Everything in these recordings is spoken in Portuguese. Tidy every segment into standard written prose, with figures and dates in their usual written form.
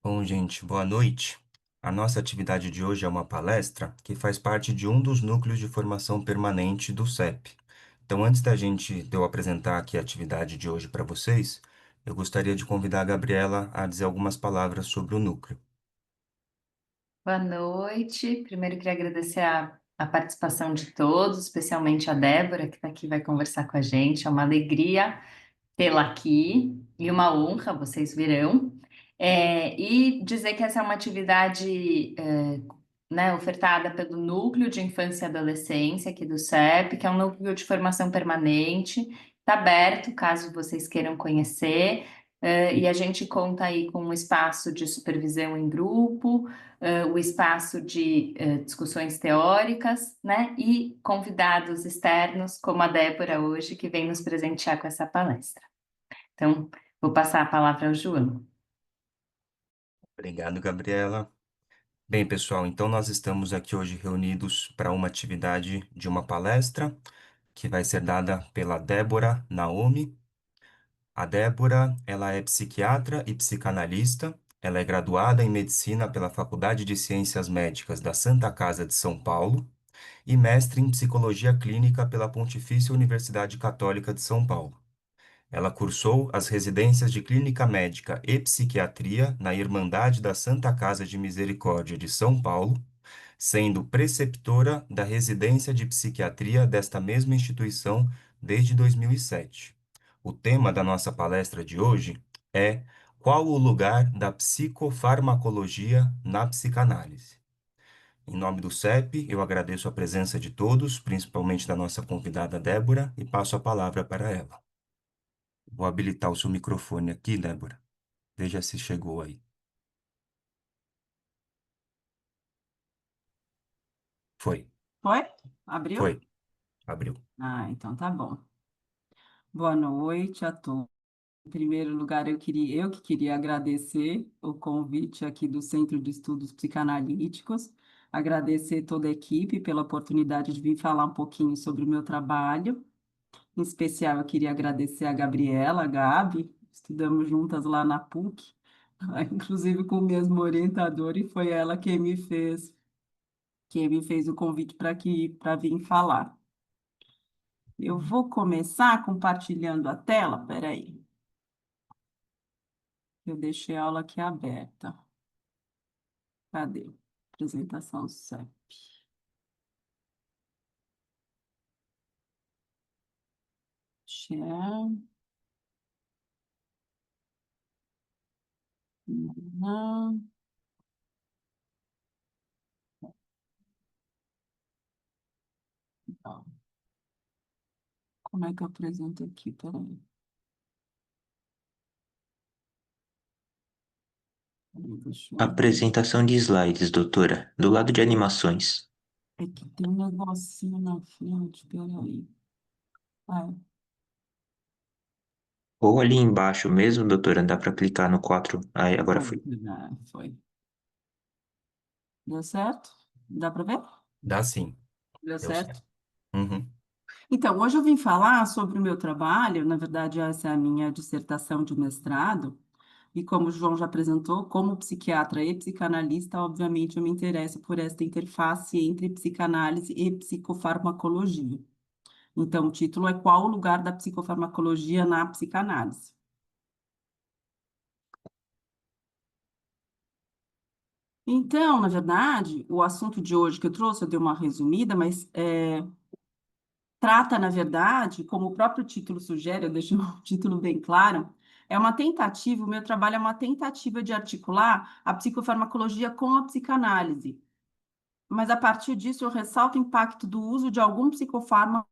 Bom, gente, boa noite. A nossa atividade de hoje é uma palestra que faz parte de um dos núcleos de formação permanente do CEP. Então, antes de eu apresentar aqui a atividade de hoje para vocês, eu gostaria de convidar a Gabriela a dizer algumas palavras sobre o núcleo. Boa noite. Primeiro, queria agradecer a participação de todos, especialmente a Débora, que está aqui, vai conversar com a gente. É uma alegria tê-la aqui e uma honra, vocês verão. E dizer que essa é uma atividade, né, ofertada pelo Núcleo de Infância e Adolescência aqui do CEP, que é um núcleo de formação permanente. Está aberto, caso vocês queiram conhecer. E a gente conta aí com um espaço de supervisão em grupo, o espaço de discussões teóricas, né? E convidados externos, como a Débora hoje, que vem nos presentear com essa palestra. Então, vou passar a palavra ao João. Obrigado, Gabriela. Bem, pessoal, então nós estamos aqui hoje reunidos para uma atividade de uma palestra que vai ser dada pela Débora Naomi. A Débora, ela é psiquiatra e psicanalista. Ela é graduada em medicina pela Faculdade de Ciências Médicas da Santa Casa de São Paulo e mestre em psicologia clínica pela Pontifícia Universidade Católica de São Paulo. Ela cursou as residências de clínica médica e psiquiatria na Irmandade da Santa Casa de Misericórdia de São Paulo, sendo preceptora da residência de psiquiatria desta mesma instituição desde 2007. O tema da nossa palestra de hoje é Qual o lugar da psicofarmacologia na psicanálise? Em nome do CEP, eu agradeço a presença de todos, principalmente da nossa convidada Débora, e passo a palavra para ela. Vou habilitar o seu microfone aqui, Débora. Veja se chegou aí. Foi, Foi? Abriu? foi, abriu. Ah, então tá bom. Boa noite a todos. Em primeiro lugar, eu que queria agradecer o convite aqui do Centro de Estudos Psicanalíticos, agradecer toda a equipe pela oportunidade de vir falar um pouquinho sobre o meu trabalho. Em especial, eu queria agradecer a Gabriela, a Gabi, estudamos juntas lá na PUC, inclusive com o mesmo orientador, e foi ela quem me fez o convite para vir falar. Eu vou começar compartilhando a tela. Peraí, eu deixei a aula aqui aberta. Cadê? Apresentação CEP. Share. Não. Não. Como é que eu apresento aqui? Peraí. Deixa eu abrir. Apresentação de slides, doutora, do lado de animações. É que tem um negocinho na frente. Peraí. Ah, Ou ali embaixo mesmo, doutora, dá para clicar no 4. Aí, agora foi. foi. Foi. Deu certo? Dá para ver? Dá sim, Deu deu certo? certo. Uhum. Então, hoje eu vim falar sobre o meu trabalho, na verdade, essa é a minha dissertação de mestrado, e como o João já apresentou, como psiquiatra e psicanalista, obviamente eu me interesso por esta interface entre psicanálise e psicofarmacologia. Então, o título é Qual o lugar da psicofarmacologia na psicanálise? Então, na verdade, o assunto de hoje que eu trouxe, eu dei uma resumida, mas trata, na verdade, como o próprio título sugere, eu deixo o título bem claro, é uma tentativa, o meu trabalho é uma tentativa de articular a psicofarmacologia com a psicanálise. Mas a partir disso eu ressalto o impacto do uso de algum psicofármaco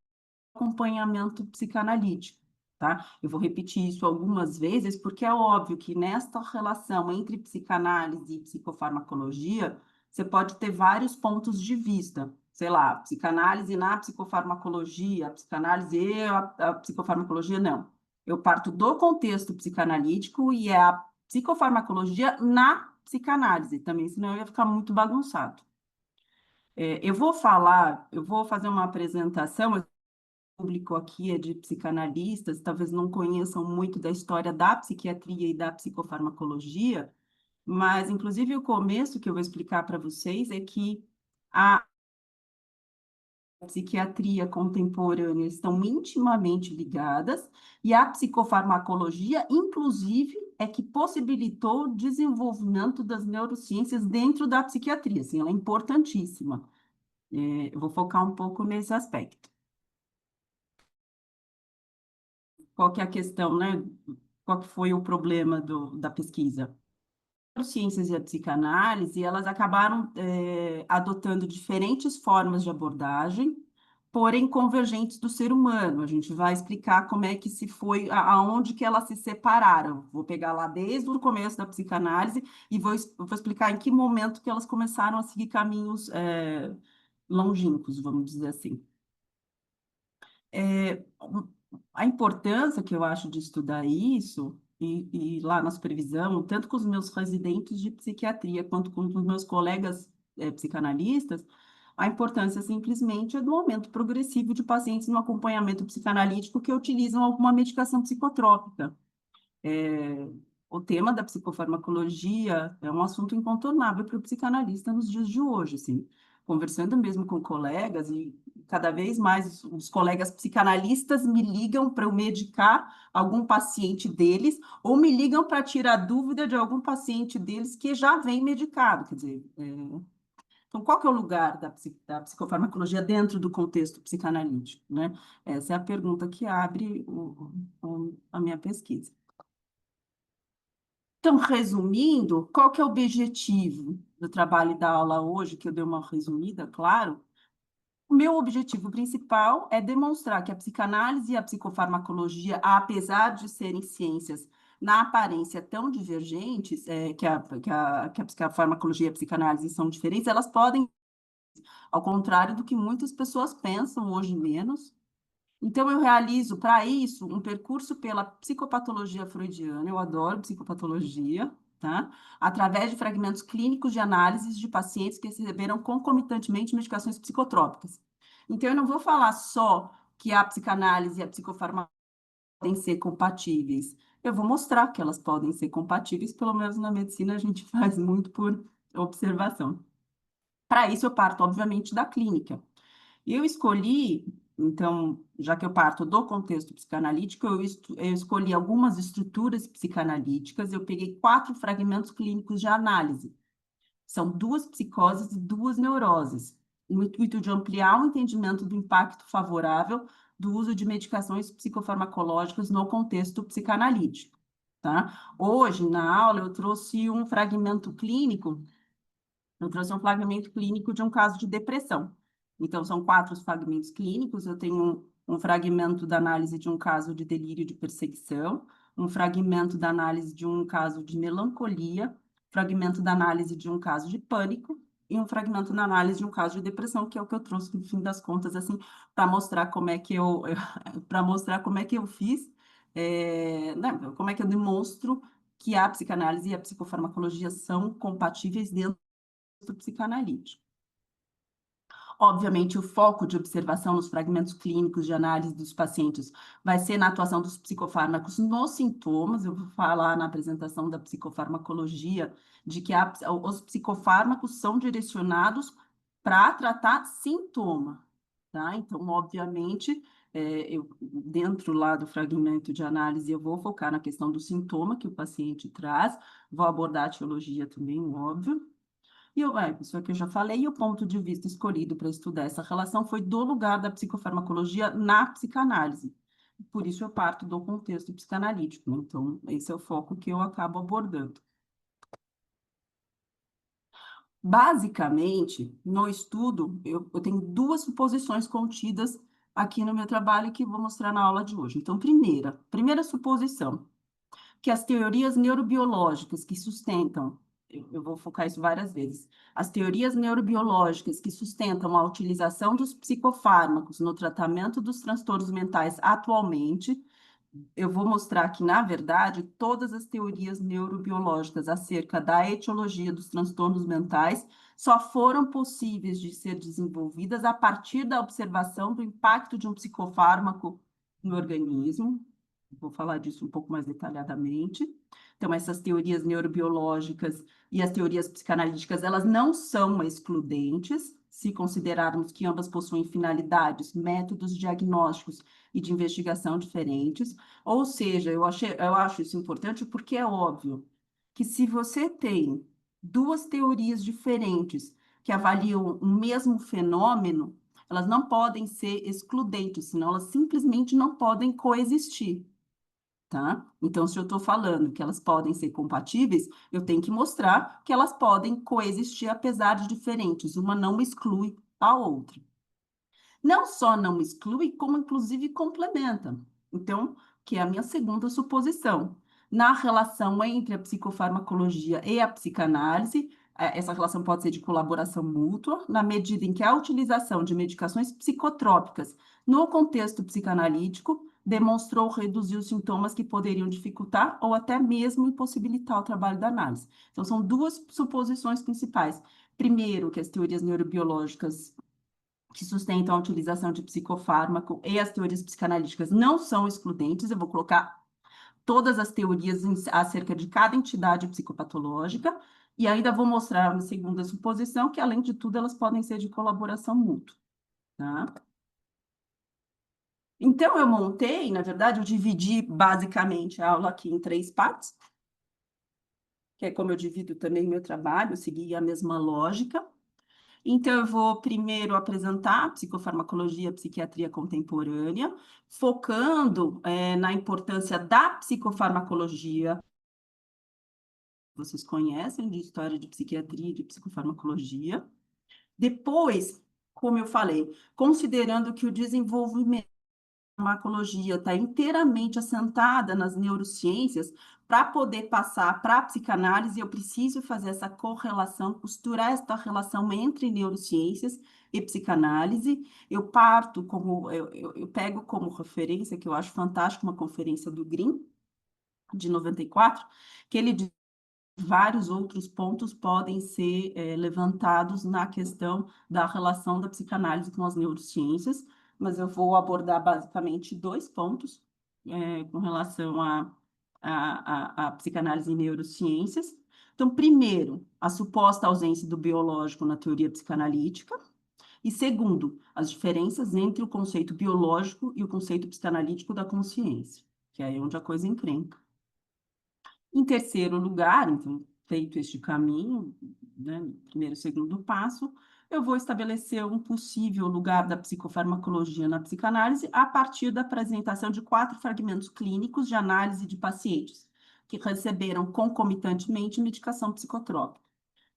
no acompanhamento psicanalítico, tá? Eu vou repetir isso algumas vezes, porque é óbvio que nesta relação entre psicanálise e psicofarmacologia, você pode ter vários pontos de vista. Sei lá, psicanálise na psicofarmacologia, a psicanálise e a psicofarmacologia, não. Eu parto do contexto psicanalítico e é a psicofarmacologia na psicanálise também, senão eu ia ficar muito bagunçado. Eu vou fazer uma apresentação, o público aqui é de psicanalistas, talvez não conheçam muito da história da psiquiatria e da psicofarmacologia, mas, inclusive, o começo que eu vou explicar para vocês é que a psiquiatria contemporânea estão intimamente ligadas e a psicofarmacologia, inclusive, é que possibilitou o desenvolvimento das neurociências dentro da psiquiatria. Assim, ela é importantíssima. Eu vou focar um pouco nesse aspecto. Qual que é a questão, né? Qual que foi o problema da pesquisa? As ciências e a psicanálise, elas acabaram adotando diferentes formas de abordagem, porém convergentes do ser humano. A gente vai explicar como é que se foi, aonde que elas se separaram. Vou pegar lá desde o começo da psicanálise e vou explicar em que momento que elas começaram a seguir caminhos longínquos, vamos dizer assim. É, a importância que eu acho de estudar isso, e lá na supervisão, tanto com os meus residentes de psiquiatria, quanto com os meus colegas psicanalistas, a importância simplesmente é do aumento progressivo de pacientes no acompanhamento psicanalítico que utilizam alguma medicação psicotrópica. É, o tema da psicofarmacologia é um assunto incontornável para o psicanalista nos dias de hoje, assim, conversando mesmo com colegas e cada vez mais os colegas psicanalistas me ligam para eu medicar algum paciente deles ou me ligam para tirar dúvida de algum paciente deles que já vem medicado, quer dizer, então, qual que é o lugar da psicofarmacologia dentro do contexto psicanalítico, né? Essa é a pergunta que abre a minha pesquisa. Então, resumindo, qual que é o objetivo do trabalho e da aula hoje, que eu dei uma resumida, claro? O meu objetivo principal é demonstrar que a psicanálise e a psicofarmacologia, apesar de serem ciências na aparência tão divergentes, que a psicofarmacologia e a psicanálise são diferentes, elas podem, ao contrário do que muitas pessoas pensam hoje menos. Então, eu realizo, para isso, um percurso pela psicopatologia freudiana, eu adoro psicopatologia, tá? Através de fragmentos clínicos de análises de pacientes que receberam concomitantemente medicações psicotrópicas. Então, eu não vou falar só que a psicanálise e a psicofarmacologia podem ser compatíveis. Eu vou mostrar que elas podem ser compatíveis, pelo menos na medicina a gente faz muito por observação. Para isso, eu parto, obviamente, da clínica. Eu escolhi, então, já que eu parto do contexto psicanalítico, eu escolhi algumas estruturas psicanalíticas, eu peguei 4 fragmentos clínicos de análise. São 2 psicoses e 2 neuroses, no intuito de ampliar o entendimento do impacto favorável do uso de medicações psicofarmacológicas no contexto psicanalítico, tá? Hoje, na aula, eu trouxe um fragmento clínico de um caso de depressão. Então, são 4 fragmentos clínicos. Eu tenho um fragmento da análise de um caso de delírio de perseguição, um fragmento da análise de um caso de melancolia, fragmento da análise de um caso de pânico e um fragmento da análise de um caso de depressão, que é o que eu trouxe no fim das contas, assim, para mostrar como é que para mostrar como é que eu fiz, né, como é que eu demonstro que a psicanálise e a psicofarmacologia são compatíveis dentro do psicanalítico. Obviamente, o foco de observação nos fragmentos clínicos de análise dos pacientes vai ser na atuação dos psicofármacos nos sintomas. Eu vou falar na apresentação da psicofarmacologia de que os psicofármacos são direcionados para tratar sintoma, tá? Então, obviamente, dentro lá do fragmento de análise, eu vou focar na questão do sintoma que o paciente traz, vou abordar a etiologia também, óbvio. Isso aqui eu já falei, e o ponto de vista escolhido para estudar essa relação foi do lugar da psicofarmacologia na psicanálise. Por isso eu parto do contexto psicanalítico, né? Então, esse é o foco que eu acabo abordando. Basicamente, no estudo, eu tenho 2 suposições contidas aqui no meu trabalho que vou mostrar na aula de hoje. Então, primeira suposição, que as teorias neurobiológicas que sustentam, eu vou focar isso várias vezes, as teorias neurobiológicas que sustentam a utilização dos psicofármacos no tratamento dos transtornos mentais atualmente, eu vou mostrar que, na verdade, todas as teorias neurobiológicas acerca da etiologia dos transtornos mentais só foram possíveis de ser desenvolvidas a partir da observação do impacto de um psicofármaco no organismo. Vou falar disso um pouco mais detalhadamente. Então, essas teorias neurobiológicas e as teorias psicanalíticas, elas não são excludentes, se considerarmos que ambas possuem finalidades, métodos diagnósticos e de investigação diferentes. Ou seja, eu acho isso importante porque é óbvio que se você tem duas teorias diferentes que avaliam o mesmo fenômeno, elas não podem ser excludentes, senão elas simplesmente não podem coexistir. Tá? Então, se eu estou falando que elas podem ser compatíveis, eu tenho que mostrar que elas podem coexistir apesar de diferentes. Uma não exclui a outra. Não só não exclui, como inclusive complementa. Então, que é a minha segunda suposição. Na relação entre a psicofarmacologia e a psicanálise, essa relação pode ser de colaboração mútua, na medida em que a utilização de medicações psicotrópicas no contexto psicanalítico demonstrou reduzir os sintomas que poderiam dificultar ou até mesmo impossibilitar o trabalho da análise. Então, são duas suposições principais. Primeiro, que as teorias neurobiológicas que sustentam a utilização de psicofármaco e as teorias psicanalíticas não são excludentes. Eu vou colocar todas as teorias acerca de cada entidade psicopatológica e ainda vou mostrar na segunda suposição que, além de tudo, elas podem ser de colaboração mútua, tá? Então, eu montei, na verdade, eu dividi basicamente a aula aqui em 3 partes, que é como eu divido também meu trabalho, segui a mesma lógica. Então, eu vou primeiro apresentar a psicofarmacologia, a psiquiatria contemporânea, focando na importância da psicofarmacologia. Vocês conhecem de história de psiquiatria e de psicofarmacologia. Depois, como eu falei, considerando que o desenvolvimento farmacologia está inteiramente assentada nas neurociências, para poder passar para a psicanálise, eu preciso fazer essa correlação, costurar esta relação entre neurociências e psicanálise. Eu parto como, eu pego como referência, que eu acho fantástico, uma conferência do Green, de 94, que ele diz que vários outros pontos podem ser levantados na questão da relação da psicanálise com as neurociências, mas eu vou abordar basicamente 2 pontos com relação à psicanálise e neurociências. Então, primeiro, a suposta ausência do biológico na teoria psicanalítica, e segundo, as diferenças entre o conceito biológico e o conceito psicanalítico da consciência, que é aí onde a coisa encrenca. Em terceiro lugar, então, feito este caminho, né, primeiro e segundo passo, eu vou estabelecer um possível lugar da psicofarmacologia na psicanálise a partir da apresentação de 4 fragmentos clínicos de análise de pacientes que receberam concomitantemente medicação psicotrópica.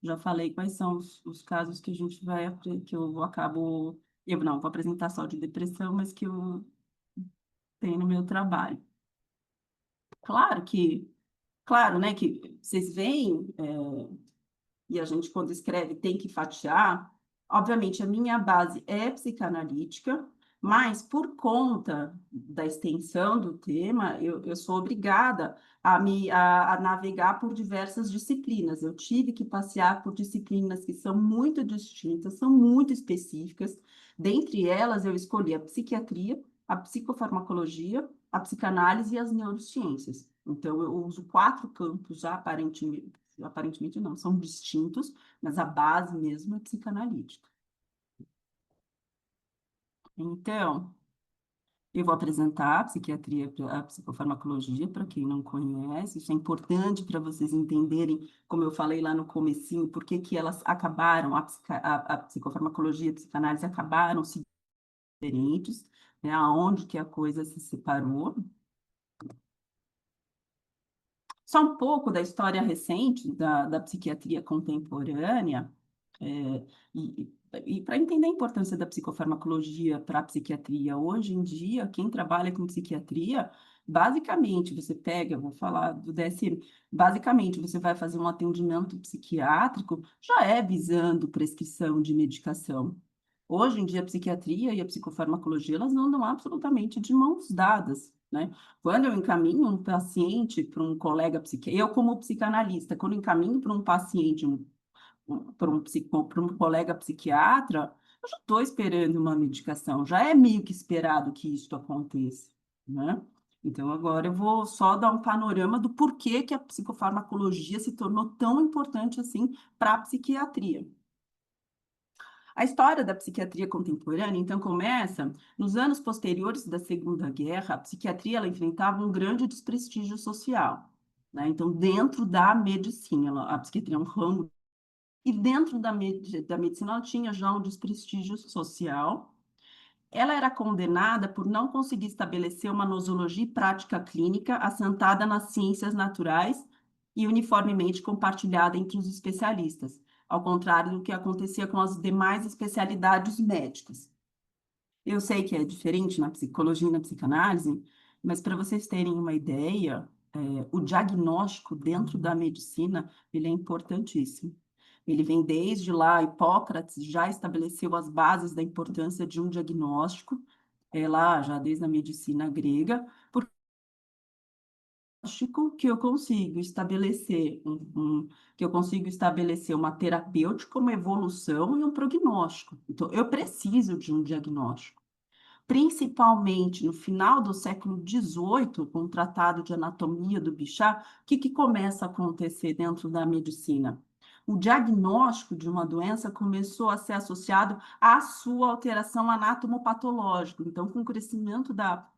Já falei quais são os casos que a gente vai, que eu acabo, eu não vou apresentar só de depressão, mas que eu tenho no meu trabalho. Claro que Claro, né, que vocês veem, e a gente, quando escreve, tem que fatiar. Obviamente, a minha base é psicanalítica, mas por conta da extensão do tema, eu sou obrigada a navegar por diversas disciplinas. Eu tive que passear por disciplinas que são muito distintas, são muito específicas. Dentre elas, eu escolhi a psiquiatria, a psicofarmacologia, a psicanálise e as neurociências. Então, eu uso 4 campos aparentemente não, são distintos, mas a base mesmo é psicanalítica. Então, eu vou apresentar a psiquiatria, a psicofarmacologia, para quem não conhece. Isso é importante para vocês entenderem, como eu falei lá no comecinho, por que que elas acabaram, a psicofarmacologia e a psicanálise acabaram se diferentes, né, aonde que a coisa se separou. Só um pouco da história recente da psiquiatria contemporânea, e, e para entender a importância da psicofarmacologia para a psiquiatria, hoje em dia, quem trabalha com psiquiatria, basicamente, você pega, vou falar do DSM, basicamente, você vai fazer um atendimento psiquiátrico, já é visando prescrição de medicação. Hoje em dia, a psiquiatria e a psicofarmacologia, elas andam absolutamente de mãos dadas, né? Quando eu encaminho um paciente para um colega psiquiatra, eu como psicanalista, quando eu encaminho para um paciente, para um colega psiquiatra, eu já estou esperando uma medicação, já é meio que esperado que isso aconteça, né? Então, agora eu vou só dar um panorama do porquê que a psicofarmacologia se tornou tão importante assim para a psiquiatria. A história da psiquiatria contemporânea, então, começa nos anos posteriores da Segunda Guerra. A psiquiatria ela enfrentava um grande desprestígio social, né? Então, dentro da medicina, a psiquiatria é um ramo, e dentro da medicina ela tinha já um desprestígio social. Ela era condenada por não conseguir estabelecer uma nosologia e prática clínica assentada nas ciências naturais e uniformemente compartilhada entre os especialistas, ao contrário do que acontecia com as demais especialidades médicas. Eu sei que é diferente na psicologia e na psicanálise, mas para vocês terem uma ideia, o diagnóstico dentro da medicina, ele é importantíssimo. Ele vem desde lá, Hipócrates já estabeleceu as bases da importância de um diagnóstico, lá já desde a medicina grega, porque diagnóstico que eu consigo estabelecer que eu consigo estabelecer uma terapêutica, uma evolução e um prognóstico. Então, eu preciso de um diagnóstico. Principalmente no final do século XVIII, com o Tratado de Anatomia do Bichat, o que começa a acontecer dentro da medicina? O diagnóstico de uma doença começou a ser associado à sua alteração anatomopatológica. Então, com o crescimento da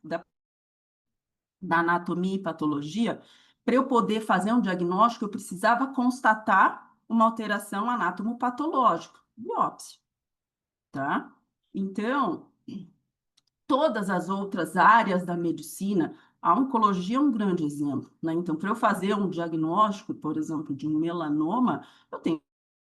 anatomia e patologia, para eu poder fazer um diagnóstico, eu precisava constatar uma alteração anatomopatológica, biópsia, tá? Então, todas as outras áreas da medicina, a oncologia é um grande exemplo, né? Então, para eu fazer um diagnóstico, por exemplo, de um melanoma, eu tenho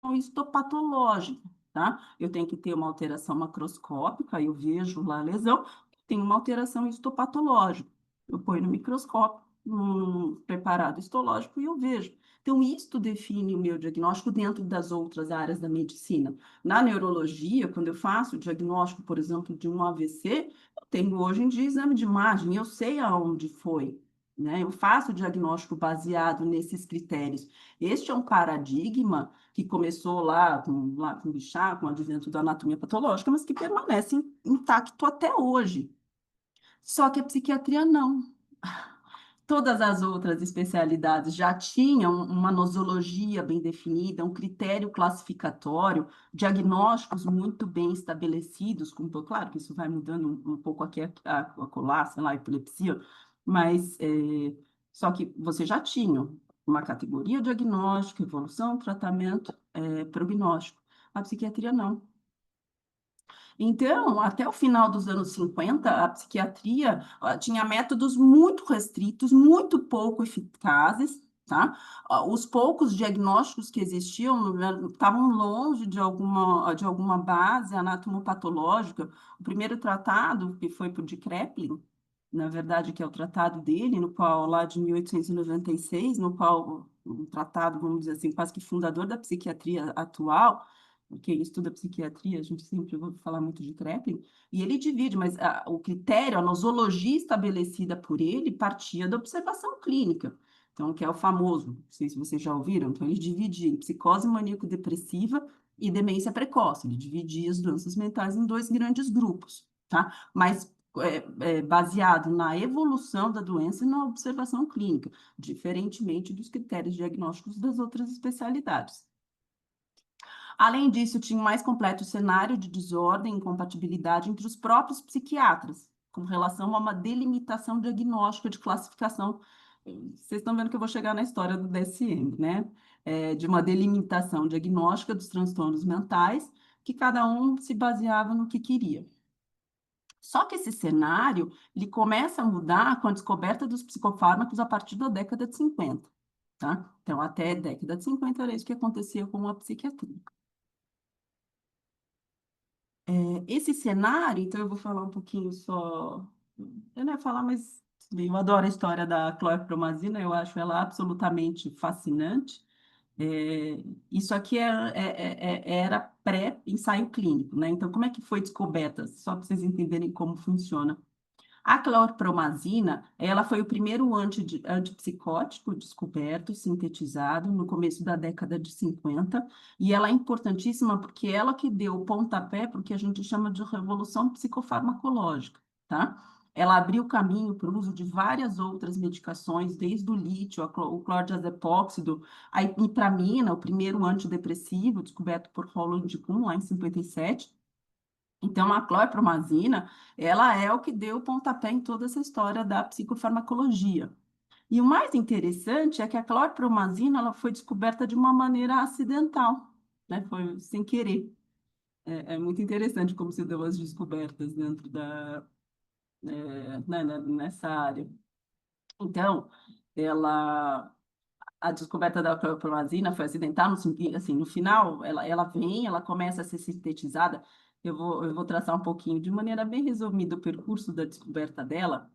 um histopatológico, tá? Eu tenho que ter uma alteração macroscópica, eu vejo lá a lesão, tem uma alteração histopatológica. Eu ponho no microscópio, num preparado histológico e eu vejo. Então, isto define o meu diagnóstico dentro das outras áreas da medicina. Na neurologia, quando eu faço o diagnóstico, por exemplo, de um AVC, eu tenho hoje em dia exame de imagem, eu sei aonde foi, né? Eu faço o diagnóstico baseado nesses critérios. Este é um paradigma que começou lá com o Bichat, com o advento da anatomia patológica, mas que permanece intacto até hoje. Só que a psiquiatria não. Todas as outras especialidades já tinham uma nosologia bem definida, um critério classificatório, diagnósticos muito bem estabelecidos, claro que isso vai mudando um pouco aqui, acolá, sei lá, epilepsia, mas só que você já tinha uma categoria diagnóstica, evolução, tratamento, prognóstico. A psiquiatria não. Então, até o final dos anos 50, a psiquiatria tinha métodos muito restritos, muito pouco eficazes, tá? Os poucos diagnósticos que existiam estavam longe de alguma base anatomopatológica. O primeiro tratado, que foi por de Kraepelin, na verdade, que é o tratado dele, no qual, lá de 1896, no qual um tratado, vamos dizer assim, quase que fundador da psiquiatria atual, quem estuda psiquiatria, a gente sempre ouve falar muito de Kraepelin, e ele divide, mas o critério, a nosologia estabelecida por ele partia da observação clínica, então, que é o famoso, não sei se vocês já ouviram, então ele dividia em psicose maníaco-depressiva e demência precoce, ele dividia as doenças mentais em dois grandes grupos, tá? Mas baseado na evolução da doença e na observação clínica, diferentemente dos critérios diagnósticos das outras especialidades. Além disso, tinha um mais completo cenário de desordem e incompatibilidade entre os próprios psiquiatras, com relação a uma delimitação diagnóstica de classificação. Vocês estão vendo que eu vou chegar na história do DSM, né? De uma delimitação diagnóstica dos transtornos mentais, que cada um se baseava no que queria. Só que esse cenário, ele começa a mudar com a descoberta dos psicofármacos a partir da década de 50, tá? Então, até a década de 50 era isso que acontecia com a psiquiatria. Esse cenário, então eu vou falar um pouquinho só, eu não ia falar, mas bem, eu adoro a história da clorpromazina, eu acho ela absolutamente fascinante. Isso aqui era pré-ensaio clínico, né? Então, como é que foi descoberta? Só para vocês entenderem como funciona. A clorpromazina, ela foi o primeiro antipsicótico descoberto, sintetizado no começo da década de 50, e ela é importantíssima porque ela que deu o pontapé para o que a gente chama de revolução psicofarmacológica, tá? ela abriu caminho para o uso de várias outras medicações, desde o lítio, o clordiazepóxido, a ipramina, o primeiro antidepressivo descoberto por Roland Kuhn lá em 57. Então, a clorpromazina, ela é o que deu o pontapé em toda essa história da psicofarmacologia. E o mais interessante é que a clorpromazina ela foi descoberta de uma maneira acidental, né? Foi sem querer. É muito interessante como se deu as descobertas dentro nessa área. Então, ela, a descoberta da clorpromazina foi acidental, assim, no final, ela começa a ser sintetizada. Eu vou traçar um pouquinho, de maneira bem resumida, o percurso da descoberta dela.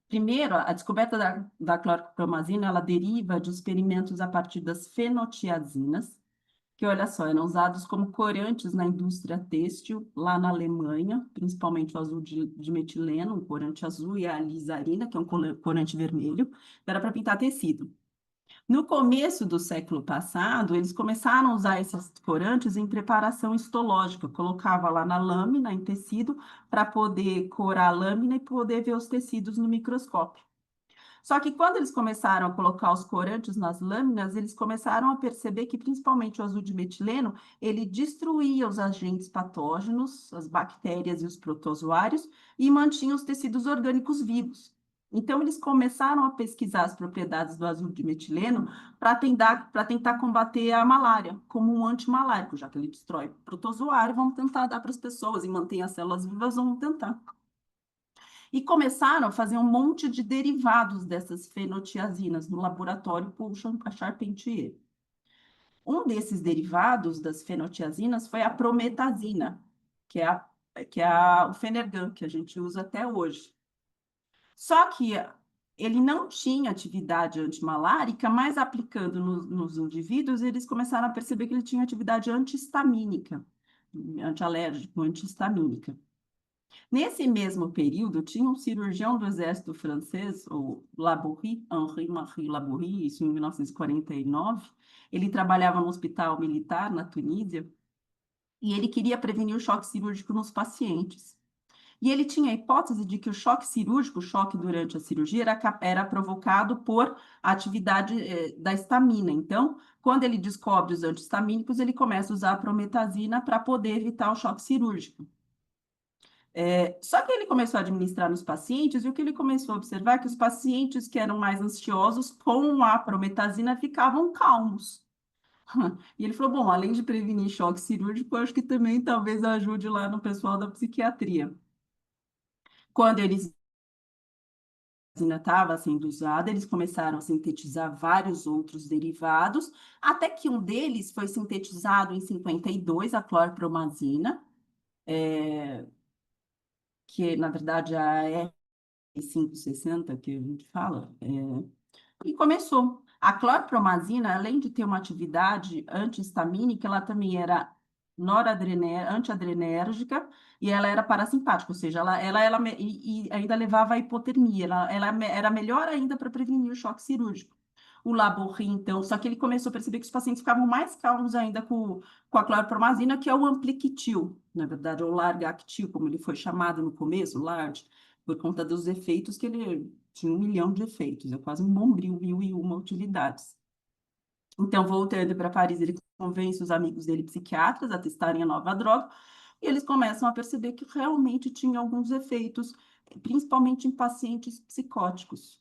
Primeiro, a descoberta da clorpromazina, ela deriva de experimentos a partir das fenotiazinas, que, olha só, eram usados como corantes na indústria têxtil, lá na Alemanha, principalmente o azul de metileno, um corante azul, e a alizarina, que é um corante vermelho, era para pintar tecido. No começo do século passado, eles começaram a usar esses corantes em preparação histológica, colocava lá na lâmina, em tecido, para poder corar a lâmina e poder ver os tecidos no microscópio. Só que quando eles começaram a colocar os corantes nas lâminas, eles começaram a perceber que principalmente o azul de metileno, ele destruía os agentes patógenos, as bactérias e os protozoários, e mantinha os tecidos orgânicos vivos. Então, eles começaram a pesquisar as propriedades do azul de metileno para tentar combater a malária, como um antimalárico, já que ele destrói protozoário, vamos tentar dar para as pessoas e mantém as células vivas, vamos tentar. E começaram a fazer um monte de derivados dessas fenotiazinas no laboratório por Charpentier. Um desses derivados das fenotiazinas foi a prometazina, o Fenergan, que a gente usa até hoje. Só que ele não tinha atividade antimalárica, mas aplicando nos indivíduos, eles começaram a perceber que ele tinha atividade antihistamínica, antialérgico, antihistamínica. Nesse mesmo período, tinha um cirurgião do exército francês, o Laborie, Henri-Marie Laborie, isso em 1949. Ele trabalhava no hospital militar na Tunísia e ele queria prevenir o choque cirúrgico nos pacientes. E ele tinha a hipótese de que o choque cirúrgico, o choque durante a cirurgia, era provocado por atividade da histamina. Então, quando ele descobre os antihistamínicos, ele começa a usar a prometazina para poder evitar o choque cirúrgico. Só que ele começou a administrar nos pacientes e o que ele começou a observar é que os pacientes que eram mais ansiosos com a prometazina ficavam calmos. E ele falou, bom, além de prevenir choque cirúrgico, eu acho que também talvez ajude lá no pessoal da psiquiatria. Quando eles ainda estava sendo usada, eles começaram a sintetizar vários outros derivados, até que um deles foi sintetizado em 52, a clorpromazina, que na verdade a R560 que a gente fala, e começou. A clorpromazina, além de ter uma atividade antihistamínica, ela também era antiadrenérgica e ela era parasimpática, ou seja, e ainda levava à hipotermia, ela era melhor ainda para prevenir o choque cirúrgico. O Laborie, então, só que ele começou a perceber que os pacientes ficavam mais calmos ainda com a clorpromazina, que é o Ampliquitil, na verdade, ou Largactil, como ele foi chamado no começo, LARG, por conta dos efeitos que ele tinha 1 milhão de efeitos, é quase um bombril, 1.001 utilidades. Então, voltando para Paris, ele convence os amigos dele, psiquiatras, a testarem a nova droga, e eles começam a perceber que realmente tinha alguns efeitos, principalmente em pacientes psicóticos.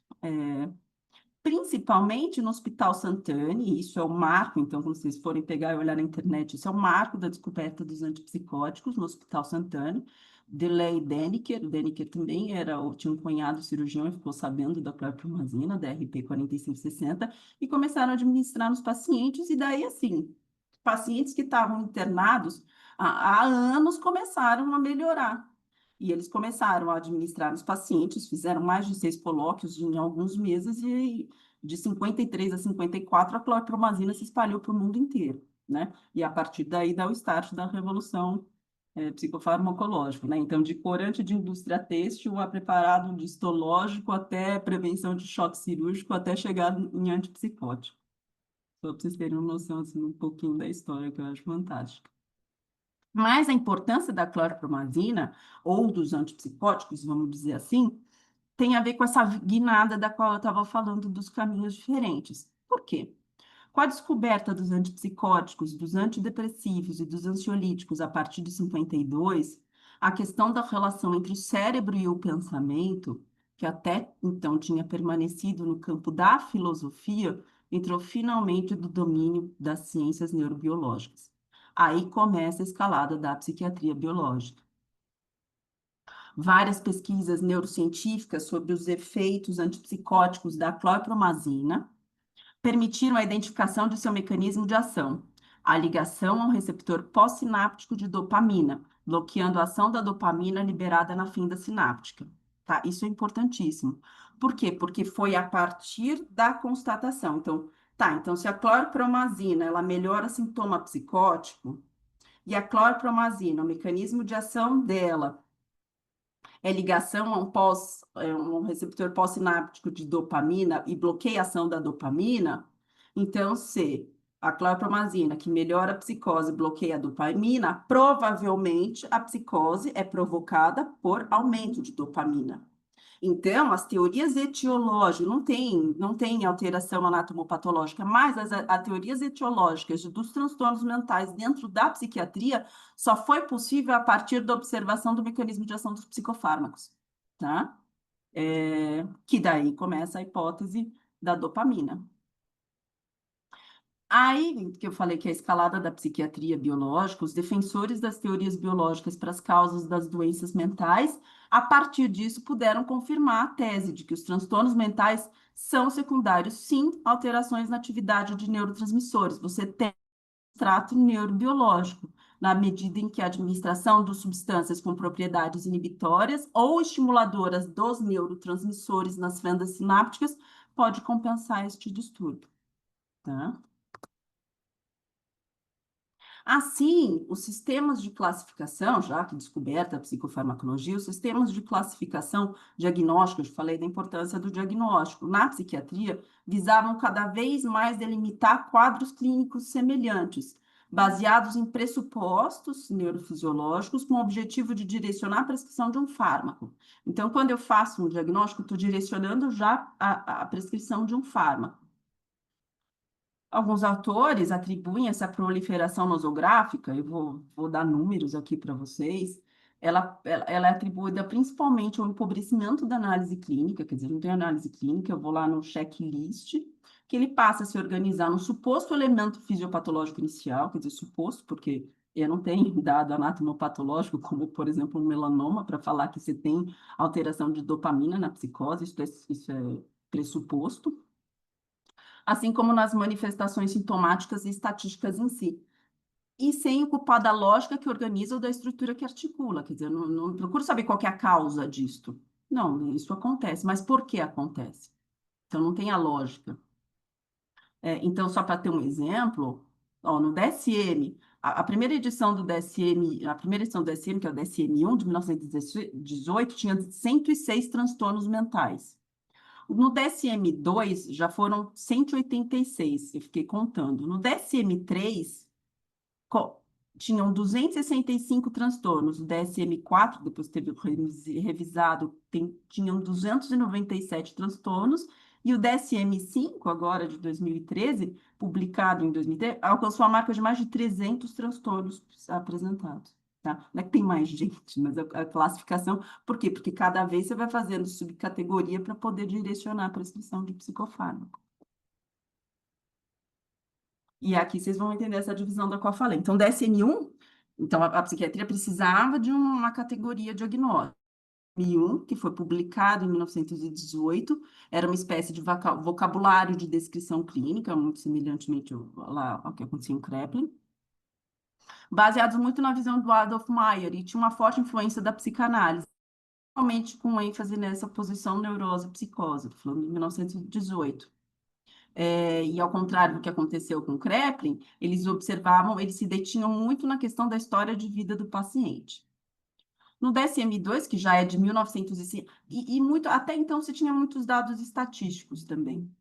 Principalmente no Hospital Sant'Anne, isso é o marco, então, quando vocês forem pegar e olhar na internet, isso é o marco da descoberta dos antipsicóticos no Hospital Sant'Anne. Delay Deniker, o Deniker também tinha um cunhado cirurgião e ficou sabendo da clorpromazina, da RP 4560, e começaram a administrar nos pacientes, e daí, assim, pacientes que estavam internados há anos começaram a melhorar. E eles começaram a administrar nos pacientes, fizeram mais de 6 colóquios em alguns meses, e de 53 a 54, a clorpromazina se espalhou para o mundo inteiro, né? E a partir daí dá o start da revolução psicofarmacológica, né? Então, de corante de indústria têxtil a preparado de histológico até prevenção de choque cirúrgico, até chegar em antipsicótico. Só para vocês terem uma noção, assim, um pouquinho da história, que eu acho fantástica. Mas a importância da clorpromazina, ou dos antipsicóticos, vamos dizer assim, tem a ver com essa guinada da qual eu estava falando dos caminhos diferentes. Por quê? Com a descoberta dos antipsicóticos, dos antidepressivos e dos ansiolíticos a partir de 52, a questão da relação entre o cérebro e o pensamento, que até então tinha permanecido no campo da filosofia, entrou finalmente no domínio das ciências neurobiológicas. Aí começa a escalada da psiquiatria biológica. Várias pesquisas neurocientíficas sobre os efeitos antipsicóticos da clorpromazina permitiram a identificação de seu mecanismo de ação, a ligação ao receptor pós-sináptico de dopamina, bloqueando a ação da dopamina liberada na fenda sináptica. Tá? Isso é importantíssimo. Por quê? Porque foi a partir da constatação. Então, então se a clorpromazina ela melhora sintoma psicótico, e a clorpromazina, o mecanismo de ação dela é ligação a um receptor pós-sináptico de dopamina e bloqueia a ação da dopamina, então, se a clorpromazina, que melhora a psicose, bloqueia a dopamina, provavelmente a psicose é provocada por aumento de dopamina. Então, as teorias etiológicas, não tem alteração anatomopatológica, mas as teorias etiológicas dos transtornos mentais dentro da psiquiatria só foi possível a partir da observação do mecanismo de ação dos psicofármacos, tá? Que daí começa a hipótese da dopamina. Aí, que eu falei que é a escalada da psiquiatria biológica, os defensores das teorias biológicas para as causas das doenças mentais, a partir disso, puderam confirmar a tese de que os transtornos mentais são secundários, sim, a alterações na atividade de neurotransmissores. Você tem extrato neurobiológico, na medida em que a administração de substâncias com propriedades inibitórias ou estimuladoras dos neurotransmissores nas fendas sinápticas pode compensar este distúrbio, tá? Assim, os sistemas de classificação, já que descoberta a psicofarmacologia, os sistemas de classificação diagnósticos, eu falei da importância do diagnóstico, na psiquiatria, visavam cada vez mais delimitar quadros clínicos semelhantes, baseados em pressupostos neurofisiológicos, com o objetivo de direcionar a prescrição de um fármaco. Então, quando eu faço um diagnóstico, estou direcionando já a prescrição de um fármaco. Alguns autores atribuem essa proliferação nosográfica, eu vou dar números aqui para vocês, ela é atribuída principalmente ao empobrecimento da análise clínica, quer dizer, não tem análise clínica, eu vou lá no checklist, que ele passa a se organizar no suposto elemento fisiopatológico inicial, quer dizer, suposto, porque eu não tenho dado anatomopatológico, como, por exemplo, um melanoma, para falar que você tem alteração de dopamina na psicose, isso é pressuposto, assim como nas manifestações sintomáticas e estatísticas em si. E sem ocupar da lógica que organiza ou da estrutura que articula. Quer dizer, não procuro saber qual que é a causa disto. Não, isso acontece. Mas por que acontece? Então, não tem a lógica. Então, só para ter um exemplo, ó, no DSM, a primeira edição do DSM, a primeira edição do DSM, que é o DSM-1, de 1918, tinha 106 transtornos mentais. No DSM-2 já foram 186, eu fiquei contando. No DSM-3 tinham 265 transtornos. O DSM-4, depois teve revisado, tinham 297 transtornos. E o DSM-5, agora de 2013, publicado em 2013, alcançou a marca de mais de 300 transtornos apresentados. Tá? Não é que tem mais gente, mas a classificação. Por quê? Porque cada vez você vai fazendo subcategoria para poder direcionar a prescrição de psicofármaco. E aqui vocês vão entender essa divisão da qual eu falei. Então, DSM-1, então a psiquiatria precisava de uma categoria diagnóstica. DSM-1, que foi publicado em 1918, era uma espécie de vocabulário de descrição clínica, muito semelhantemente ao que acontecia em Kraepelin, baseados muito na visão do Adolf Meyer, e tinha uma forte influência da psicanálise, principalmente com ênfase nessa posição neurose-psicose, falando de 1918. E ao contrário do que aconteceu com Kraepelin, eles se detinham muito na questão da história de vida do paciente. No DSM-2, que já é de 1905, e muito, até então você tinha muitos dados estatísticos também.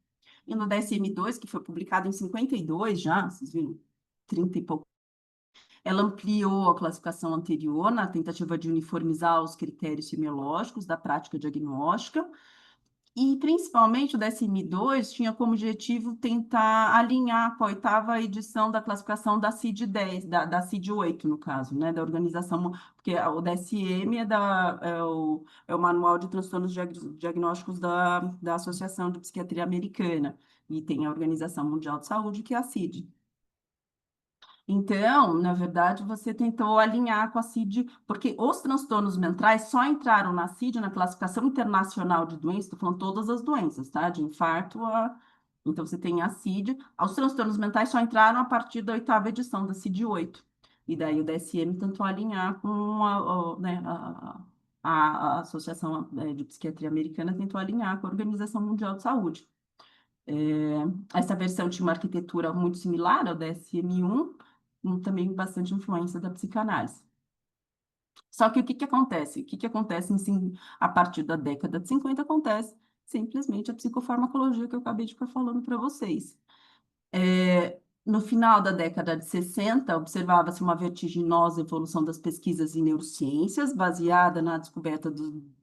E no DSM-2, que foi publicado em 52 já, vocês viram, 30 e pouco, Ela ampliou a classificação anterior na tentativa de uniformizar os critérios semiológicos da prática diagnóstica, e principalmente o DSM-2 tinha como objetivo tentar alinhar com a oitava edição da classificação da CID-10, da CID-8, no caso, né, da organização, porque o DSM é o Manual de Transtornos Diagnósticos da Associação de Psiquiatria Americana, e tem a Organização Mundial de Saúde, que é a CID. Então, na verdade, você tentou alinhar com a CID, porque os transtornos mentais só entraram na CID, na classificação internacional de doenças, estou falando todas as doenças, tá? De infarto a... Então, você tem a CID. Os transtornos mentais só entraram a partir da oitava edição da CID-8. E daí o DSM tentou alinhar com né, a Associação de Psiquiatria Americana, tentou alinhar com a Organização Mundial de Saúde. Essa versão tinha uma arquitetura muito similar ao DSM-1, também bastante influência da psicanálise. Só que o que que acontece? O que que acontece a partir da década de 50 acontece simplesmente a psicofarmacologia que eu acabei de ficar falando para vocês. No final da década de 60, observava-se uma vertiginosa evolução das pesquisas em neurociências, baseada na descoberta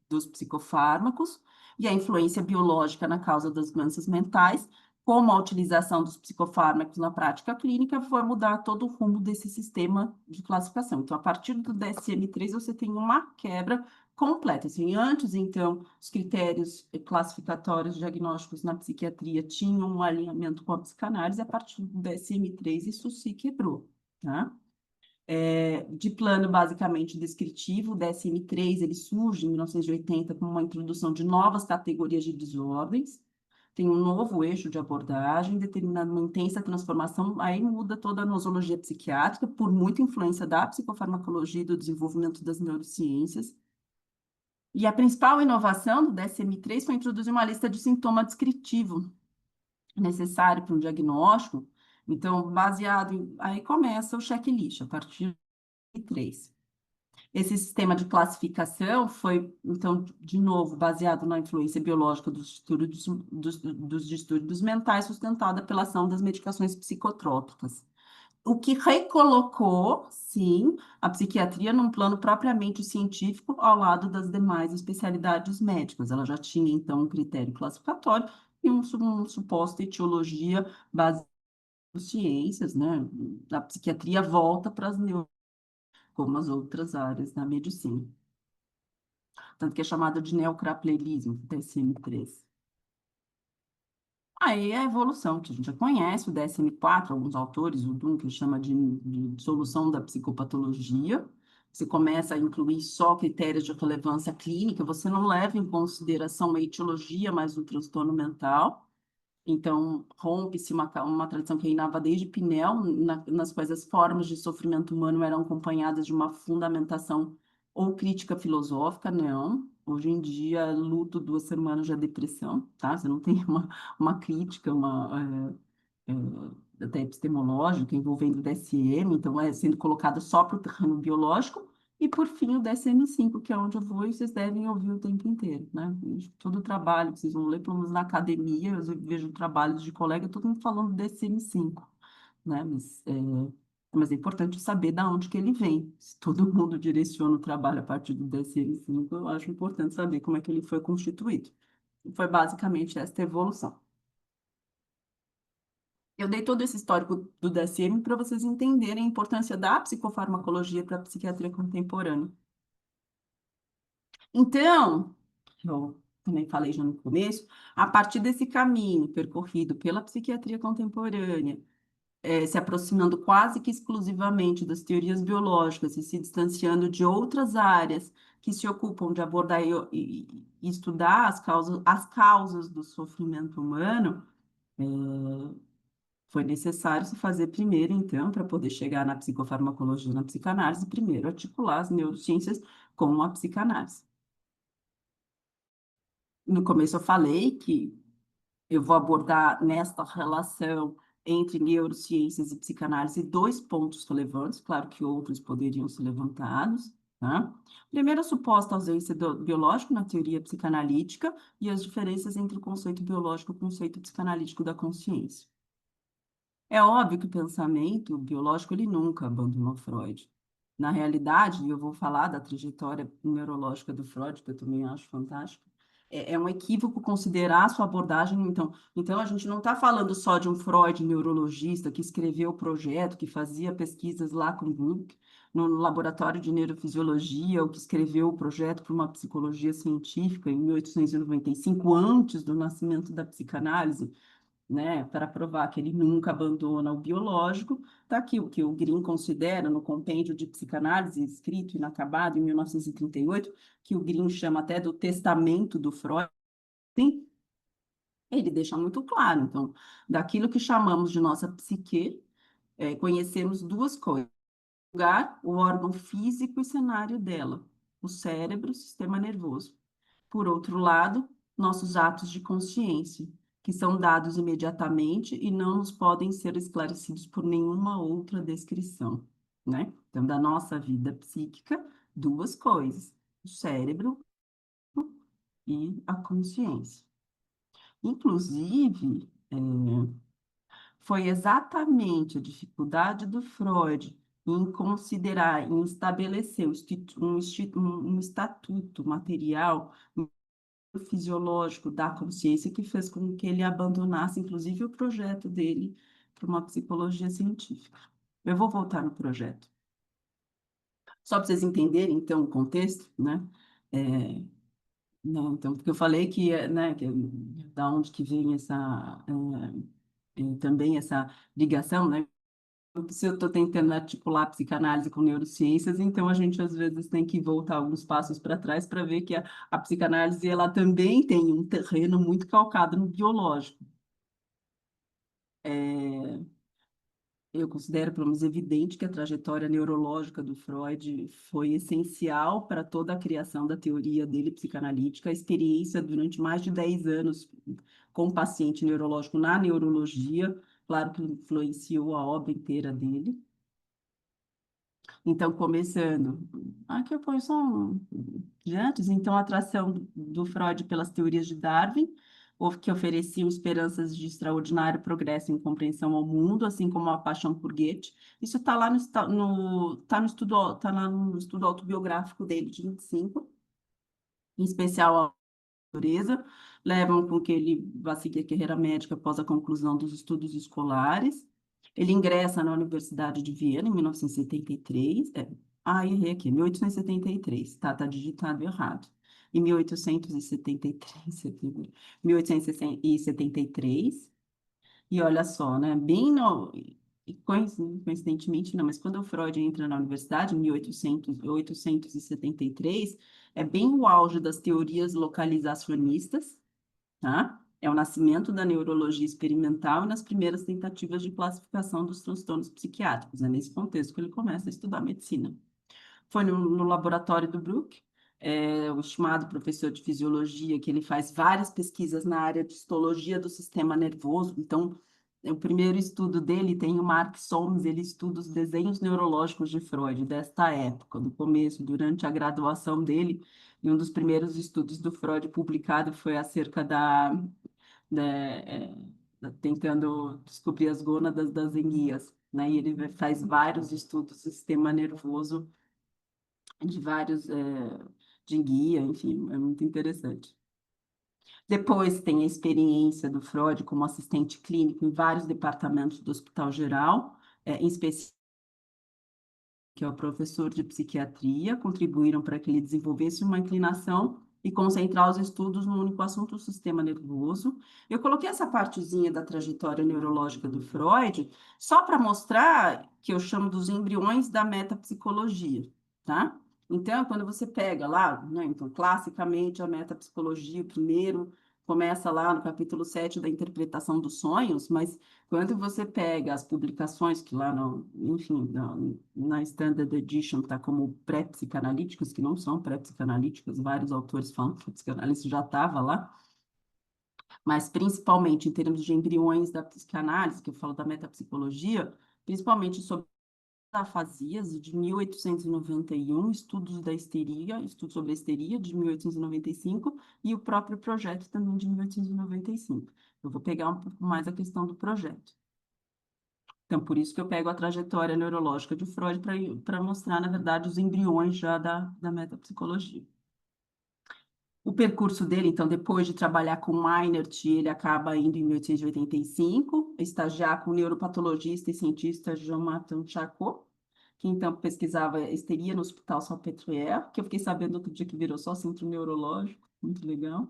dos psicofármacos e a influência biológica na causa das doenças mentais, como a utilização dos psicofármacos na prática clínica foi mudar todo o rumo desse sistema de classificação. Então, a partir do DSM-3, você tem uma quebra completa. Assim, antes, então, os critérios classificatórios diagnósticos na psiquiatria tinham um alinhamento com a psicanálise, a partir do DSM-3 isso se quebrou, tá? De plano basicamente descritivo, o DSM-3 ele surge em 1980 com uma introdução de novas categorias de desordens, tem um novo eixo de abordagem, determinando uma intensa transformação, aí muda toda a nosologia psiquiátrica, por muita influência da psicofarmacologia e do desenvolvimento das neurociências. E a principal inovação do DSM-3 foi introduzir uma lista de sintoma descritivo necessário para um diagnóstico. Então, aí começa o checklist, a partir de 3. Esse sistema de classificação foi, então, de novo, baseado na influência biológica dos distúrbios mentais, sustentada pela ação das medicações psicotrópicas. O que recolocou, sim, a psiquiatria num plano propriamente científico ao lado das demais especialidades médicas. Ela já tinha, então, um critério classificatório e uma suposta etiologia baseada nas ciências, né? A psiquiatria volta para as neurociências, como as outras áreas da medicina. Tanto que é chamado de neocraplelismo, DSM-3. Aí a evolução, que a gente já conhece, o DSM-4, alguns autores, o Dunn, que chama de dissolução da psicopatologia. Você começa a incluir só critérios de relevância clínica, você não leva em consideração a etiologia, mas o transtorno mental. Então, rompe-se uma tradição que reinava desde Pinel, nas quais as formas de sofrimento humano eram acompanhadas de uma fundamentação ou crítica filosófica, não. Hoje em dia, luto 2 semanas já é depressão, tá? Você não tem uma crítica, até epistemológica envolvendo o DSM, então é sendo colocada só para o terreno biológico. E, por fim, o DSM-5, que é onde eu vou e vocês devem ouvir o tempo inteiro, né? Todo o trabalho que vocês vão ler, pelo menos na academia, eu vejo trabalhos de colega, todo mundo falando do DSM-5, né? Mas é importante saber de onde que ele vem. Se todo mundo direciona o trabalho a partir do DSM-5, eu acho importante saber como é que ele foi constituído. Foi basicamente esta evolução. Eu dei todo esse histórico do DSM para vocês entenderem a importância da psicofarmacologia para a psiquiatria contemporânea. Então, eu também falei já no começo, a partir desse caminho percorrido pela psiquiatria contemporânea, se aproximando quase que exclusivamente das teorias biológicas e se distanciando de outras áreas que se ocupam de abordar e estudar as causas do sofrimento humano, foi necessário se fazer primeiro, então, para poder chegar na psicofarmacologia, na psicanálise, primeiro articular as neurociências com a psicanálise. No começo eu falei que eu vou abordar nesta relação entre neurociências e psicanálise 2 pontos relevantes, claro que outros poderiam ser levantados, tá? Primeiro, a suposta ausência do biológico na teoria psicanalítica e as diferenças entre o conceito biológico e o conceito psicanalítico da consciência. É óbvio que o pensamento biológico ele nunca abandonou Freud. Na realidade, e eu vou falar da trajetória neurológica do Freud, que eu também acho fantástico, é um equívoco considerar a sua abordagem. Então a gente não está falando só de um Freud neurologista que escreveu o projeto, que fazia pesquisas lá com o Gluck, no laboratório de neurofisiologia, ou que escreveu o projeto para uma psicologia científica em 1895, antes do nascimento da psicanálise, né, para provar que ele nunca abandona o biológico. Está aqui o que o Green considera no Compêndio de Psicanálise, escrito inacabado em 1938, que o Green chama até do testamento do Freud. Sim, ele deixa muito claro. Então, daquilo que chamamos de nossa psique, conhecemos duas coisas: lugar, o órgão físico e cenário dela, o cérebro, o sistema nervoso. Por outro lado, nossos atos de consciência, que são dados imediatamente e não nos podem ser esclarecidos por nenhuma outra descrição, né? Então, da nossa vida psíquica, duas coisas: o cérebro e a consciência. Inclusive, foi exatamente a dificuldade do Freud em considerar, em estabelecer um estatuto material fisiológico da consciência que fez com que ele abandonasse, inclusive, o projeto dele para uma psicologia científica. Eu vou voltar no projeto. Só para vocês entenderem, então, o contexto, né? É, não, então, porque eu falei que, né, que da onde que vem também essa ligação, né? Se eu estou tentando articular a psicanálise com neurociências, então a gente às vezes tem que voltar alguns passos para trás para ver que a psicanálise ela também tem um terreno muito calcado no biológico. Eu considero, pelo menos, evidente que a trajetória neurológica do Freud foi essencial para toda a criação da teoria dele psicanalítica, a experiência durante mais de 10 anos com o paciente neurológico na neurologia, claro que influenciou a obra inteira dele. Então, começando, aqui eu ponho só de antes, então, a atração do Freud pelas teorias de Darwin, que ofereciam esperanças de extraordinário progresso em compreensão ao mundo, assim como a paixão por Goethe. Isso está lá tá lá no estudo autobiográfico dele, de 25, em especial natureza, levam com que ele vá seguir a carreira médica após a conclusão dos estudos escolares. Ele ingressa na Universidade de Viena em 1973. Errei aqui, 1873, tá digitado errado. Em 1873, 1873, e olha só, né, coincidentemente, não, mas quando o Freud entra na universidade, em 1873, é bem o auge das teorias localizacionistas, tá? É o nascimento da neurologia experimental e nas primeiras tentativas de classificação dos transtornos psiquiátricos. É nesse contexto que ele começa a estudar medicina. Foi no laboratório do Bruck, o estimado professor de fisiologia, que ele faz várias pesquisas na área de histologia do sistema nervoso. Então, o primeiro estudo dele tem o Mark Solms, ele estuda os desenhos neurológicos de Freud, desta época, do começo, durante a graduação dele. E um dos primeiros estudos do Freud publicado foi acerca tentando descobrir as gônadas das enguias, né? E ele faz vários estudos do sistema nervoso de vários, de guia, enfim, é muito interessante. Depois tem a experiência do Freud como assistente clínico em vários departamentos do Hospital Geral, em especial que é o professor de psiquiatria, contribuíram para que ele desenvolvesse uma inclinação e concentrar os estudos no único assunto, o sistema nervoso. Eu coloquei essa partezinha da trajetória neurológica do Freud só para mostrar que eu chamo dos embriões da metapsicologia, tá? Então, quando você pega lá, né, então, classicamente, a metapsicologia, primeiro, começa lá no capítulo 7 da interpretação dos sonhos, mas quando você pega as publicações que lá, enfim, na Standard Edition está como pré-psicanalíticas, que não são pré-psicanalíticas, vários autores falam que a psicanálise já estava lá, mas principalmente em termos de embriões da psicanálise, que eu falo da metapsicologia, principalmente sobre afasias, de 1891, estudos da histeria, estudos sobre a histeria, de 1895, e o próprio projeto também de 1895. Eu vou pegar um pouco mais a questão do projeto. Então, por isso que eu pego a trajetória neurológica de Freud para mostrar, na verdade, os embriões já da metapsicologia. O percurso dele, então, depois de trabalhar com Meinert, ele acaba indo em 1885, estagiar com o neuropatologista e cientista Jean-Martin Charcot, que então pesquisava histeria no Hospital Salpêtrière, que eu fiquei sabendo outro dia que virou só centro neurológico, muito legal.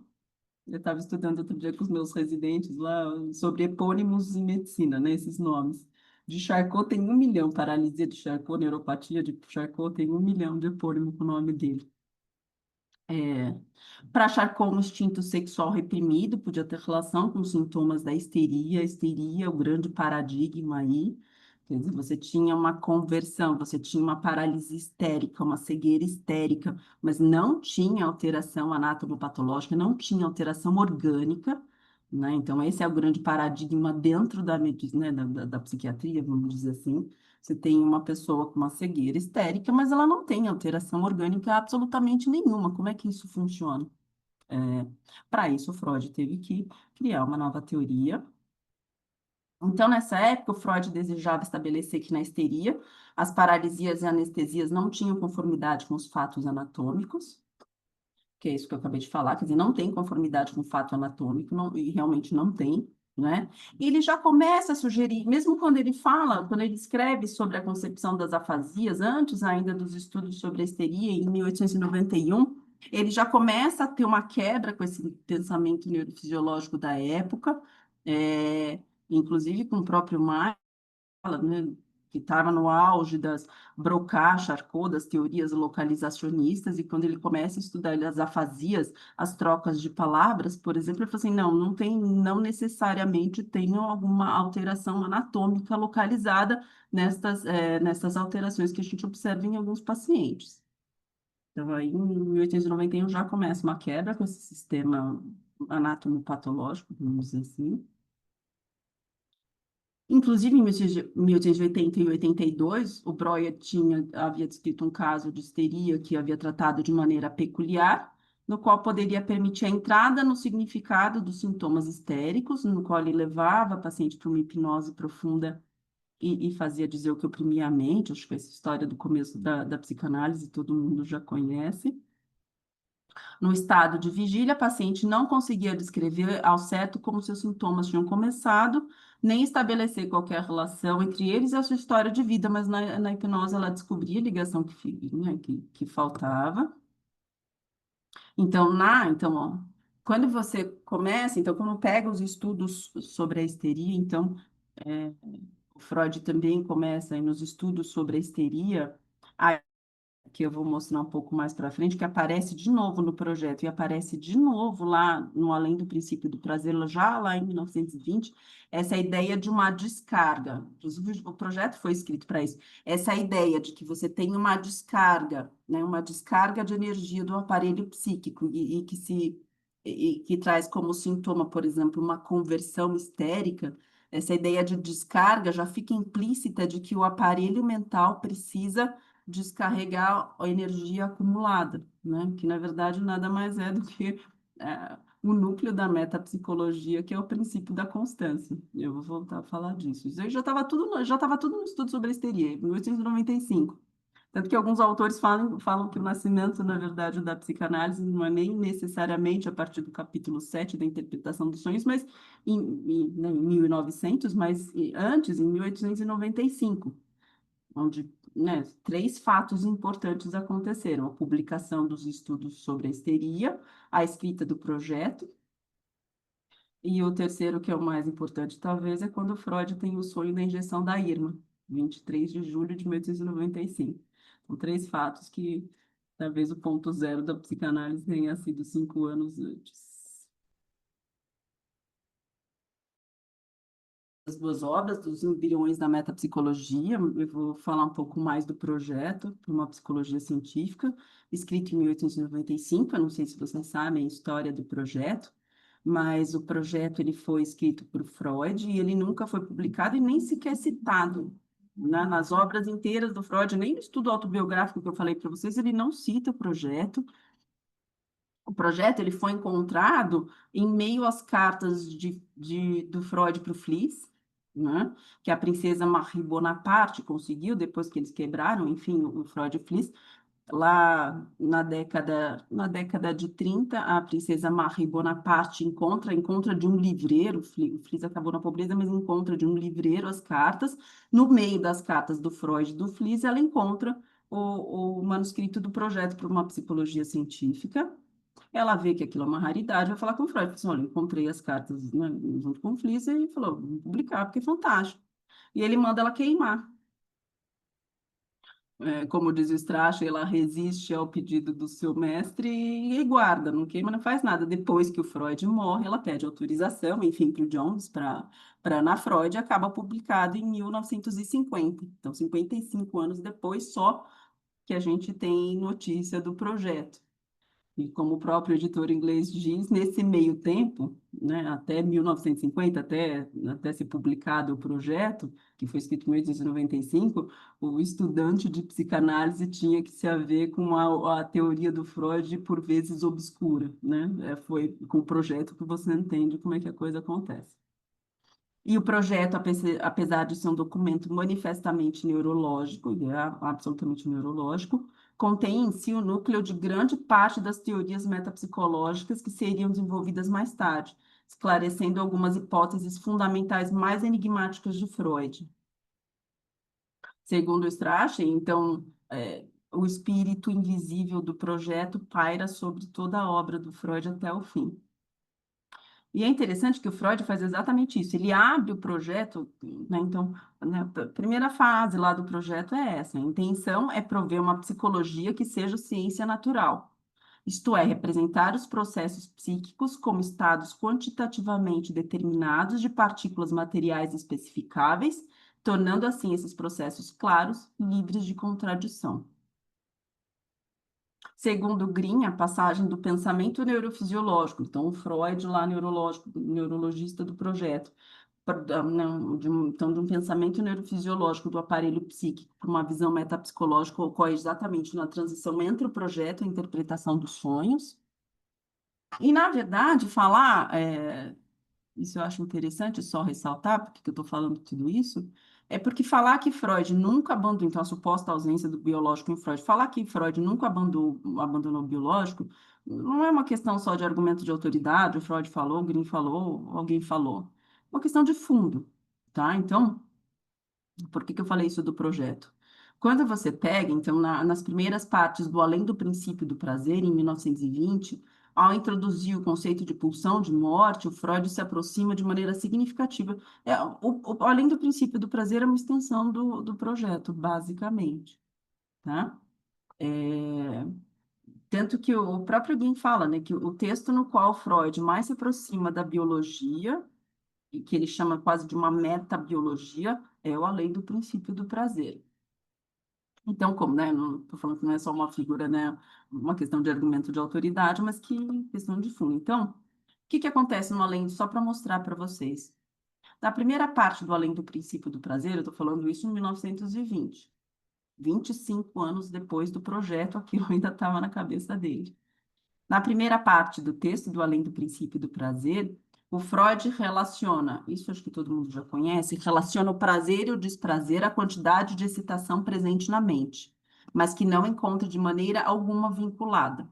Eu estava estudando outro dia com os meus residentes lá sobre epônimos em medicina, né, esses nomes. De Charcot tem 1 milhão, paralisia de Charcot, neuropatia de Charcot tem 1 milhão de epônimo com o nome dele. Para achar como o instinto sexual reprimido podia ter relação com os sintomas da histeria. A histeria é o grande paradigma aí. Quer dizer, você tinha uma conversão, você tinha uma paralisia histérica, uma cegueira histérica, mas não tinha alteração anatomopatológica, não tinha alteração orgânica, né? Então, esse é o grande paradigma dentro da medicina, né, da psiquiatria, vamos dizer assim. Você tem uma pessoa com uma cegueira histérica, mas ela não tem alteração orgânica absolutamente nenhuma. Como é que isso funciona? Para isso, o Freud teve que criar uma nova teoria. Então, nessa época, o Freud desejava estabelecer que na histeria, as paralisias e anestesias não tinham conformidade com os fatos anatômicos, que é isso que eu acabei de falar, quer dizer, não tem conformidade com o fato anatômico, e realmente não tem, né? E ele já começa a sugerir, mesmo quando ele fala, quando ele escreve sobre a concepção das afasias, antes ainda dos estudos sobre a histeria, em 1891, ele já começa a ter uma quebra com esse pensamento neurofisiológico da época, é, inclusive com o próprio Marx, né, que estava no auge das Broca, Charcot, das teorias localizacionistas, e quando ele começa a estudar as afasias, as trocas de palavras, por exemplo, ele fala assim, não tem, não necessariamente tem alguma alteração anatômica localizada nestas alterações que a gente observa em alguns pacientes. Então, aí, em 1891 já começa uma quebra com esse sistema anatomopatológico, vamos dizer assim. Inclusive, em 1880 e 82, o Breuer havia descrito um caso de histeria que havia tratado de maneira peculiar, no qual poderia permitir a entrada no significado dos sintomas histéricos, no qual ele levava a paciente para uma hipnose profunda e fazia dizer o que oprimia a mente. Acho que essa história do começo da psicanálise todo mundo já conhece. No estado de vigília, a paciente não conseguia descrever ao certo como seus sintomas tinham começado, nem estabelecer qualquer relação entre eles e a sua história de vida, mas na hipnose ela descobria a ligação que faltava. Então, ó, quando você começa, então, quando pega os estudos sobre a histeria, então, o Freud também começa aí nos estudos sobre a histeria, que eu vou mostrar um pouco mais para frente, que aparece de novo no projeto e aparece de novo lá no Além do Princípio do Prazer, já lá em 1920, essa ideia de uma descarga. Inclusive, o projeto foi escrito para isso. Essa ideia de que você tem uma descarga, né, uma descarga de energia do aparelho psíquico que traz como sintoma, por exemplo, uma conversão histérica. Essa ideia de descarga já fica implícita de que o aparelho mental precisa descarregar a energia acumulada, né? Que na verdade nada mais é do que o núcleo da metapsicologia, que é o princípio da constância. Eu vou voltar a falar disso. Isso aí já estava tudo no estudo sobre a histeria, em 1895. Tanto que alguns autores falam que o nascimento, na verdade, da psicanálise não é nem necessariamente a partir do capítulo 7 da interpretação dos sonhos, mas né, em 1900, mas antes, em 1895, onde, né, 3 fatos importantes aconteceram: a publicação dos estudos sobre a histeria, a escrita do projeto, e o terceiro, que é o mais importante, talvez, é quando Freud tem o sonho da injeção da Irma, 23 de julho de 1895. São 3 fatos que talvez o ponto zero da psicanálise tenha sido 5 anos antes. As 2 obras, dos embriões da metapsicologia. Eu vou falar um pouco mais do projeto, para uma psicologia científica, escrito em 1895. Eu não sei se vocês sabem a história do projeto, mas o projeto ele foi escrito por Freud e ele nunca foi publicado e nem sequer citado, né? Nas obras inteiras do Freud, nem no estudo autobiográfico que eu falei para vocês, ele não cita o projeto. O projeto ele foi encontrado em meio às cartas do Freud para o Fliess, né? Que a princesa Marie Bonaparte conseguiu, depois que eles quebraram, enfim, o Freud e o Fliess, lá na década de 30, a princesa Marie Bonaparte encontra de um livreiro, o Fliess acabou na pobreza, mas encontra de um livreiro as cartas. No meio das cartas do Freud e do Fliess, ela encontra o manuscrito do projeto para uma psicologia científica. Ela vê que aquilo é uma raridade, vai falar com o Freud, fala assim, olha, encontrei as cartas, né, junto com o Fliess, e falou, vamos publicar, porque é fantástico. E ele manda ela queimar. Como diz o Strache, ela resiste ao pedido do seu mestre e guarda, não queima, não faz nada. Depois que o Freud morre, ela pede autorização, enfim, para o Jones, para Ana Freud, e acaba publicado em 1950. Então, 55 anos depois, só que a gente tem notícia do projeto. E como o próprio editor inglês diz, nesse meio tempo, né, até 1950, até ser publicado o projeto, que foi escrito em 1895, o estudante de psicanálise tinha que se haver com a teoria do Freud, por vezes obscura, né? Foi com o projeto que você entende como é que a coisa acontece. E o projeto, apesar de ser um documento manifestamente neurológico, ele é absolutamente neurológico, contém em si o núcleo de grande parte das teorias metapsicológicas que seriam desenvolvidas mais tarde, esclarecendo algumas hipóteses fundamentais mais enigmáticas de Freud. Segundo Strachey, então, o espírito invisível do projeto paira sobre toda a obra do Freud até o fim. E é interessante que o Freud faz exatamente isso. Ele abre o projeto, né? Então, né, a primeira fase lá do projeto é essa. A intenção é prover uma psicologia que seja ciência natural. Isto é, representar os processos psíquicos como estados quantitativamente determinados de partículas materiais especificáveis, tornando assim esses processos claros, livres de contradição. Segundo Green, a passagem do pensamento neurofisiológico, então o Freud lá neurológico, neurologista do projeto, não, de um pensamento neurofisiológico do aparelho psíquico para uma visão metapsicológica ocorre exatamente na transição entre o projeto e a interpretação dos sonhos. E, na verdade, isso eu acho interessante só ressaltar, porque que eu estou falando tudo isso, é porque falar que Freud nunca abandonou, então a suposta ausência do biológico em Freud, falar que Freud nunca abandonou o biológico, não é uma questão só de argumento de autoridade, o Freud falou, o Green falou, alguém falou. É uma questão de fundo, tá? Então, por que que eu falei isso do projeto? Quando você pega, então, nas primeiras partes do Além do Princípio do Prazer, em 1920, ao introduzir o conceito de pulsão de morte, o Freud se aproxima de maneira significativa. Além do Princípio do Prazer é uma extensão do projeto, basicamente, tá? É, tanto que o próprio Guin fala, né, que o texto no qual Freud mais se aproxima da biologia, e que ele chama quase de uma metabiologia, é o Além do Princípio do Prazer. Então, como, né, não estou falando que não é só uma figura, né, uma questão de argumento de autoridade, mas que questão de fundo. Então, o que que acontece no Além, só para mostrar para vocês? Na primeira parte do Além do Princípio do Prazer, eu estou falando isso em 1920, 25 anos depois do projeto, aquilo ainda estava na cabeça dele. Na primeira parte do texto do Além do Princípio do Prazer, o Freud relaciona, isso acho que todo mundo já conhece, relaciona o prazer e o desprazer à quantidade de excitação presente na mente, mas que não encontra de maneira alguma vinculada.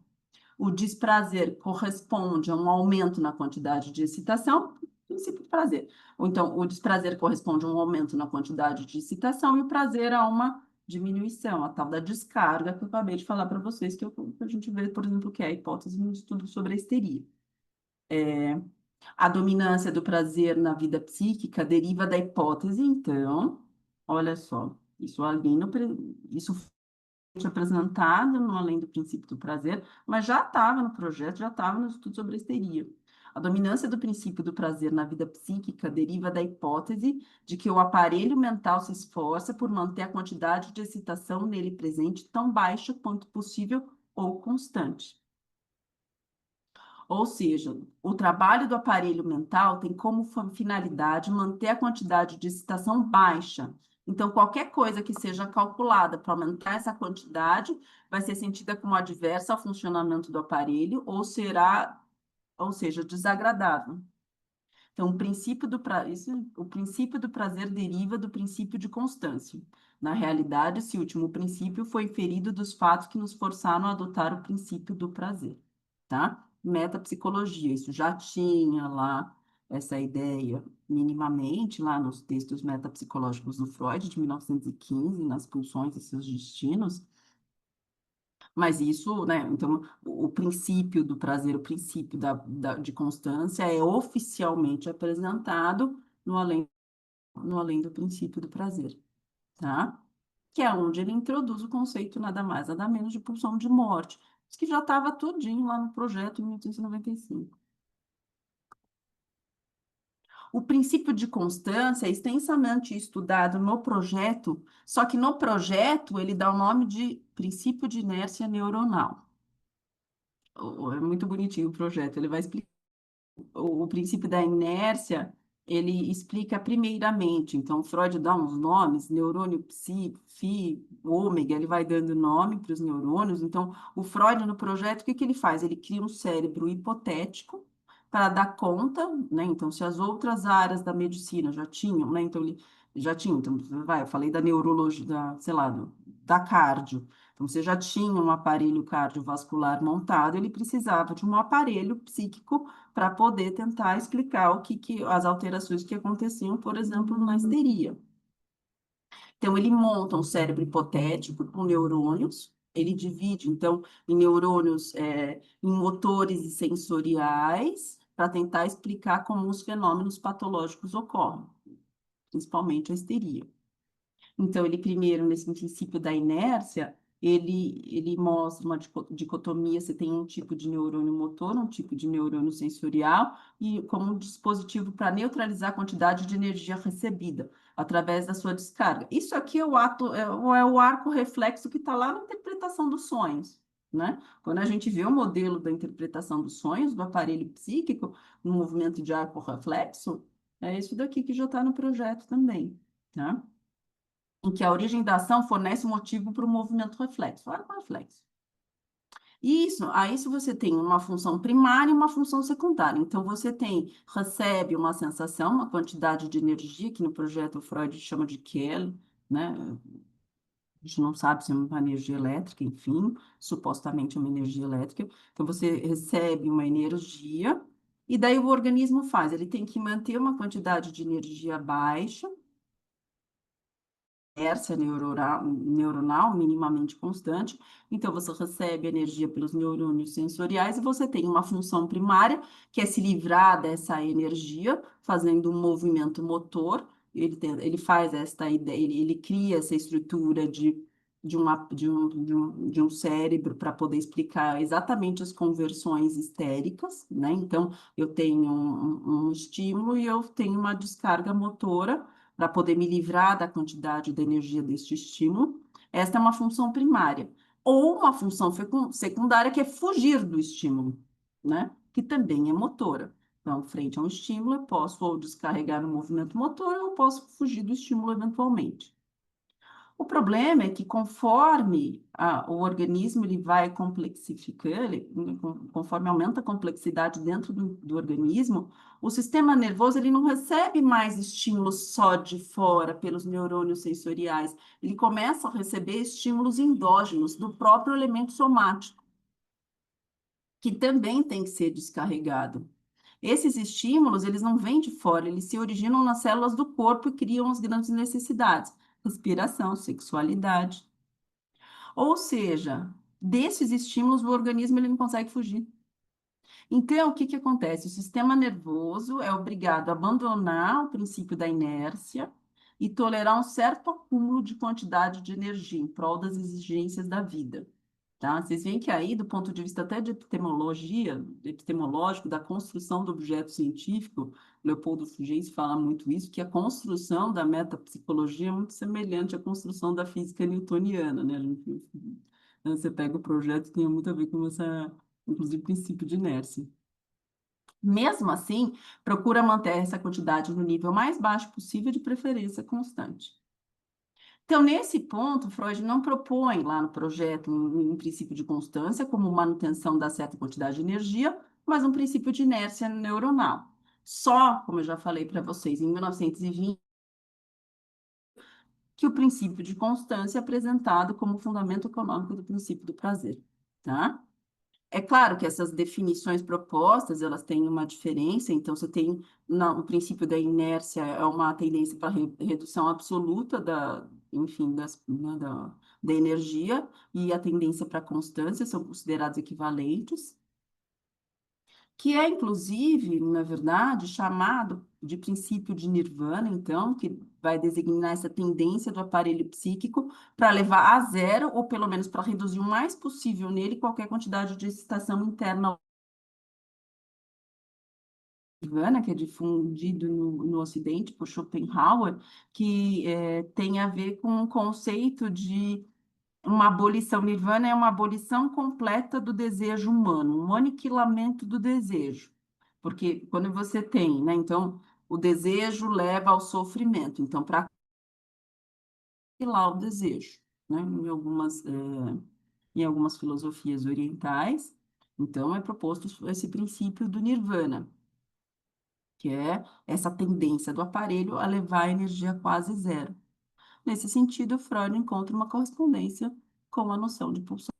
O desprazer corresponde a um aumento na quantidade de excitação, princípio do prazer. Ou então, o desprazer corresponde a um aumento na quantidade de excitação e o prazer a uma diminuição, a tal da descarga que eu acabei de falar para vocês, que a gente vê, por exemplo, que é a hipótese no estudo sobre a histeria. A dominância do prazer na vida psíquica deriva da hipótese, então, olha só, isso foi apresentado no Além do Princípio do Prazer, mas já estava no projeto, já estava no estudo sobre a histeria. A dominância do princípio do prazer na vida psíquica deriva da hipótese de que o aparelho mental se esforça por manter a quantidade de excitação nele presente tão baixa quanto possível ou constante. Ou seja, o trabalho do aparelho mental tem como finalidade manter a quantidade de excitação baixa. Então, qualquer coisa que seja calculada para aumentar essa quantidade vai ser sentida como adversa ao funcionamento do aparelho ou seja, desagradável. Então, o princípio do prazer deriva do princípio de constância. Na realidade, esse último princípio foi inferido dos fatos que nos forçaram a adotar o princípio do prazer, tá? Metapsicologia, isso já tinha lá essa ideia minimamente lá nos textos metapsicológicos do Freud, de 1915, nas Pulsões e seus Destinos, mas isso, né? Então, o princípio do prazer, o princípio de constância é oficialmente apresentado no além do princípio do prazer, tá? Que é onde ele introduz o conceito nada mais, nada menos de pulsão de morte, isso que já estava tudinho lá no projeto em 1895. O princípio de constância é extensamente estudado no projeto, só que no projeto ele dá o nome de princípio de inércia neuronal. É muito bonitinho o projeto, ele vai explicar o princípio da inércia, ele explica primeiramente, então Freud dá uns nomes, neurônio psi, phi, ômega, ele vai dando nome para os neurônios, então o Freud no projeto, o que que ele faz? Ele cria um cérebro hipotético para dar conta, né, então se as outras áreas da medicina já tinham, né, então ele já tinha, então vai, eu falei da neurologia, sei lá, da cardio, então, você já tinha um aparelho cardiovascular montado, ele precisava de um aparelho psíquico para poder tentar explicar as alterações que aconteciam, por exemplo, na histeria. Então, ele monta um cérebro hipotético com neurônios, ele divide, então, em neurônios, em motores e sensoriais, para tentar explicar como os fenômenos patológicos ocorrem, principalmente a histeria. Então, ele primeiro, nesse princípio da inércia, ele mostra uma dicotomia, você tem um tipo de neurônio motor, um tipo de neurônio sensorial, e como um dispositivo para neutralizar a quantidade de energia recebida através da sua descarga. Isso aqui é o arco reflexo que está lá na interpretação dos sonhos, né? Quando a gente vê o modelo da interpretação dos sonhos, do aparelho psíquico, no movimento de arco reflexo, é isso daqui que já está no projeto também, tá? Em que a origem da ação fornece motivo para o movimento reflexo. Olha o reflexo. Isso você tem uma função primária e uma função secundária. Então, recebe uma sensação, uma quantidade de energia, que no projeto Freud chama de Kell, né? A gente não sabe se é uma energia elétrica, enfim, supostamente é uma energia elétrica. Então, você recebe uma energia, e daí o organismo ele tem que manter uma quantidade de energia baixa, inércia neuronal minimamente constante. Então, você recebe energia pelos neurônios sensoriais e você tem uma função primária, que é se livrar dessa energia, fazendo um movimento motor. Ele faz esta ideia, ele cria essa estrutura de um cérebro para poder explicar exatamente as conversões histéricas, né? Então, eu tenho um estímulo e eu tenho uma descarga motora para poder me livrar da quantidade de energia deste estímulo. Esta é uma função primária. Ou uma função secundária, que é fugir do estímulo, né? Que também é motora. Então, frente a um estímulo, eu posso ou descarregar no movimento motor, ou eu posso fugir do estímulo eventualmente. O problema é que conforme o organismo ele vai complexificando, conforme aumenta a complexidade dentro do organismo, o sistema nervoso ele não recebe mais estímulos só de fora pelos neurônios sensoriais, ele começa a receber estímulos endógenos do próprio elemento somático, que também tem que ser descarregado. Esses estímulos, eles não vêm de fora, eles se originam nas células do corpo e criam as grandes necessidades, respiração, sexualidade. Ou seja, desses estímulos o organismo ele não consegue fugir. Então, o que que acontece? O sistema nervoso é obrigado a abandonar o princípio da inércia e tolerar um certo acúmulo de quantidade de energia em prol das exigências da vida. Tá? Vocês veem que aí, do ponto de vista até de epistemologia, epistemológico, da construção do objeto científico, Leopoldo Fugêncio fala muito isso, que a construção da metapsicologia é muito semelhante à construção da física newtoniana, né? Você pega o projeto, tem muito a ver com essa, inclusive, princípio de inércia. Mesmo assim, procura manter essa quantidade no nível mais baixo possível, de preferência constante. Então, nesse ponto, Freud não propõe lá no projeto um princípio de constância como manutenção da certa quantidade de energia, mas um princípio de inércia neuronal. Só, como eu já falei para vocês, em 1920, que o princípio de constância é apresentado como fundamento econômico do princípio do prazer, tá? É claro que essas definições propostas, elas têm uma diferença, então você tem o princípio da inércia é uma tendência para redução absoluta enfim, da energia, e a tendência para constância são considerados equivalentes, que é, inclusive, na verdade, chamado de princípio de nirvana, então, que vai designar essa tendência do aparelho psíquico para levar a zero, ou pelo menos para reduzir o mais possível nele qualquer quantidade de excitação interna nirvana, que é difundido no Ocidente por Schopenhauer, que tem a ver com o conceito de uma abolição. Nirvana é uma abolição completa do desejo humano, um aniquilamento do desejo. Porque quando você tem, né, então, o desejo leva ao sofrimento. Então, para aniquilar o desejo, né, em algumas filosofias orientais, então, é proposto esse princípio do nirvana, que é essa tendência do aparelho a levar a energia quase zero. Nesse sentido, Freud encontra uma correspondência com a noção de pulsão.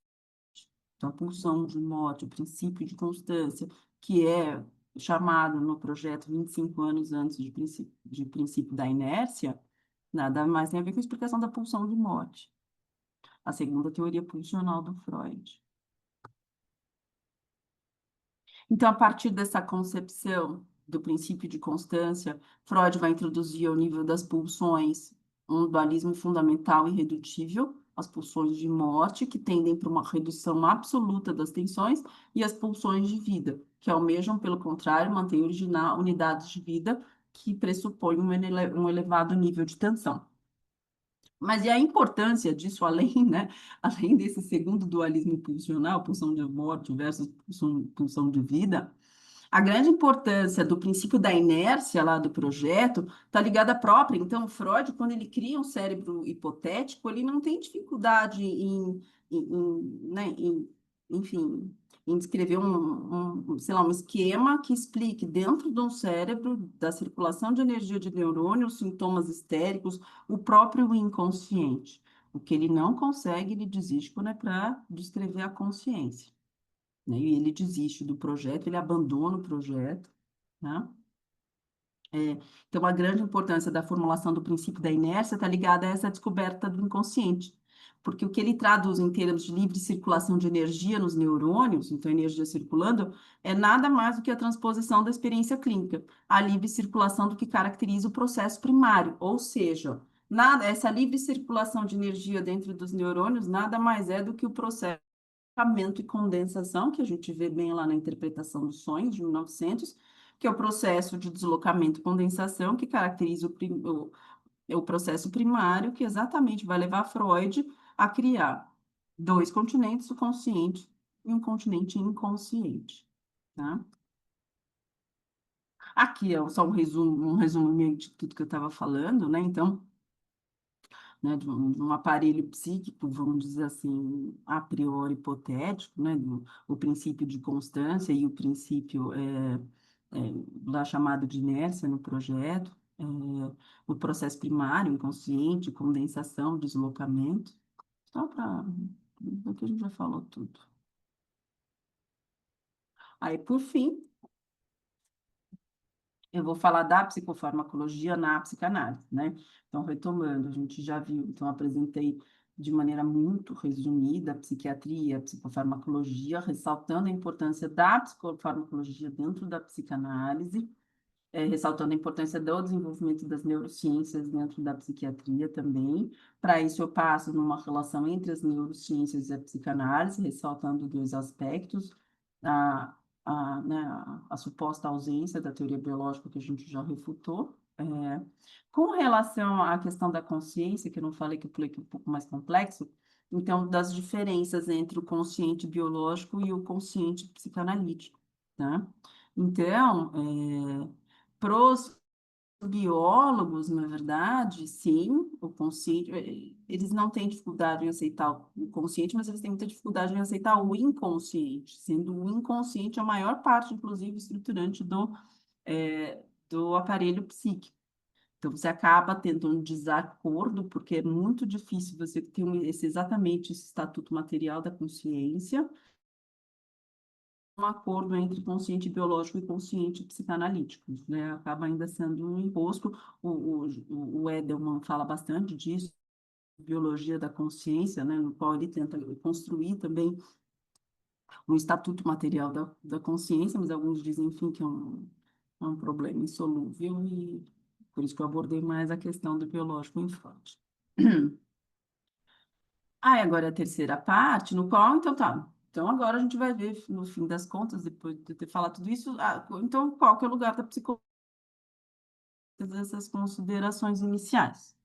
Então, a pulsão de morte, o princípio de constância, que é chamado no projeto 25 anos antes de princípio da inércia, nada mais tem a ver com a explicação da pulsão de morte, a segunda teoria pulsional do Freud. Então, a partir dessa concepção do princípio de constância, Freud vai introduzir ao nível das pulsões um dualismo fundamental e irredutível, as pulsões de morte, que tendem para uma redução absoluta das tensões, e as pulsões de vida, que almejam, pelo contrário, manter original unidades de vida que pressupõem um elevado nível de tensão. Mas e a importância disso, além, né, além desse segundo dualismo pulsional, pulsão de morte versus pulsão de vida, a grande importância do princípio da inércia lá do projeto está ligada à própria. Então, Freud, quando ele cria um cérebro hipotético, ele não tem dificuldade enfim, em descrever sei lá, um esquema que explique dentro de um cérebro, da circulação de energia de neurônios, sintomas histéricos, o próprio inconsciente. O que ele não consegue, ele desiste quando é para descrever a consciência, né? E ele desiste do projeto, ele abandona o projeto, né? Então, a grande importância da formulação do princípio da inércia está ligada a essa descoberta do inconsciente, porque o que ele traduz em termos de livre circulação de energia nos neurônios, então energia circulando, é nada mais do que a transposição da experiência clínica, a livre circulação do que caracteriza o processo primário, ou seja, essa livre circulação de energia dentro dos neurônios nada mais é do que o processo deslocamento e condensação, que a gente vê bem lá na interpretação dos sonhos de 1900, que é o processo de deslocamento e condensação que caracteriza o processo primário, que exatamente vai levar Freud a criar dois continentes, o consciente e um continente inconsciente, tá? Aqui é só um resumo de tudo que eu estava falando, né? Então, né, de um aparelho psíquico, vamos dizer assim, a priori hipotético, né, o princípio de constância e o princípio lá chamado de inércia no projeto, o processo primário, inconsciente, condensação, deslocamento, só para... Aqui a gente já falou tudo. Aí, por fim, eu vou falar da psicofarmacologia na psicanálise, né? Então, retomando, a gente já viu, então, apresentei de maneira muito resumida a psiquiatria, a psicofarmacologia, ressaltando a importância da psicofarmacologia dentro da psicanálise, ressaltando a importância do desenvolvimento das neurociências dentro da psiquiatria também. Para isso, eu passo numa relação entre as neurociências e a psicanálise, ressaltando dois aspectos: a, né, a suposta ausência da teoria biológica, que a gente já refutou. Com relação à questão da consciência, que eu não falei, que eu falei que é um pouco mais complexo, então, das diferenças entre o consciente biológico e o consciente psicanalítico, tá? Então, para os biólogos, na verdade, sim, o consciente, eles não têm dificuldade em aceitar o consciente, mas eles têm muita dificuldade em aceitar o inconsciente, sendo o inconsciente a maior parte, inclusive, estruturante do do aparelho psíquico. Então, você acaba tendo um desacordo, porque é muito difícil você ter exatamente esse estatuto material da consciência, um acordo entre consciente biológico e consciente psicanalítico, né? Acaba ainda sendo um imposto. O Edelman fala bastante disso, biologia da consciência, né? No qual ele tenta construir também um estatuto material da consciência, mas alguns dizem, enfim, que é um problema insolúvel e por isso que eu abordei mais a questão do biológico infante. Ah, e agora é a terceira parte, no qual, então tá. Então agora a gente vai ver, no fim das contas, depois de ter falado tudo isso, então qual que é o lugar da psicologia dessas considerações iniciais?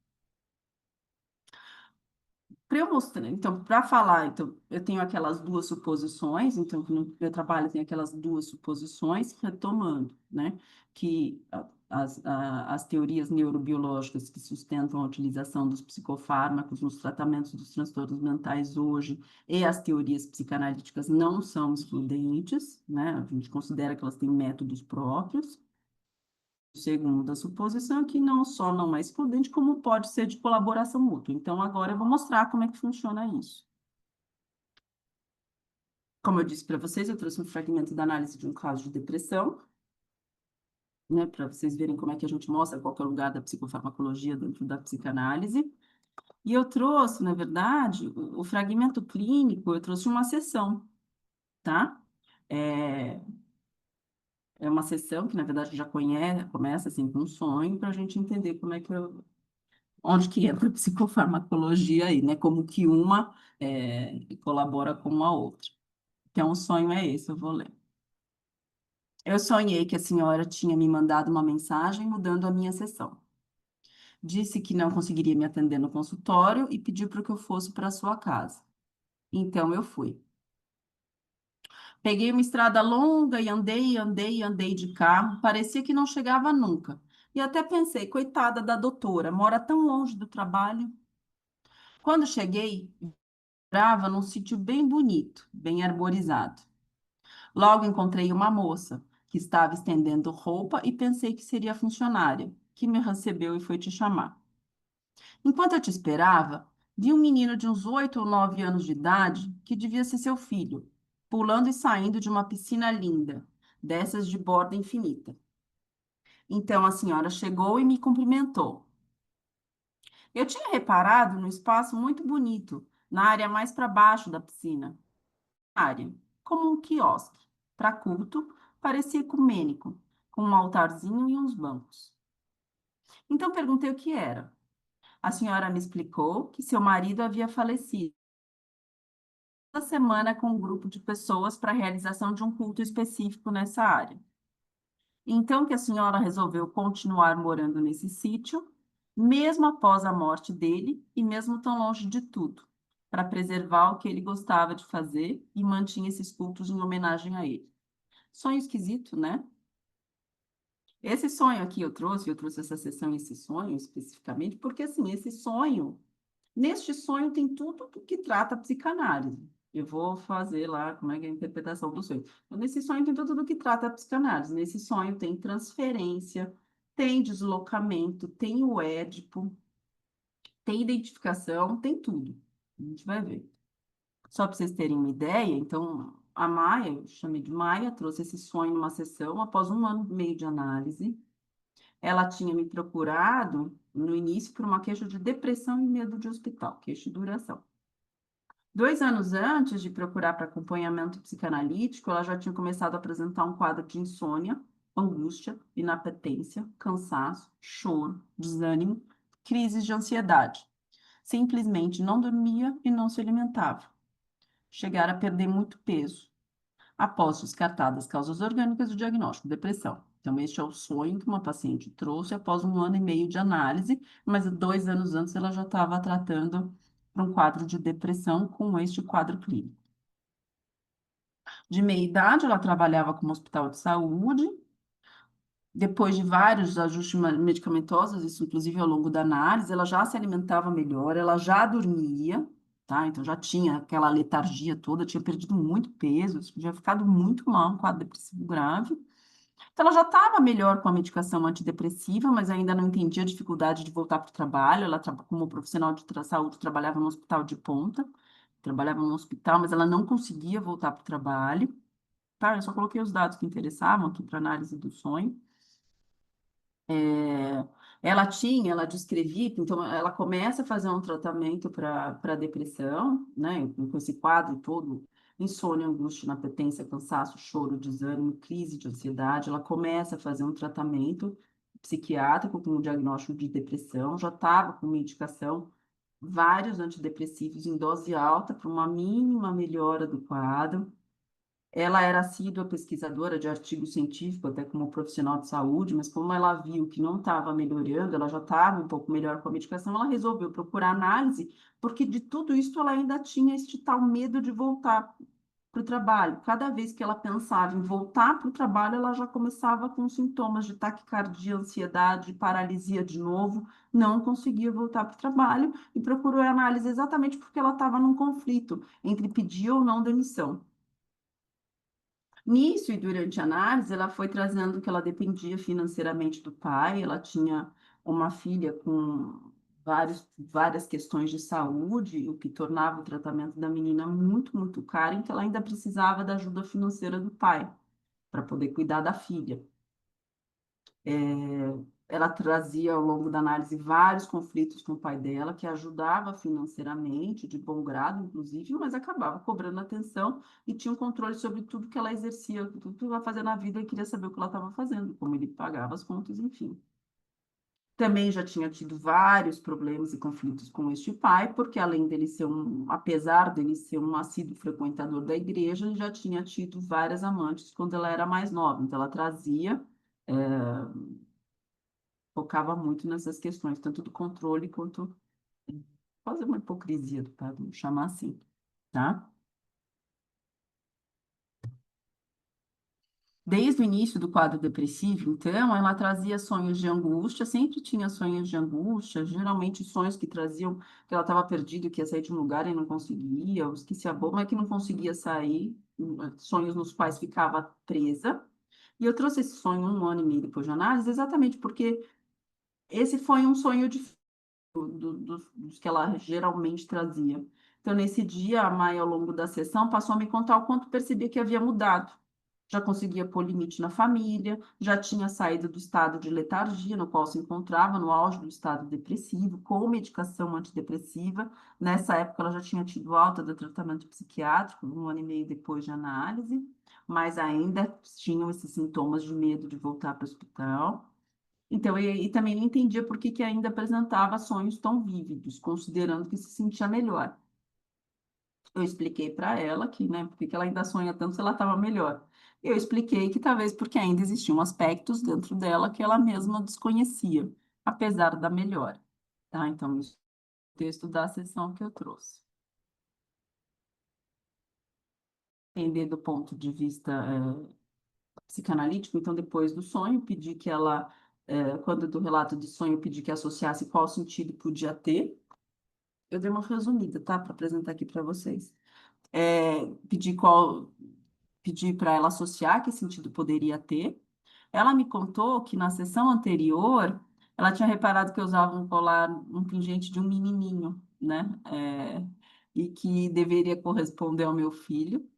Para eu mostrar, então, para falar, então, eu tenho aquelas duas suposições, então, no meu trabalho tem aquelas duas suposições, retomando, né, que as teorias neurobiológicas que sustentam a utilização dos psicofármacos nos tratamentos dos transtornos mentais hoje e as teorias psicanalíticas não são excludentes, né, a gente considera que elas têm métodos próprios. Segunda suposição, que não só não é excludente, como pode ser de colaboração mútua. Então, agora eu vou mostrar como é que funciona isso. Como eu disse para vocês, eu trouxe um fragmento da análise de um caso de depressão, né, para vocês verem como é que a gente mostra qual que é o lugar da psicofarmacologia dentro da psicanálise. E eu trouxe, na verdade, o fragmento clínico, eu trouxe uma sessão, tá? É, é uma sessão que, na verdade, já começa assim com um sonho, para a gente entender como é que onde que entra a psicofarmacologia aí, né? Como que uma colabora com a outra. Então, o sonho é esse, eu vou ler. Eu sonhei que a senhora tinha me mandado uma mensagem mudando a minha sessão. Disse que não conseguiria me atender no consultório e pediu para que eu fosse para a sua casa. Então, eu fui. Peguei uma estrada longa e andei de carro. Parecia que não chegava nunca. E até pensei, coitada da doutora, mora tão longe do trabalho. Quando cheguei, morava num sítio bem bonito, bem arborizado. Logo encontrei uma moça que estava estendendo roupa e pensei que seria a funcionária, que me recebeu e foi te chamar. Enquanto eu te esperava, vi um menino de uns 8 ou 9 anos de idade, que devia ser seu filho, pulando e saindo de uma piscina linda, dessas de borda infinita. Então a senhora chegou e me cumprimentou. Eu tinha reparado num espaço muito bonito, na área mais para baixo da piscina. Área, como um quiosque. Para culto, parecia ecumênico, com um altarzinho e uns bancos. Então perguntei o que era. A senhora me explicou que seu marido havia falecido toda semana com um grupo de pessoas para a realização de um culto específico nessa área. Então que a senhora resolveu continuar morando nesse sítio, mesmo após a morte dele e mesmo tão longe de tudo, para preservar o que ele gostava de fazer e mantinha esses cultos em homenagem a ele. Sonho esquisito, né? Esse sonho aqui eu trouxe essa sessão, esse sonho especificamente, porque assim, neste sonho tem tudo do que trata a psicanálise. Eu vou fazer lá como é que é a interpretação do sonho. Então, nesse sonho tem tudo do que trata a psicanálise. Nesse sonho tem transferência, tem deslocamento, tem o Édipo, tem identificação, tem tudo. A gente vai ver. Só para vocês terem uma ideia, então, a Maia, eu chamei de Maia, trouxe esse sonho numa sessão após 1 ano e meio de análise. Ela tinha me procurado no início por uma queixa de depressão e medo de hospital, queixa de duração. 2 anos antes de procurar para acompanhamento psicanalítico, ela já tinha começado a apresentar um quadro de insônia, angústia, inapetência, cansaço, choro, desânimo, crises de ansiedade. Simplesmente não dormia e não se alimentava. Chegar a perder muito peso. Após descartadas as causas orgânicas do diagnóstico, depressão. Então, este é o sonho que uma paciente trouxe após 1 ano e meio de análise, mas 2 anos antes ela já estava tratando para um quadro de depressão com este quadro clínico. De meia idade, ela trabalhava como hospital de saúde. Depois de vários ajustes medicamentosos, isso inclusive ao longo da análise, ela já se alimentava melhor, ela já dormia, tá? Então já tinha aquela letargia toda, tinha perdido muito peso, tinha ficado muito mal, um quadro depressivo grave. Então, ela já estava melhor com a medicação antidepressiva, mas ainda não entendia a dificuldade de voltar para o trabalho. Ela, como profissional de saúde, trabalhava no hospital de ponta, trabalhava no hospital, mas ela não conseguia voltar para o trabalho. Tá, eu só coloquei os dados que interessavam aqui para análise do sonho. Ela descrevia, então ela começa a fazer um tratamento para depressão, né, com esse quadro todo, insônia, angústia, inapetência, cansaço, choro, desânimo, crise de ansiedade. Ela começa a fazer um tratamento psiquiátrico com o diagnóstico de depressão, já estava com medicação, vários antidepressivos em dose alta para uma mínima melhora do quadro. Ela era assídua pesquisadora de artigo científico, até como profissional de saúde, mas como ela viu que não estava melhorando, ela já estava um pouco melhor com a medicação, ela resolveu procurar análise, porque de tudo isso ela ainda tinha este tal medo de voltar para o trabalho. Cada vez que ela pensava em voltar para o trabalho, ela já começava com sintomas de taquicardia, ansiedade, paralisia de novo, não conseguia voltar para o trabalho e procurou a análise exatamente porque ela estava num conflito entre pedir ou não demissão. Nisso e durante a análise, ela foi trazendo que ela dependia financeiramente do pai, ela tinha uma filha com várias questões de saúde, o que tornava o tratamento da menina muito, muito caro, então ela ainda precisava da ajuda financeira do pai para poder cuidar da filha. Ela trazia ao longo da análise vários conflitos com o pai dela, que ajudava financeiramente, de bom grado, inclusive, mas acabava cobrando atenção e tinha um controle sobre tudo que ela exercia, tudo que ela fazia na vida e queria saber o que ela estava fazendo, como ele pagava as contas, enfim. Também já tinha tido vários problemas e conflitos com este pai, porque além dele ser apesar dele ser um assíduo frequentador da igreja, ele já tinha tido várias amantes quando ela era mais nova. Então ela trazia focava muito nessas questões, tanto do controle quanto quase uma hipocrisia do padre, vamos chamar assim, tá? Desde o início do quadro depressivo, então, ela trazia sonhos de angústia, sempre tinha sonhos de angústia, geralmente sonhos que traziam que ela estava perdida, que ia sair de um lugar e não conseguia, ou esquecia a bomba, mas que não conseguia sair, sonhos nos quais ficava presa. E eu trouxe esse sonho 1 ano e meio depois de análise, exatamente porque esse foi um sonho dos que ela geralmente trazia. Então, nesse dia, a Maia, ao longo da sessão, passou a me contar o quanto percebia que havia mudado. Já conseguia pôr limite na família, já tinha saído do estado de letargia, no qual se encontrava no auge do estado depressivo, com medicação antidepressiva. Nessa época, ela já tinha tido alta do tratamento psiquiátrico, 1 ano e meio depois de análise, mas ainda tinham esses sintomas de medo de voltar para o hospital. Então, e também não entendia por que ainda apresentava sonhos tão vívidos, considerando que se sentia melhor. Eu expliquei para ela que, né, por que ela ainda sonha tanto se ela estava melhor. Eu expliquei que talvez porque ainda existiam aspectos dentro dela que ela mesma desconhecia, apesar da melhora. Tá? Então, isso é o texto da sessão que eu trouxe. Entender do ponto de vista psicanalítico, então, depois do sonho, pedi que ela, quando do relato de sonho, pedi que associasse qual sentido podia ter. Eu dei uma resumida, tá? Para apresentar aqui para vocês. Pedi para ela associar que sentido poderia ter. Ela me contou que na sessão anterior ela tinha reparado que eu usava um colar, um pingente de um menininho, né? E que deveria corresponder ao meu filho.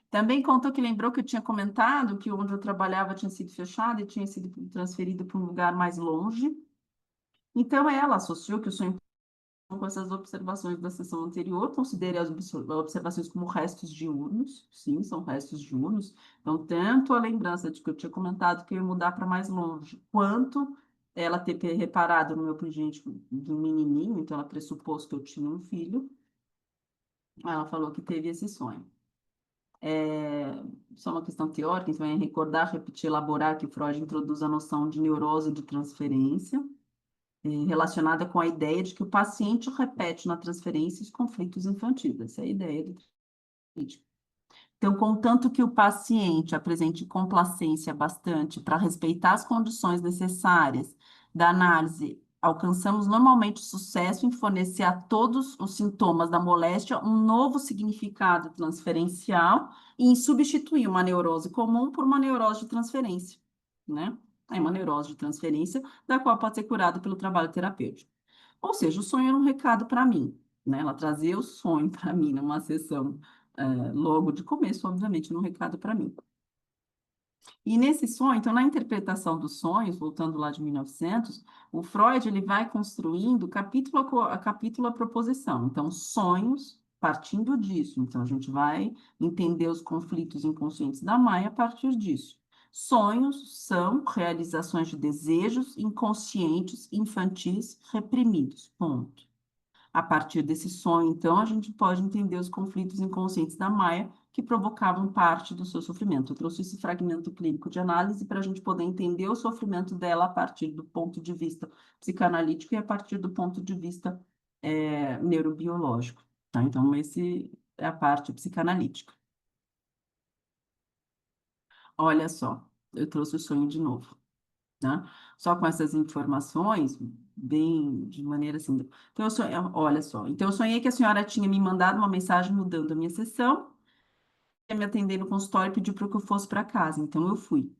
Também contou que lembrou que eu tinha comentado que onde eu trabalhava tinha sido fechado e tinha sido transferido para um lugar mais longe. Então ela associou que o sonho com essas observações da sessão anterior, considere as observações como restos diurnos, sim, são restos diurnos, então tanto a lembrança de que eu tinha comentado que eu ia mudar para mais longe, quanto ela ter reparado no meu pingente do menininho, então ela pressupôs que eu tinha um filho, ela falou que teve esse sonho. Só uma questão teórica, então é recordar, repetir, elaborar que Freud introduz a noção de neurose de transferência, relacionada com a ideia de que o paciente repete na transferência os conflitos infantis. Essa é a ideia do crítico. Então, contanto que o paciente apresente complacência bastante para respeitar as condições necessárias da análise, alcançamos normalmente sucesso em fornecer a todos os sintomas da moléstia um novo significado transferencial e em substituir uma neurose comum por uma neurose de transferência. né? É uma neurose de transferência, da qual pode ser curada pelo trabalho terapêutico. Ou seja, o sonho era um recado para mim, né? Ela trazia o sonho para mim numa sessão, logo de começo, obviamente, num recado para mim. E nesse sonho, então, na interpretação dos sonhos, voltando lá de 1900, o Freud ele vai construindo capítulo a proposição. Então, sonhos, partindo disso. Então, a gente vai entender os conflitos inconscientes da Maia a partir disso. Sonhos são realizações de desejos inconscientes infantis reprimidos. Ponto. A partir desse sonho, então, a gente pode entender os conflitos inconscientes da Maia que provocavam parte do seu sofrimento. Eu trouxe esse fragmento clínico de análise para a gente poder entender o sofrimento dela a partir do ponto de vista psicanalítico e a partir do ponto de vista neurobiológico. Tá? Então, esse é a parte psicanalítica. Olha só, eu trouxe o sonho de novo. Né? Só com essas informações, bem de maneira assim. Então, olha só. Então, eu sonhei que a senhora tinha me mandado uma mensagem mudando a minha sessão, ia me atender no consultório e pediu para que eu fosse para casa. Então, eu fui.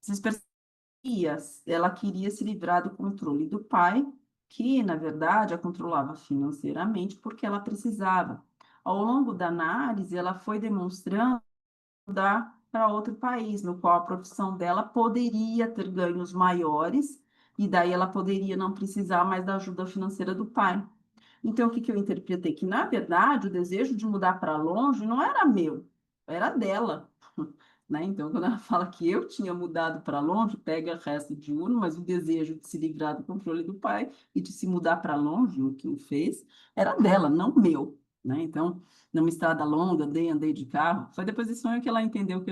Vocês percebiam? Ela queria se livrar do controle do pai, que, na verdade, a controlava financeiramente porque ela precisava. Ao longo da análise, ela foi demonstrando mudar para outro país, no qual a profissão dela poderia ter ganhos maiores, e daí ela poderia não precisar mais da ajuda financeira do pai. Então, o que eu interpretei? Que, na verdade, o desejo de mudar para longe não era meu, era dela. Né? Então, quando ela fala que eu tinha mudado para longe, pega resto de uno, mas o desejo de se livrar do controle do pai e de se mudar para longe, o que o fez, era dela, não meu. Né? Então, numa estrada longa, andei de carro. Foi depois desse sonho que ela entendeu que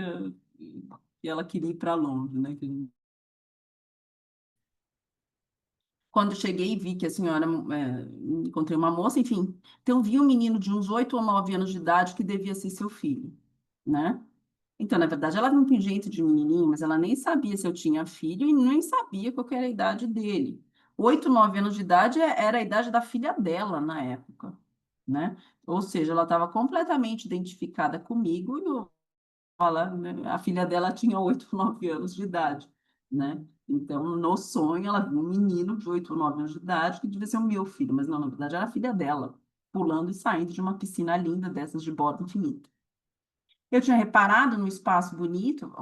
ela queria ir para longe, né? Quando cheguei e vi que a senhora, encontrei uma moça, enfim. Então, vi um menino de uns 8 ou 9 anos de idade que devia ser seu filho, né? Então, na verdade, ela não tem jeito de menininho, mas ela nem sabia se eu tinha filho e nem sabia qual que era a idade dele. 8, 9 anos de idade era a idade da filha dela na época, né? Ou seja, ela estava completamente identificada comigo e né, a filha dela tinha 8, 9 anos de idade, né? Então, no sonho, ela viu um menino de 8 ou 9 anos de idade que devia ser o meu filho, mas não, na verdade, era a filha dela, pulando e saindo de uma piscina linda dessas de borda infinita. Eu tinha reparado num espaço bonito,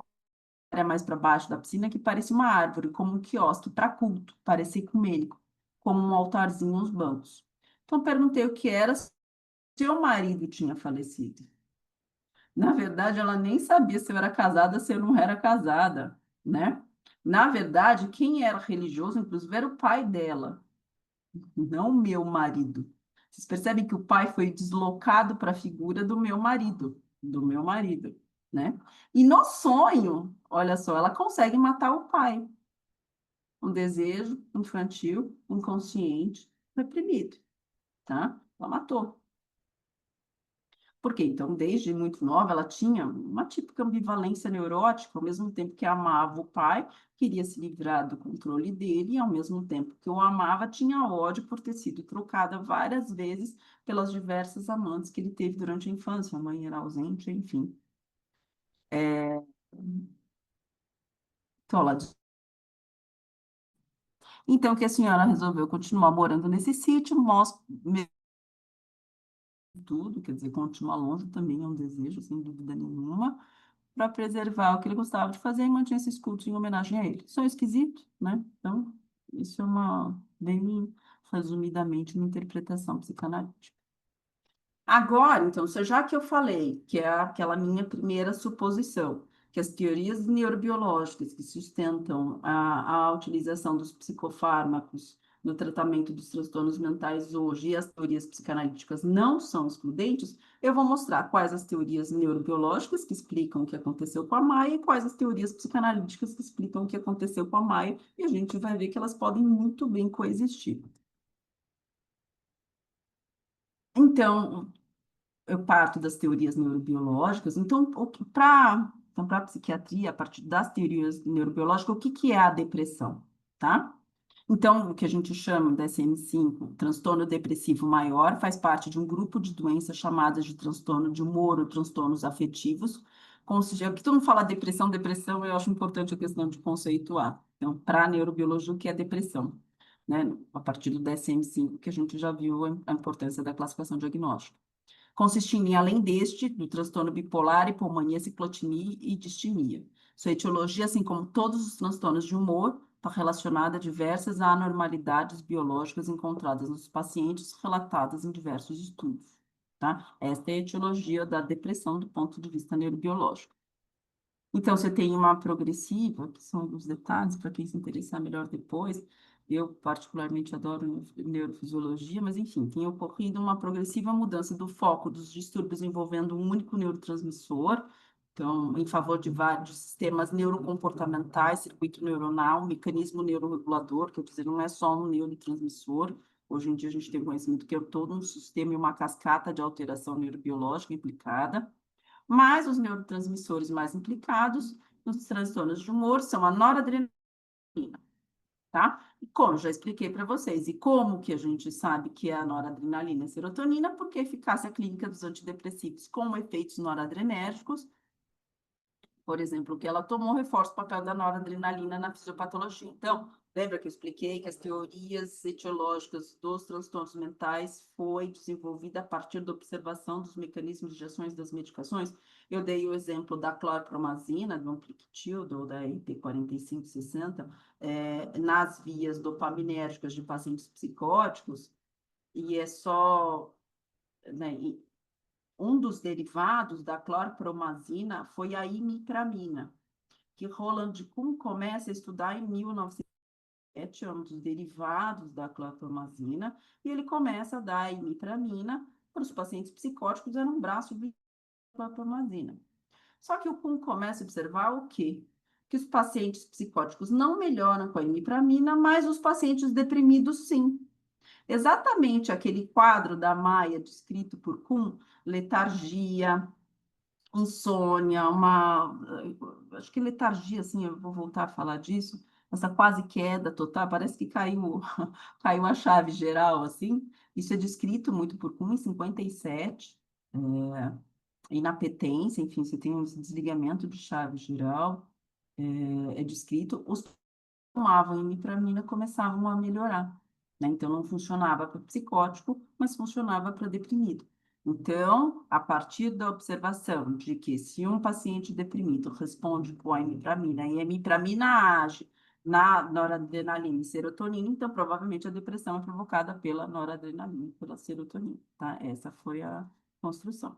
era mais para baixo da piscina, que parecia uma árvore, como um quiosque para culto, parecia ecumênico, como um altarzinho nos bancos. Então, perguntei o que era, se seu marido tinha falecido. Na verdade, ela nem sabia se eu era casada, se eu não era casada, né? Na verdade, quem era religioso, inclusive, era o pai dela, não o meu marido. Vocês percebem que o pai foi deslocado para a figura do meu marido, né? E no sonho, olha só, ela consegue matar o pai. Um desejo infantil, inconsciente, reprimido, tá? Ela matou. Por quê? Então, desde muito nova, ela tinha uma típica ambivalência neurótica, ao mesmo tempo que amava o pai, queria se livrar do controle dele, e ao mesmo tempo que o amava, tinha ódio por ter sido trocada várias vezes pelas diversas amantes que ele teve durante a infância, a mãe era ausente, enfim. Então, então, que a senhora resolveu continuar morando nesse sítio, mostra tudo, quer dizer, continuar longe também é um desejo, sem dúvida nenhuma, para preservar o que ele gostava de fazer e mantinha esses cultos em homenagem a ele. São esquisito, né? Então, isso é bem resumidamente, uma interpretação psicanalítica. Agora, então, já que eu falei que é aquela minha primeira suposição, que as teorias neurobiológicas que sustentam a utilização dos psicofármacos no tratamento dos transtornos mentais hoje e as teorias psicanalíticas não são excludentes, eu vou mostrar quais as teorias neurobiológicas que explicam o que aconteceu com a Maia e quais as teorias psicanalíticas que explicam o que aconteceu com a Maia, e a gente vai ver que elas podem muito bem coexistir. Então, eu parto das teorias neurobiológicas. Então, para a psiquiatria, a partir das teorias neurobiológicas, o que é a depressão, tá? Então, o que a gente chama DSM-5, transtorno depressivo maior, faz parte de um grupo de doenças chamadas de transtorno de humor ou transtornos afetivos, Aqui todo mundo fala depressão, depressão, eu acho importante a questão de conceituar. Então, para a neurobiologia, o que é depressão? Né? A partir do DSM-5, que a gente já viu a importância da classificação diagnóstica. Consistindo em, além deste, do transtorno bipolar, hipomania, ciclotimia e distimia. Sua etiologia, assim como todos os transtornos de humor, está relacionada a diversas anormalidades biológicas encontradas nos pacientes relatadas em diversos estudos. Tá? Esta é a etiologia da depressão do ponto de vista neurobiológico. Então, você tem uma progressiva, que são alguns detalhes, para quem se interessar melhor depois. Eu, particularmente, adoro neurofisiologia, mas, enfim, tem ocorrido uma progressiva mudança do foco dos distúrbios envolvendo um único neurotransmissor, então, em favor de vários sistemas neurocomportamentais, circuito neuronal, mecanismo neuroregulador, quer dizer, não é só um neurotransmissor. Hoje em dia, a gente tem conhecimento que é todo um sistema e uma cascata de alteração neurobiológica implicada. Mas os neurotransmissores mais implicados nos transtornos de humor são a noradrenalina, tá? E como já expliquei para vocês, e como que a gente sabe que é a noradrenalina e a serotonina? Porque a eficácia clínica dos antidepressivos com efeitos noradrenérgicos, por exemplo, o que ela tomou reforça o papel da noradrenalina na fisiopatologia. Então, lembra que eu expliquei que as teorias etiológicas dos transtornos mentais foi desenvolvida a partir da observação dos mecanismos de ações das medicações? Eu dei o exemplo da clorpromazina, do Ampliquetil, ou da RT-4560, nas vias dopaminérgicas de pacientes psicóticos, e é só... Né, um dos derivados da clorpromazina foi a imipramina, que Roland Kuhn começa a estudar em 1907, é um dos derivados da clorpromazina, e ele começa a dar a imipramina para os pacientes psicóticos, era um braço de clorpromazina. Só que o Kuhn começa a observar o quê? Que os pacientes psicóticos não melhoram com a imipramina, mas os pacientes deprimidos sim. Exatamente aquele quadro da Maia descrito por Kuhn, letargia, insônia, acho que letargia, assim, eu vou voltar a falar disso, essa quase queda total, parece que caiu, caiu a chave geral, assim, isso é descrito muito por Kuhn em 57, inapetência, enfim, você tem um desligamento de chave geral, é descrito, os que tomavam imipramina começavam a melhorar, né? Então, não funcionava para psicótico, mas funcionava para deprimido. Então, a partir da observação de que se um paciente deprimido responde com a imipramina e a imipramina age na noradrenalina e serotonina, então provavelmente a depressão é provocada pela noradrenalina e pela serotonina, tá? Essa foi a construção.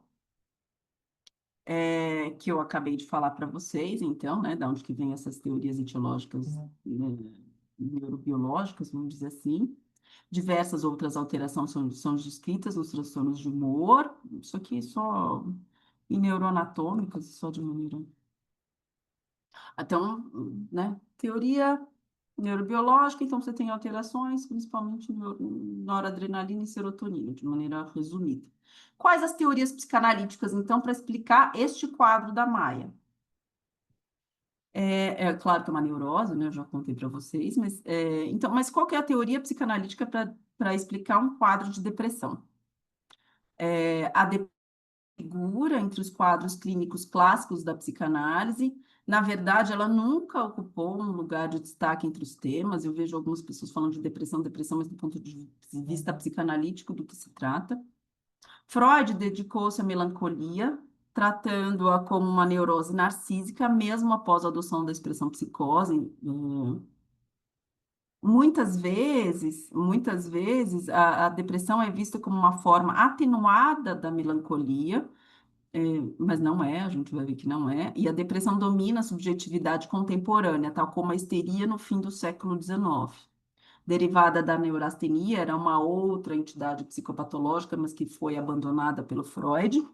Que eu acabei de falar para vocês, então, né, da onde que vem essas teorias etiológicas, neurobiológicas, vamos dizer assim. Diversas outras alterações são descritas nos transtornos de humor, isso aqui só em neuroanatômicas, só de maneira... Então, né, teoria neurobiológica, então você tem alterações, principalmente noradrenalina e serotonina, de maneira resumida. Quais as teorias psicanalíticas, então, para explicar este quadro da Maia? É claro que é uma neurose, né? Eu já contei para vocês, mas, então, mas qual que é a teoria psicanalítica para explicar um quadro de depressão? A figura entre os quadros clínicos clássicos da psicanálise. Na verdade, ela nunca ocupou um lugar de destaque entre os temas. Eu vejo algumas pessoas falando de depressão, mas do ponto de vista psicanalítico do que se trata. Freud dedicou-se à melancolia, tratando-a como uma neurose narcísica, mesmo após a adoção da expressão psicose. Muitas vezes, a depressão é vista como uma forma atenuada da melancolia, mas não é, a gente vai ver que não é, e a depressão domina a subjetividade contemporânea, tal como a histeria no fim do século XIX. Derivada da neurastenia, era uma outra entidade psicopatológica, mas que foi abandonada pelo Freud.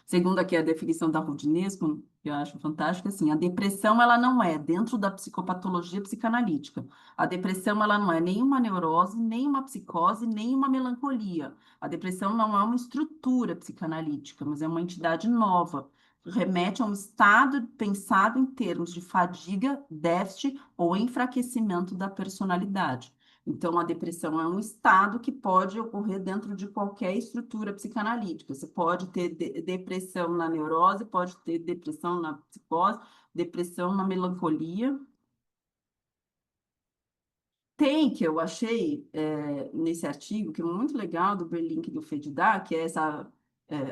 Segundo aqui a definição da Rudinesco, que eu acho fantástica, assim, a depressão ela não é, dentro da psicopatologia psicanalítica, a depressão ela não é nem uma neurose, nem uma psicose, nem uma melancolia. A depressão não é uma estrutura psicanalítica, mas é uma entidade nova, remete a um estado pensado em termos de fadiga, déficit ou enfraquecimento da personalidade. Então, a depressão é um estado que pode ocorrer dentro de qualquer estrutura psicanalítica. Você pode ter depressão na neurose, pode ter depressão na psicose, depressão na melancolia. Tem, que eu achei nesse artigo, que é muito legal, do Berlink e do Fedidar, que é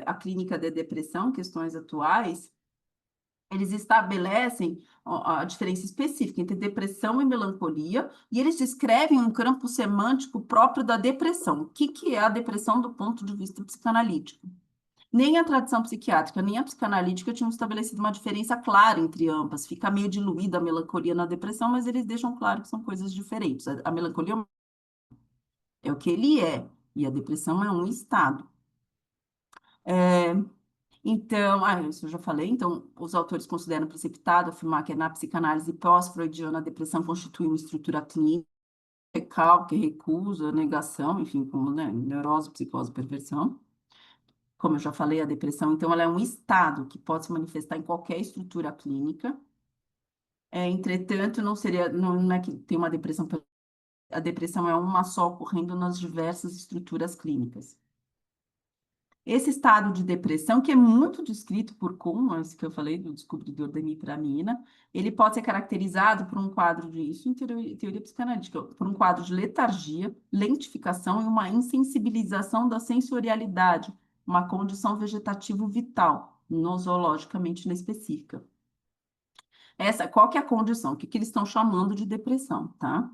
a clínica de depressão, questões atuais. Eles estabelecem a diferença específica entre depressão e melancolia, e eles descrevem um campo semântico próprio da depressão. O que que é a depressão do ponto de vista psicanalítico? Nem a tradição psiquiátrica, nem a psicanalítica tinham estabelecido uma diferença clara entre ambas. Fica meio diluída a melancolia na depressão, mas eles deixam claro que são coisas diferentes. A melancolia é o que ele é, e a depressão é um estado. É, Então, isso eu já falei. Então, os autores consideram precipitado afirmar que na psicanálise pós-freudiana a depressão constitui uma estrutura clínica, recalque, recusa, negação, enfim, como, né, neurose, psicose, perversão. Como eu já falei, a depressão, então, ela é um estado que pode se manifestar em qualquer estrutura clínica. Entretanto, não é que tem uma depressão, a depressão é uma só ocorrendo nas diversas estruturas clínicas. Esse estado de depressão, que é muito descrito por Kuhn, esse que eu falei, do descobridor da imipramina, ele pode ser caracterizado por um quadro de, isso em teoria psicanalítica, por um quadro de letargia, lentificação e uma insensibilização da sensorialidade, uma condição vegetativo vital, nosologicamente inespecífica. Qual que é a condição? O que que eles estão chamando de depressão, tá?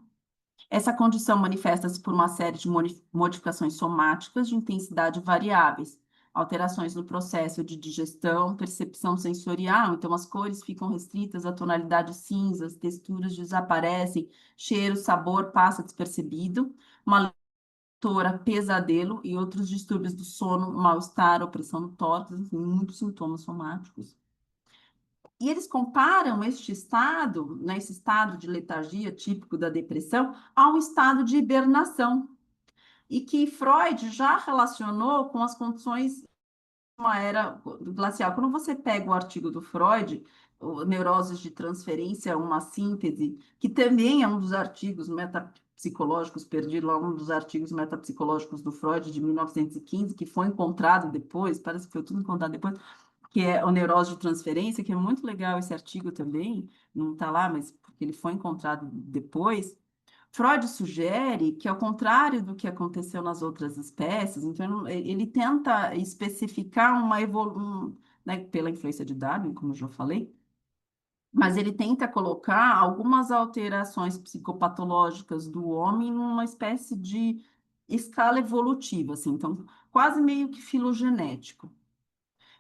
Essa condição manifesta-se por uma série de modificações somáticas de intensidade variáveis, alterações no processo de digestão, percepção sensorial, então as cores ficam restritas a tonalidades cinzas, texturas desaparecem, cheiro, sabor passa despercebido, uma leitora, pesadelo e outros distúrbios do sono, mal-estar, opressão no tórax, enfim, muitos sintomas somáticos. E eles comparam este estado, né, esse estado de letargia típico da depressão, a um estado de hibernação, e que Freud já relacionou com as condições de uma era glacial. Quando você pega o artigo do Freud, Neuroses de Transferência, uma síntese, que também é um dos artigos metapsicológicos, perdi lá um dos artigos metapsicológicos do Freud de 1915, que foi encontrado depois, parece que foi tudo encontrado depois, que é o Neurose de Transferência, que é muito legal esse artigo também, não está lá, mas porque ele foi encontrado depois. Freud sugere que, ao contrário do que aconteceu nas outras espécies, então ele tenta especificar uma evolução, né, pela influência de Darwin, como eu já falei, mas ele tenta colocar algumas alterações psicopatológicas do homem numa espécie de escala evolutiva, assim, então quase meio que filogenético.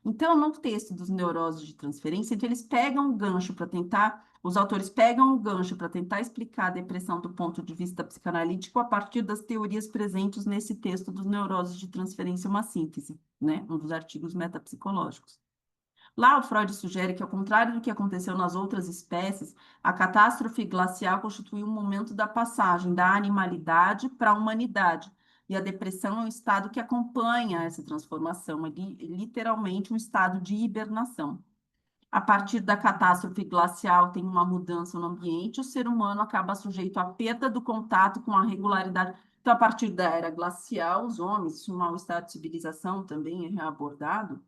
Então, no texto dos neuroses de transferência, então, eles pegam o gancho para tentar, os autores pegam o gancho para tentar explicar a depressão do ponto de vista psicanalítico a partir das teorias presentes nesse texto dos neuroses de transferência, uma síntese, né? Um dos artigos metapsicológicos. Lá, o Freud sugere que, ao contrário do que aconteceu nas outras espécies, a catástrofe glacial constitui um momento da passagem da animalidade para a humanidade. E a depressão é um estado que acompanha essa transformação, é literalmente um estado de hibernação. A partir da catástrofe glacial, tem uma mudança no ambiente, o ser humano acaba sujeito à perda do contato com a regularidade. Então, a partir da era glacial, os homens, um mal-estar de civilização também é reabordado.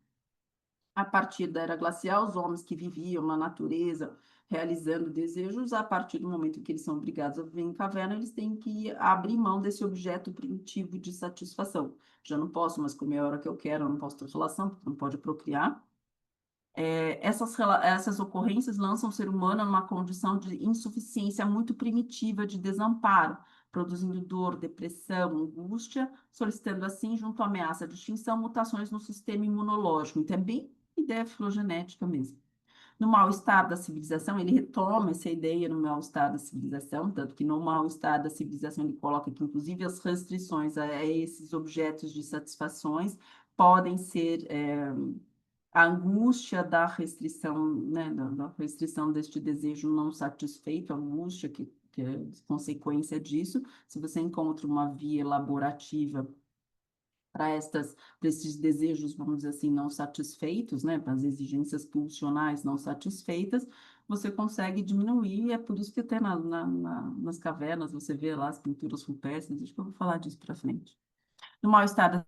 A partir da era glacial, os homens que viviam na natureza, realizando desejos, a partir do momento em que eles são obrigados a viver em caverna, eles têm que abrir mão desse objeto primitivo de satisfação. Já não posso mais comer a hora que eu quero, eu não posso ter relação, porque não pode procriar. Essas ocorrências lançam o ser humano numa condição de insuficiência muito primitiva de desamparo, produzindo dor, depressão, angústia, solicitando assim, junto à ameaça de extinção, mutações no sistema imunológico. Então, é bem ideia filogenética mesmo. No mal-estar da civilização, ele retoma essa ideia no mal-estar da civilização, tanto que no mal-estar da civilização ele coloca que, inclusive, as restrições a esses objetos de satisfações podem ser a angústia da restrição, né, da restrição deste desejo não satisfeito, a angústia que é consequência disso. Se você encontra uma via elaborativa para esses desejos, vamos dizer assim, não satisfeitos, né, para as exigências pulsionais não satisfeitas, você consegue diminuir, e é por isso que até nas cavernas você vê lá as pinturas rupestres, acho que eu vou falar disso para frente. No mal-estar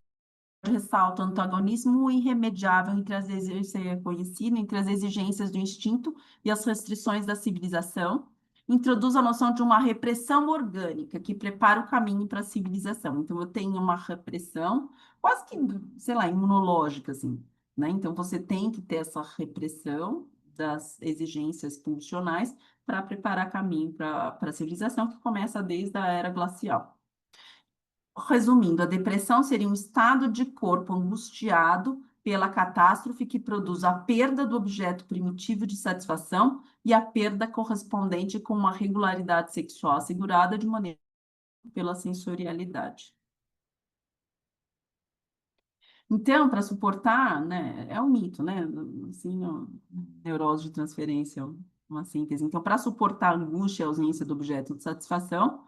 ressalta o antagonismo irremediável entre isso é conhecido, entre as exigências do instinto e as restrições da civilização, introduz a noção de uma repressão orgânica que prepara o caminho para a civilização. Então, eu tenho uma repressão quase que, sei lá, imunológica, assim, né? Então, você tem que ter essa repressão das exigências pulsionais para preparar caminho para a civilização, que começa desde a era glacial. Resumindo, a depressão seria um estado de corpo angustiado pela catástrofe que produz a perda do objeto primitivo de satisfação e a perda correspondente com uma regularidade sexual assegurada de maneira pela sensorialidade. Então, para suportar, né, é um mito, né, assim, neurose de transferência, uma síntese. Então, para suportar a angústia e a ausência do objeto de satisfação,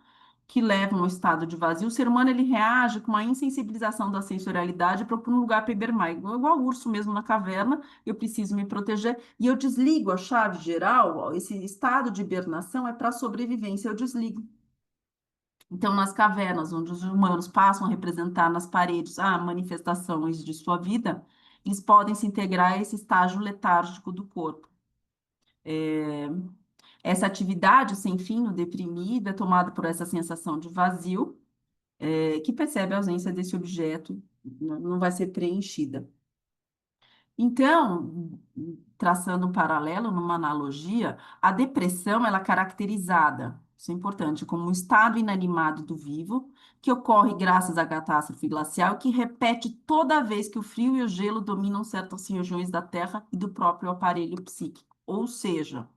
que levam ao estado de vazio, o ser humano ele reage com uma insensibilização da sensorialidade para um lugar para hibernar, igual o urso mesmo na caverna, eu preciso me proteger, e eu desligo a chave geral, esse estado de hibernação é para sobrevivência, eu desligo. Então, nas cavernas, onde os humanos passam a representar nas paredes manifestações de sua vida, eles podem se integrar a esse estágio letárgico do corpo. Essa atividade sem fim, no deprimido, é tomada por essa sensação de vazio, que percebe a ausência desse objeto, não vai ser preenchida. Então, traçando um paralelo, numa analogia, a depressão ela é caracterizada, isso é importante, como um estado inanimado do vivo, que ocorre graças à catástrofe glacial, que repete toda vez que o frio e o gelo dominam certas regiões da Terra e do próprio aparelho psíquico. Ou seja,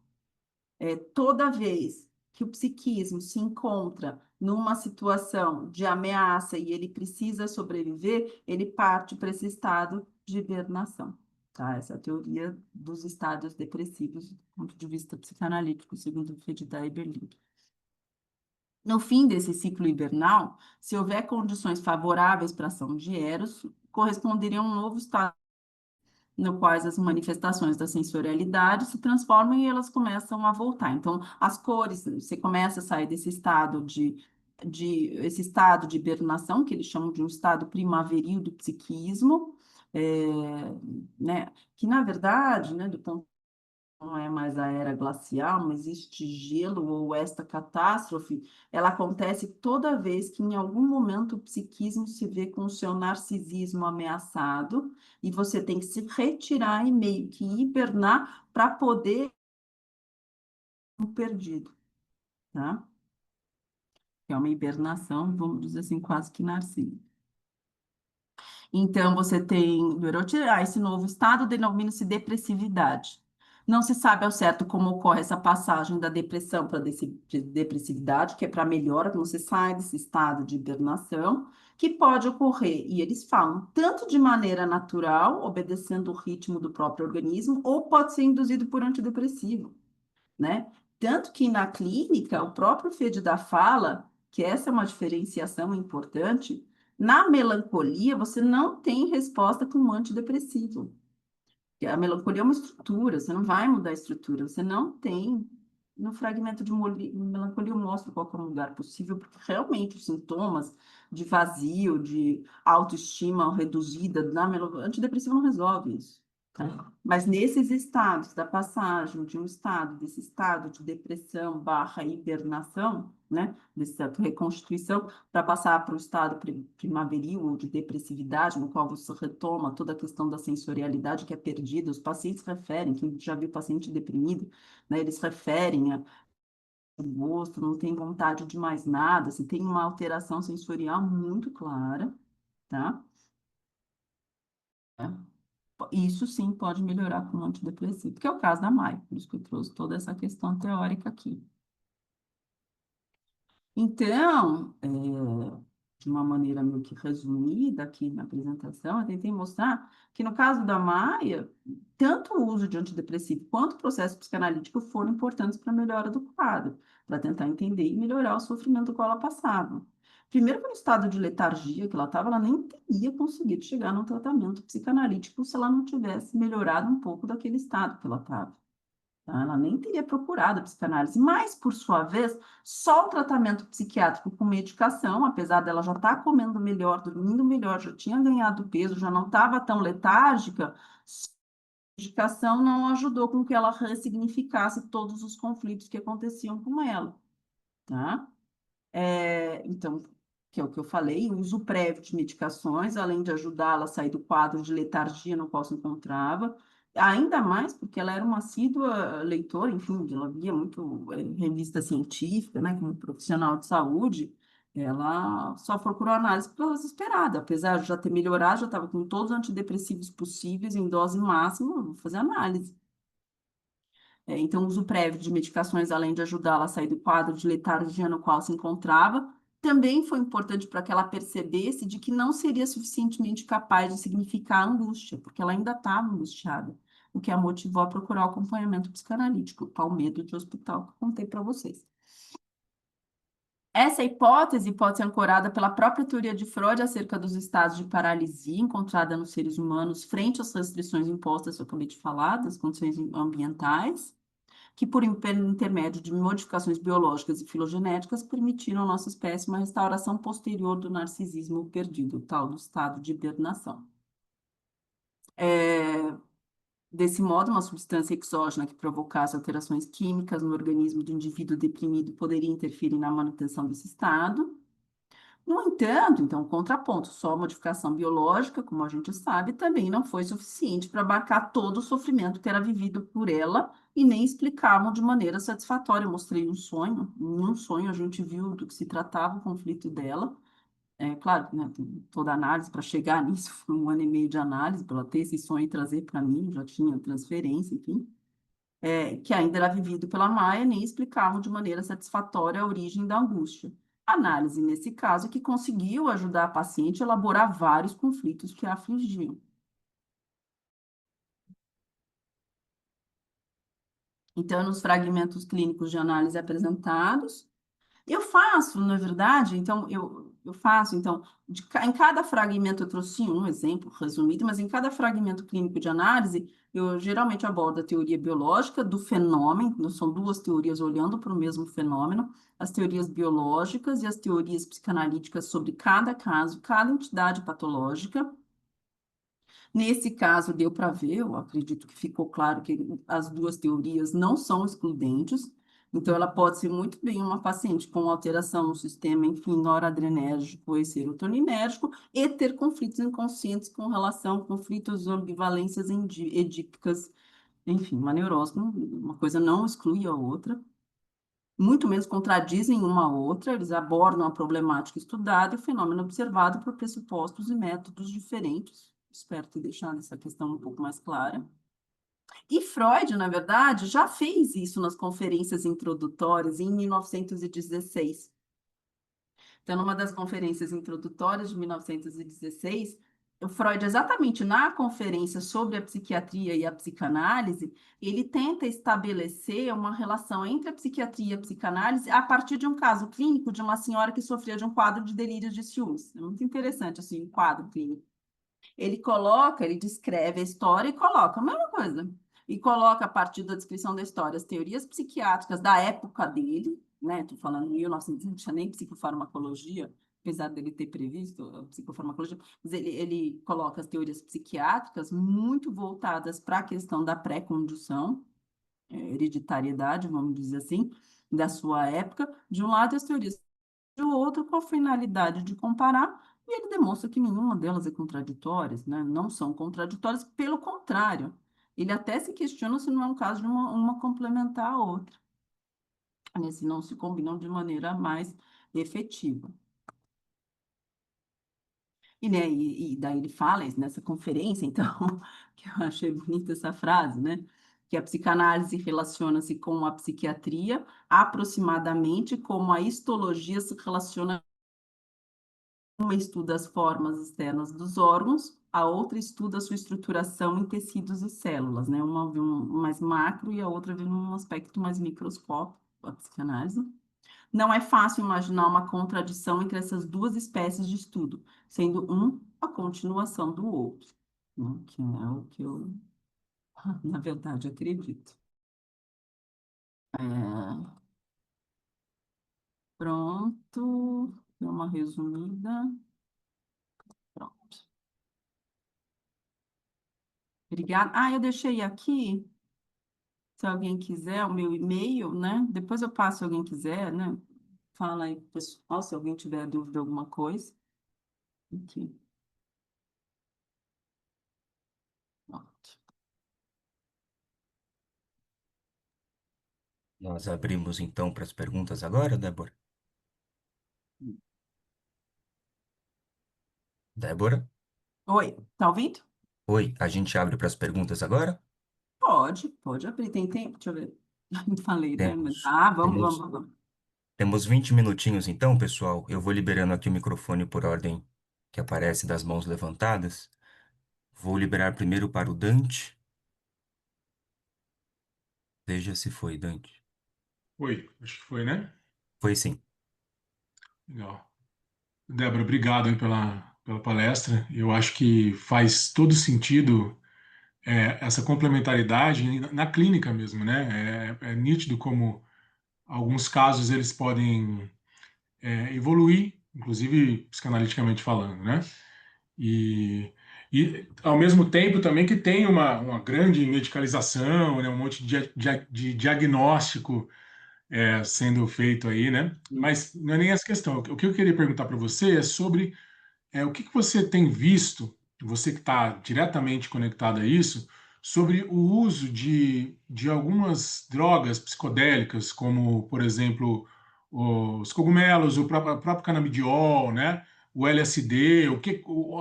toda vez que o psiquismo se encontra numa situação de ameaça e ele precisa sobreviver, ele parte para esse estado de hibernação. Tá? Essa é a teoria dos estados depressivos, do ponto de vista psicanalítico, segundo Fedida Eberlin. No fim desse ciclo hibernal, se houver condições favoráveis para a ação de Eros, corresponderia a um novo estado no quais as manifestações da sensorialidade se transformam e elas começam a voltar. Então, as cores, você começa a sair desse estado esse estado de hibernação, que eles chamam de um estado primaveril do psiquismo, né, que na verdade, né, do ponto não é mais a era glacial, mas este gelo ou esta catástrofe, ela acontece toda vez que em algum momento o psiquismo se vê com o seu narcisismo ameaçado e você tem que se retirar e meio que hibernar para poder perdido, tá? É uma hibernação, vamos dizer assim, quase que narcísica. Então, você tem esse novo estado denomina-se depressividade. Não se sabe ao certo como ocorre essa passagem da depressão para depressividade, que é para melhora, quando você sai desse estado de hibernação, que pode ocorrer, e eles falam, tanto de maneira natural, obedecendo o ritmo do próprio organismo, ou pode ser induzido por antidepressivo, né? Tanto que na clínica, o próprio Fedida fala que essa é uma diferenciação importante. Na melancolia, você não tem resposta com um antidepressivo. A melancolia é uma estrutura, você não vai mudar a estrutura, você não tem. No fragmento de melancolia, eu mostro qual é o lugar possível, porque realmente os sintomas de vazio, de autoestima reduzida, na melancolia, antidepressivo não resolve isso. Tá? Mas nesses estados da passagem de um estado, desse estado de depressão barra hibernação, né, dessa reconstituição, para passar para o estado primaveril ou de depressividade, no qual você retoma toda a questão da sensorialidade que é perdida, os pacientes referem, quem já viu paciente deprimido, né, eles referem a o gosto, não tem vontade de mais nada, se tem uma alteração sensorial muito clara, tá? Isso sim pode melhorar com antidepressivo, que é o caso da Mai, por isso que eu trouxe toda essa questão teórica aqui. Então, de uma maneira meio que resumida aqui na apresentação, eu tentei mostrar que no caso da Maia, tanto o uso de antidepressivo quanto o processo psicanalítico foram importantes para a melhora do quadro, para tentar entender e melhorar o sofrimento do qual ela passava. Primeiro, pelo estado de letargia que ela estava, ela nem teria conseguido chegar no tratamento psicanalítico se ela não tivesse melhorado um pouco daquele estado que ela estava. tá? Ela nem teria procurado a psicanálise, mas, por sua vez, só o tratamento psiquiátrico com medicação, apesar dela já estar comendo melhor, dormindo melhor, já tinha ganhado peso, já não estava tão letárgica, só a medicação não ajudou com que ela ressignificasse todos os conflitos que aconteciam com ela, tá? Então, que é o que eu falei, o uso prévio de medicações, além de ajudá-la a sair do quadro de letargia no qual se encontrava, ainda mais porque ela era uma assídua leitora, enfim, ela via muito revista científica, né, como profissional de saúde, ela só procurou análise porque ela desesperada, apesar de já ter melhorado, já estava com todos os antidepressivos possíveis em dose máxima, vou fazer análise. Então, o uso prévio de medicações, além de ajudá-la a sair do quadro de letargia no qual se encontrava, também foi importante para que ela percebesse de que não seria suficientemente capaz de significar a angústia, porque ela ainda estava angustiada, o que a motivou a procurar o acompanhamento psicanalítico, o medo de hospital que eu contei para vocês. Essa hipótese pode ser ancorada pela própria teoria de Freud acerca dos estados de paralisia encontrada nos seres humanos frente às restrições impostas, eu acabei de falar, das condições ambientais, que por intermédio de modificações biológicas e filogenéticas permitiram à nossa espécie uma restauração posterior do narcisismo perdido, tal do estado de hibernação. Desse modo, uma substância exógena que provocasse alterações químicas no organismo do indivíduo deprimido poderia interferir na manutenção desse estado. No entanto, então, contraponto, só a modificação biológica, como a gente sabe, também não foi suficiente para abarcar todo o sofrimento que era vivido por ela e nem explicavam de maneira satisfatória. Eu mostrei um sonho, em um sonho a gente viu do que se tratava o conflito dela. É claro, né, tem toda a análise para chegar nisso, foi 1 ano e meio de análise para ela ter esse sonho e trazer para mim, já tinha transferência, enfim. Que ainda era vivido pela Maia, nem explicavam de maneira satisfatória a origem da angústia. Análise, nesse caso, que conseguiu ajudar a paciente a elaborar vários conflitos que a afligiam. Então, nos fragmentos clínicos de análise apresentados, eu faço, na verdade, então, eu faço, então, em cada fragmento, eu trouxe um exemplo resumido, mas em cada fragmento clínico de análise, eu geralmente abordo a teoria biológica do fenômeno, são duas teorias olhando para o mesmo fenômeno, as teorias biológicas e as teorias psicanalíticas sobre cada caso, cada entidade patológica. Nesse caso, deu para ver, eu acredito que ficou claro que as duas teorias não são excludentes, então ela pode ser muito bem uma paciente com alteração no sistema, enfim, noradrenérgico e serotoninérgico, e ter conflitos inconscientes com relação a conflitos ambivalências edípicas, enfim, uma neurose, uma coisa não exclui a outra, muito menos contradizem uma a outra, eles abordam a problemática estudada e o fenômeno observado por pressupostos e métodos diferentes. Espero ter deixado essa questão um pouco mais clara. E Freud, na verdade, já fez isso nas conferências introdutórias em 1916. Então, numa das conferências introdutórias de 1916, o Freud, exatamente na conferência sobre a psiquiatria e a psicanálise, ele tenta estabelecer uma relação entre a psiquiatria e a psicanálise a partir de um caso clínico de uma senhora que sofria de um quadro de delírios de ciúmes. É muito interessante, assim, um quadro clínico. Ele descreve a história e coloca a mesma coisa. E coloca, a partir da descrição da história, as teorias psiquiátricas da época dele, né? Estou falando em 1900, não tinha nem psicofarmacologia, apesar dele ter previsto a psicofarmacologia, mas ele coloca as teorias psiquiátricas muito voltadas para a questão da pré-condição, hereditariedade, vamos dizer assim, da sua época, de um lado, e as teorias do outro, com a finalidade de comparar, e ele demonstra que nenhuma delas é contraditória, né? Não são contraditórias, pelo contrário, ele até se questiona se não é um caso de uma complementar a outra, né? Se não se combinam de maneira mais efetiva. E, né, e daí ele fala isso nessa conferência, então, que eu achei bonita essa frase, né? Que a psicanálise relaciona-se com a psiquiatria aproximadamente como a histologia se relaciona. Uma estuda as formas externas dos órgãos, a outra estuda a sua estruturação em tecidos e células, né? Uma vê mais macro e a outra vê num aspecto mais microscópico, a psicanálise. Não é fácil imaginar uma contradição entre essas duas espécies de estudo, sendo um a continuação do outro, né? Que é o que eu, na verdade, acredito. É, pronto, deu uma resumida. Pronto. Obrigada. Ah, eu deixei aqui, se alguém quiser, o meu e-mail, né? Depois eu passo se alguém quiser, né? Fala aí, pessoal, se alguém tiver dúvida, alguma coisa. Aqui. Pronto. Nós abrimos então para as perguntas agora, Débora? Débora? Oi, tá ouvindo? Oi, a gente abre para as perguntas agora? Pode abrir, tem tempo, deixa eu ver. Não falei, né? Temos. Ah, vamos, vamos, Temos, vamos. temos 20 minutinhos então, pessoal. Eu vou liberando aqui o microfone por ordem que aparece das mãos levantadas. Vou liberar primeiro para o Dante. Veja se foi, Dante. Oi, acho que foi, né? Foi sim. Legal. Débora, obrigado aí pela palestra. Eu acho que faz todo sentido essa complementaridade na clínica mesmo, né? É nítido como alguns casos eles podem evoluir, inclusive psicanaliticamente falando, né? E, ao mesmo tempo também que tem uma grande medicalização, né? Um monte de diagnóstico sendo feito aí, né? Mas não é nem essa questão. O que eu queria perguntar para você é sobre o que que você tem visto, você que está diretamente conectado a isso, sobre o uso de algumas drogas psicodélicas, como, por exemplo, os cogumelos, o próprio canabidiol, né? O LSD,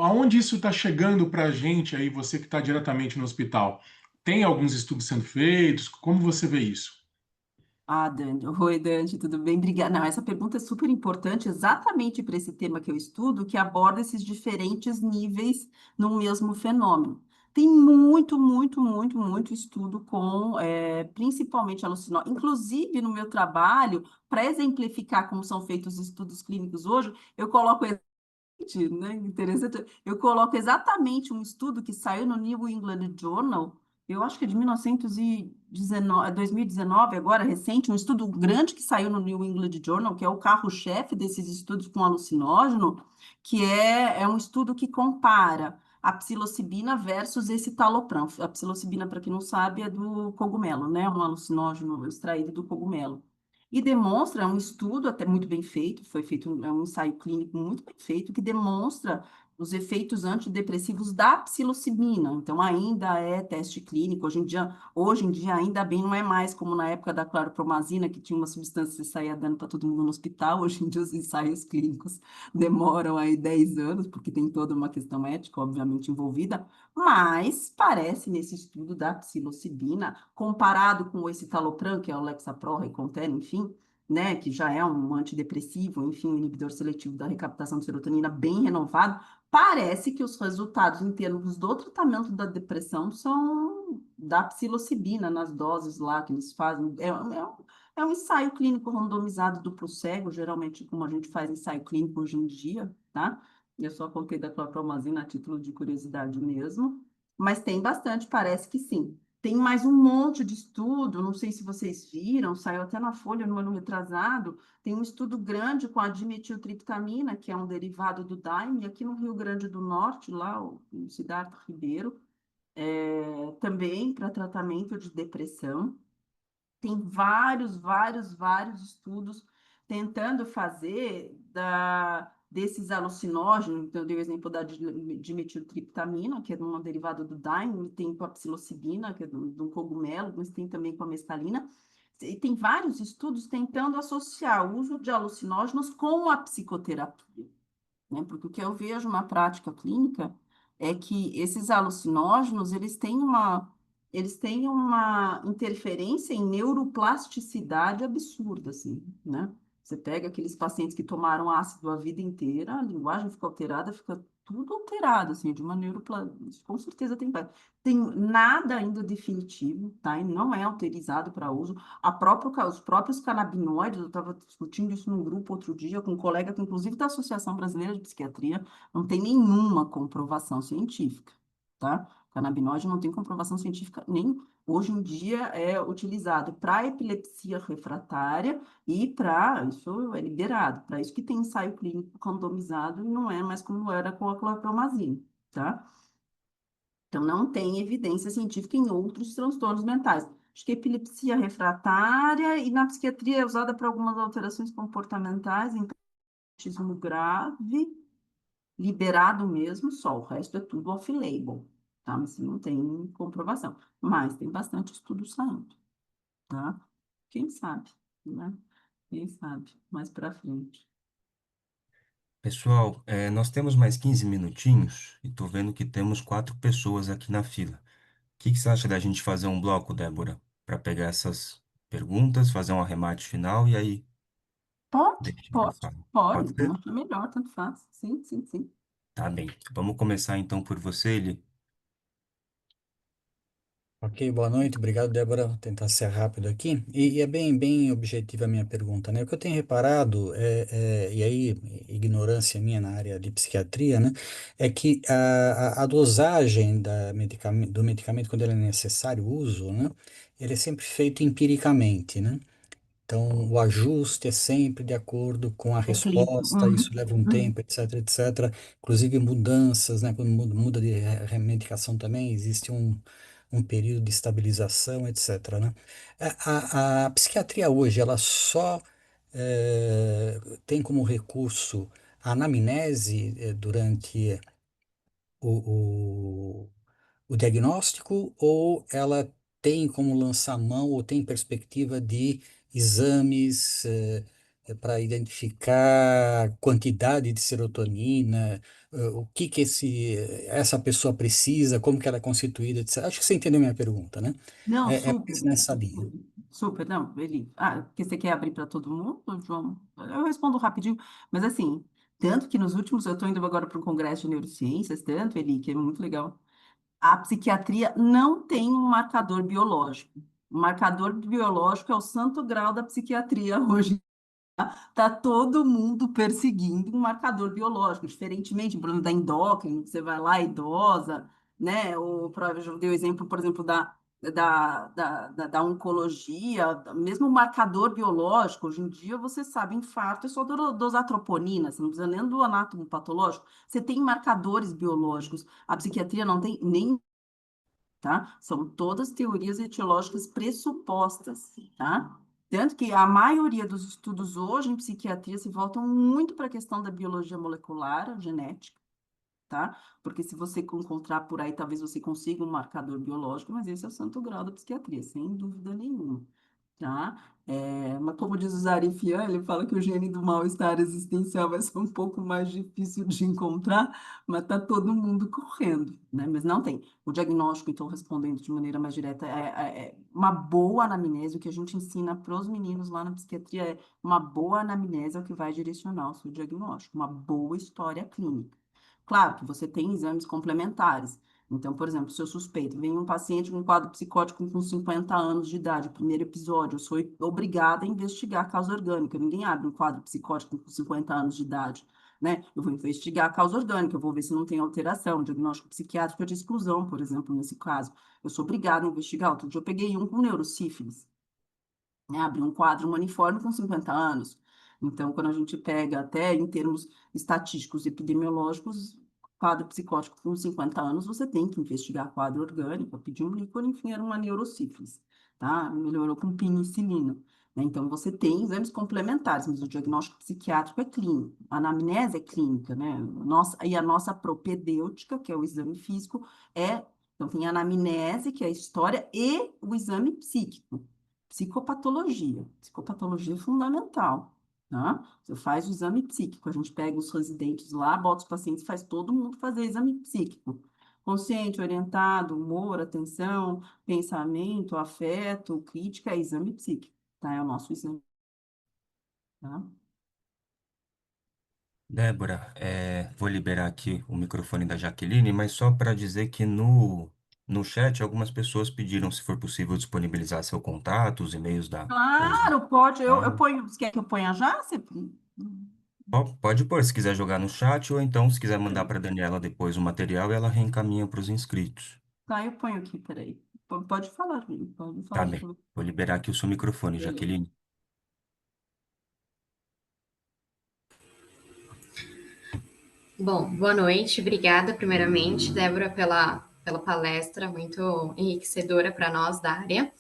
aonde isso está chegando para a gente aí, você que está diretamente no hospital? Tem alguns estudos sendo feitos? Como você vê isso? Ah, Dante. Oi, Dante, tudo bem? Obrigada. Não, essa pergunta é super importante, exatamente para esse tema que eu estudo, que aborda esses diferentes níveis no mesmo fenômeno. Tem muito, muito, muito, muito estudo com, principalmente alucinógenos. Inclusive, no meu trabalho, para exemplificar como são feitos os estudos clínicos hoje, eu coloco né? Interessante. Eu coloco exatamente um estudo que saiu no New England Journal, eu acho que é de 1919, 2019, agora recente, um estudo grande que saiu no New England Journal, que é o carro-chefe desses estudos com alucinógeno, que é um estudo que compara a psilocibina versus esse talopram. A psilocibina, para quem não sabe, é do cogumelo, né? Um alucinógeno extraído do cogumelo. E demonstra, é um estudo até muito bem feito, foi feito é um ensaio clínico muito bem feito, que demonstra os efeitos antidepressivos da psilocibina. Então, ainda é teste clínico. Hoje em dia, ainda bem, não é mais como na época da cloropromazina, que tinha uma substância que saía dando para todo mundo no hospital. Hoje em dia, os ensaios clínicos demoram aí 10 anos, porque tem toda uma questão ética, obviamente, envolvida. Mas parece nesse estudo da psilocibina, comparado com o escitalopram, que é o Lexapro, Recontele, enfim, né, que já é um antidepressivo, enfim, um inibidor seletivo da recaptação de serotonina bem renovado, parece que os resultados em termos do tratamento da depressão são da psilocibina nas doses lá que eles fazem. É um ensaio clínico randomizado duplo cego, geralmente como a gente faz ensaio clínico hoje em dia, tá? Eu só coloquei da clorpromazina a título de curiosidade mesmo, mas tem bastante, parece que sim. Tem mais um monte de estudo, não sei se vocês viram, saiu até na Folha no ano retrasado, tem um estudo grande com a dimetiltriptamina, que é um derivado do Daime, aqui no Rio Grande do Norte, lá, o Siddhartha Ribeiro, também para tratamento de depressão. Tem vários, vários, vários estudos tentando fazer desses alucinógenos. Então, eu dei o exemplo da dimetiltriptamina, que é um derivado do daime, tem com a psilocibina, que é do cogumelo, mas tem também com a mescalina. E tem vários estudos tentando associar o uso de alucinógenos com a psicoterapia, né? Porque o que eu vejo na prática clínica é que esses alucinógenos, eles têm uma interferência em neuroplasticidade absurda, assim, né? Você pega aqueles pacientes que tomaram ácido a vida inteira, a linguagem fica alterada, fica tudo alterado, assim, de uma com certeza tem nada ainda definitivo, tá? E não é autorizado para uso. Os próprios canabinoides, eu estava discutindo isso num grupo outro dia com um colega que, inclusive, da Associação Brasileira de Psiquiatria, não tem nenhuma comprovação científica, tá? Canabinoide não tem comprovação científica Hoje em dia é utilizado para epilepsia refratária e para, isso é liberado, para isso que tem ensaio clínico randomizado e não é mais como era com a clorpromazina, tá? Então, não tem evidência científica em outros transtornos mentais. Acho que epilepsia refratária e na psiquiatria é usada para algumas alterações comportamentais, então, autismo grave, liberado mesmo só. O resto é tudo off-label, tá? Mas não tem comprovação. Mas tem bastante estudo saindo, tá? Quem sabe, né? Quem sabe, mais para frente. Pessoal, nós temos mais 15 minutinhos e tô vendo que temos 4 pessoas aqui na fila. O que que você acha da gente fazer um bloco, Débora, para pegar essas perguntas, fazer um arremate final e aí Pode, deixa ele pode, falar? Pode pode. ser? É melhor, tanto faz. Sim, sim, sim. Tá bem. Vamos começar então por você, Eli. Ok, boa noite. Obrigado, Débora. Vou tentar ser rápido aqui. E é bem objetiva a minha pergunta, né? O que eu tenho reparado, e aí, ignorância minha na área de psiquiatria, né? É que a dosagem do medicamento, quando ele é necessário o uso, né? Ele é sempre feito empiricamente, né? Então, o ajuste é sempre de acordo com a É clínico. resposta, Uhum, isso leva um uhum. tempo, etc, etc. Inclusive mudanças, né? Quando muda de medicação também, existe um período de estabilização, etc, né? A psiquiatria hoje, ela só tem como recurso a anamnese durante o, o diagnóstico ou ela tem como lançar mão ou tem perspectiva de exames para identificar quantidade de serotonina, o que que essa pessoa precisa, como que ela é constituída, etc. Acho que você entendeu minha pergunta, né? Não, É super, mais nessa linha. super, não, ele, porque você quer abrir para todo mundo, João? Eu respondo rapidinho, mas assim, tanto que nos últimos, eu estou indo agora para um congresso de neurociências, tanto, Eli, que é muito legal, a psiquiatria não tem um marcador biológico. O marcador biológico é o santo grau da psiquiatria hoje. Tá todo mundo perseguindo um marcador biológico, diferentemente, Bruno, da endócrina, que você vai lá, idosa, né? Eu dei o exemplo, por exemplo, da oncologia, mesmo o marcador biológico, hoje em dia você sabe, infarto é só dosar troponina, você não precisa nem do anátomo patológico, você tem marcadores biológicos, a psiquiatria não tem nem, tá? São todas teorias etiológicas pressupostas, tá? Tanto que a maioria dos estudos hoje em psiquiatria se voltam muito para a questão da biologia molecular, a genética, tá? Porque se você encontrar por aí, talvez você consiga um marcador biológico, mas esse é o santo grau da psiquiatria, sem dúvida nenhuma, tá? Mas como diz o Zarifian, ele fala que o gene do mal-estar existencial vai ser um pouco mais difícil de encontrar, mas tá todo mundo correndo, né? Mas não tem. O diagnóstico, então, respondendo de maneira mais direta, é uma boa anamnese, o que a gente ensina para os meninos lá na psiquiatria é uma boa anamnese é o que vai direcionar o seu diagnóstico, uma boa história clínica. Claro que você tem exames complementares. Então, por exemplo, se eu suspeito, vem um paciente com quadro psicótico com 50 anos de idade, primeiro episódio, eu sou obrigada a investigar a causa orgânica. Ninguém abre um quadro psicótico com 50 anos de idade, né? Eu vou investigar a causa orgânica, eu vou ver se não tem alteração, diagnóstico psiquiátrico de exclusão, por exemplo, nesse caso. Eu sou obrigada a investigar. Outro dia eu peguei um com neurosífilis, né? Abrir um quadro maniforme com 50 anos. Então, quando a gente pega até em termos estatísticos, epidemiológicos, quadro psicótico com 50 anos, você tem que investigar quadro orgânico, pedir um líquor, enfim, era uma neurosífilis, tá? Melhorou com penicilina, né? Então, você tem exames complementares, mas o diagnóstico psiquiátrico é clínico, a anamnese é clínica, né? E a nossa propedêutica, que é o exame físico, então, tem a anamnese, que é a história, e o exame psíquico. Psicopatologia. Psicopatologia é fundamental, tá? Você faz o exame psíquico, a gente pega os residentes lá, bota os pacientes, faz todo mundo fazer exame psíquico. Consciente, orientado, humor, atenção, pensamento, afeto, crítica, é exame psíquico, tá? É o nosso exame, tá? Débora, vou liberar aqui o microfone da Jaqueline, mas só para dizer que no chat algumas pessoas pediram se for possível disponibilizar seu contato, os e-mails da Claro, pode. Eu Isabela. ponho. Você quer que eu ponha já? Pode pôr, se quiser jogar no chat, ou então, se quiser mandar para Daniela depois o material, ela reencaminha para os inscritos. Tá, eu ponho aqui, peraí. Pode falar, pode Tá falar. bem. Vou liberar aqui o seu microfone, Beleza. Jaqueline. Bom, boa noite. Obrigada, primeiramente, Débora, pela palestra, muito enriquecedora para nós da área.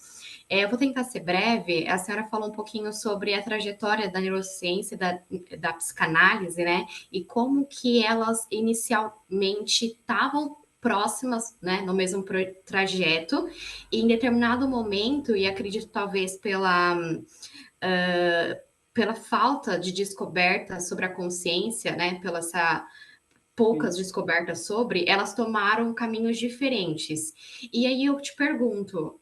Eu vou tentar ser breve. A senhora falou um pouquinho sobre a trajetória da neurociência e da psicanálise, né? E como que elas inicialmente estavam próximas, né, no mesmo trajeto, e em determinado momento, e acredito talvez pela falta de descoberta sobre a consciência, né, pela essa poucas descobertas sobre, elas tomaram caminhos diferentes. E aí eu te pergunto,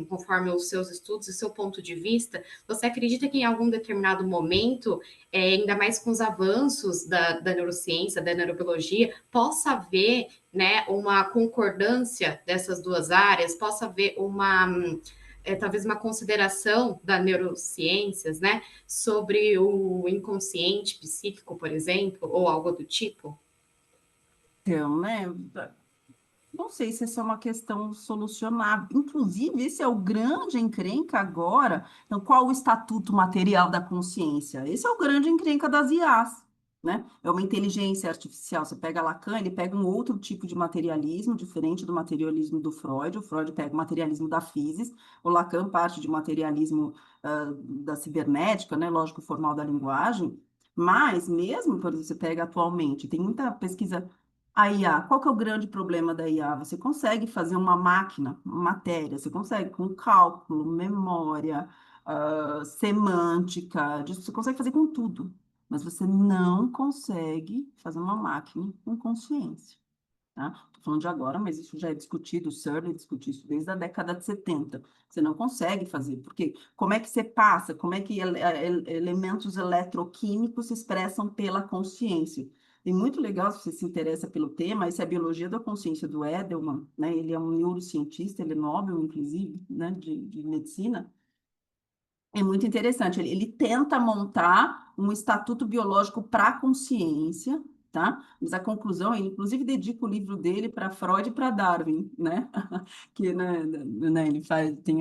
conforme os seus estudos e seu ponto de vista, você acredita que em algum determinado momento, ainda mais com os avanços da neurociência, da neurobiologia, possa haver, né, uma concordância dessas duas áreas, possa haver talvez uma consideração das neurociências, né, sobre o inconsciente psíquico, por exemplo, ou algo do tipo? Então, né? Não sei se essa é uma questão solucionável. Inclusive, esse é o grande encrenca agora. Então, qual o estatuto material da consciência? Esse é o grande encrenca das IAs, né? É uma inteligência artificial. Você pega Lacan, ele pega um outro tipo de materialismo, diferente do materialismo do Freud. O Freud pega o materialismo da physis, o Lacan parte de materialismo da cibernética, né? Lógico formal da linguagem. Mas, mesmo, por exemplo, você pega atualmente, tem muita pesquisa a IA, qual que é o grande problema da IA? Você consegue fazer uma máquina, uma matéria, você consegue com cálculo, memória, semântica, você consegue fazer com tudo, mas você não consegue fazer uma máquina com consciência, tá? Estou falando de agora, mas isso já é discutido, o Searle discutiu isso desde a década de 70. Você não consegue fazer, porque como é que você passa, como é que elementos eletroquímicos se expressam pela consciência? E muito legal, se você se interessa pelo tema, essa é a biologia da consciência do Edelman, né? Ele é um neurocientista, ele é Nobel, inclusive, né, de medicina. É muito interessante. Ele tenta montar um estatuto biológico para a consciência, tá? Mas a conclusão, ele inclusive dedica o livro dele para Freud e para Darwin, né? Que né, ele faz, tem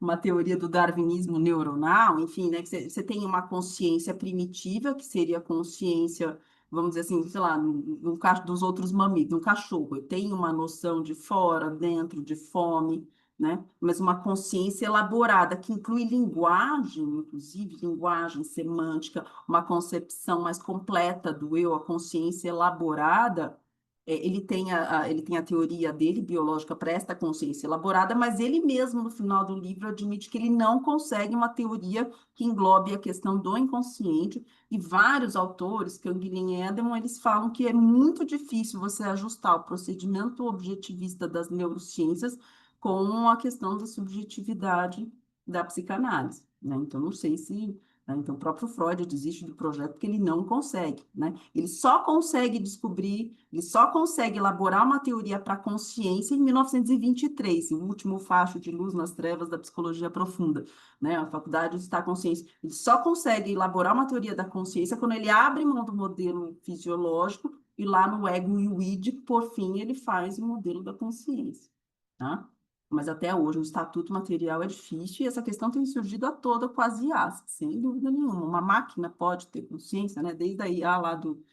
uma teoria do darwinismo neuronal, enfim, né? Que você tem uma consciência primitiva, que seria a consciência, vamos dizer assim, sei lá, no caso dos outros mamíferos, um cachorro, eu tenho uma noção de fora, dentro, de fome, né? Mas uma consciência elaborada, que inclui linguagem, inclusive linguagem semântica, uma concepção mais completa do eu, a consciência elaborada. Ele tem a teoria dele, biológica, para esta consciência elaborada, mas ele mesmo, no final do livro, admite que ele não consegue uma teoria que englobe a questão do inconsciente, e vários autores, Canguilhem e Edelman, eles falam que é muito difícil você ajustar o procedimento objetivista das neurociências com a questão da subjetividade da psicanálise, né? Então, não sei se... né? Então, o próprio Freud desiste do projeto porque ele não consegue, né? Ele só consegue descobrir, ele só consegue elaborar uma teoria para a consciência em 1923, o último facho de luz nas trevas da psicologia profunda, né? A faculdade está consciência. Ele só consegue elaborar uma teoria da consciência quando ele abre mão do modelo fisiológico e lá no ego e o id, por fim, ele faz o modelo da consciência, tá? Mas até hoje o estatuto material é difícil e essa questão tem surgido a toda com as IAs, sem dúvida nenhuma. Uma máquina pode ter consciência, né? Desde a IA lá do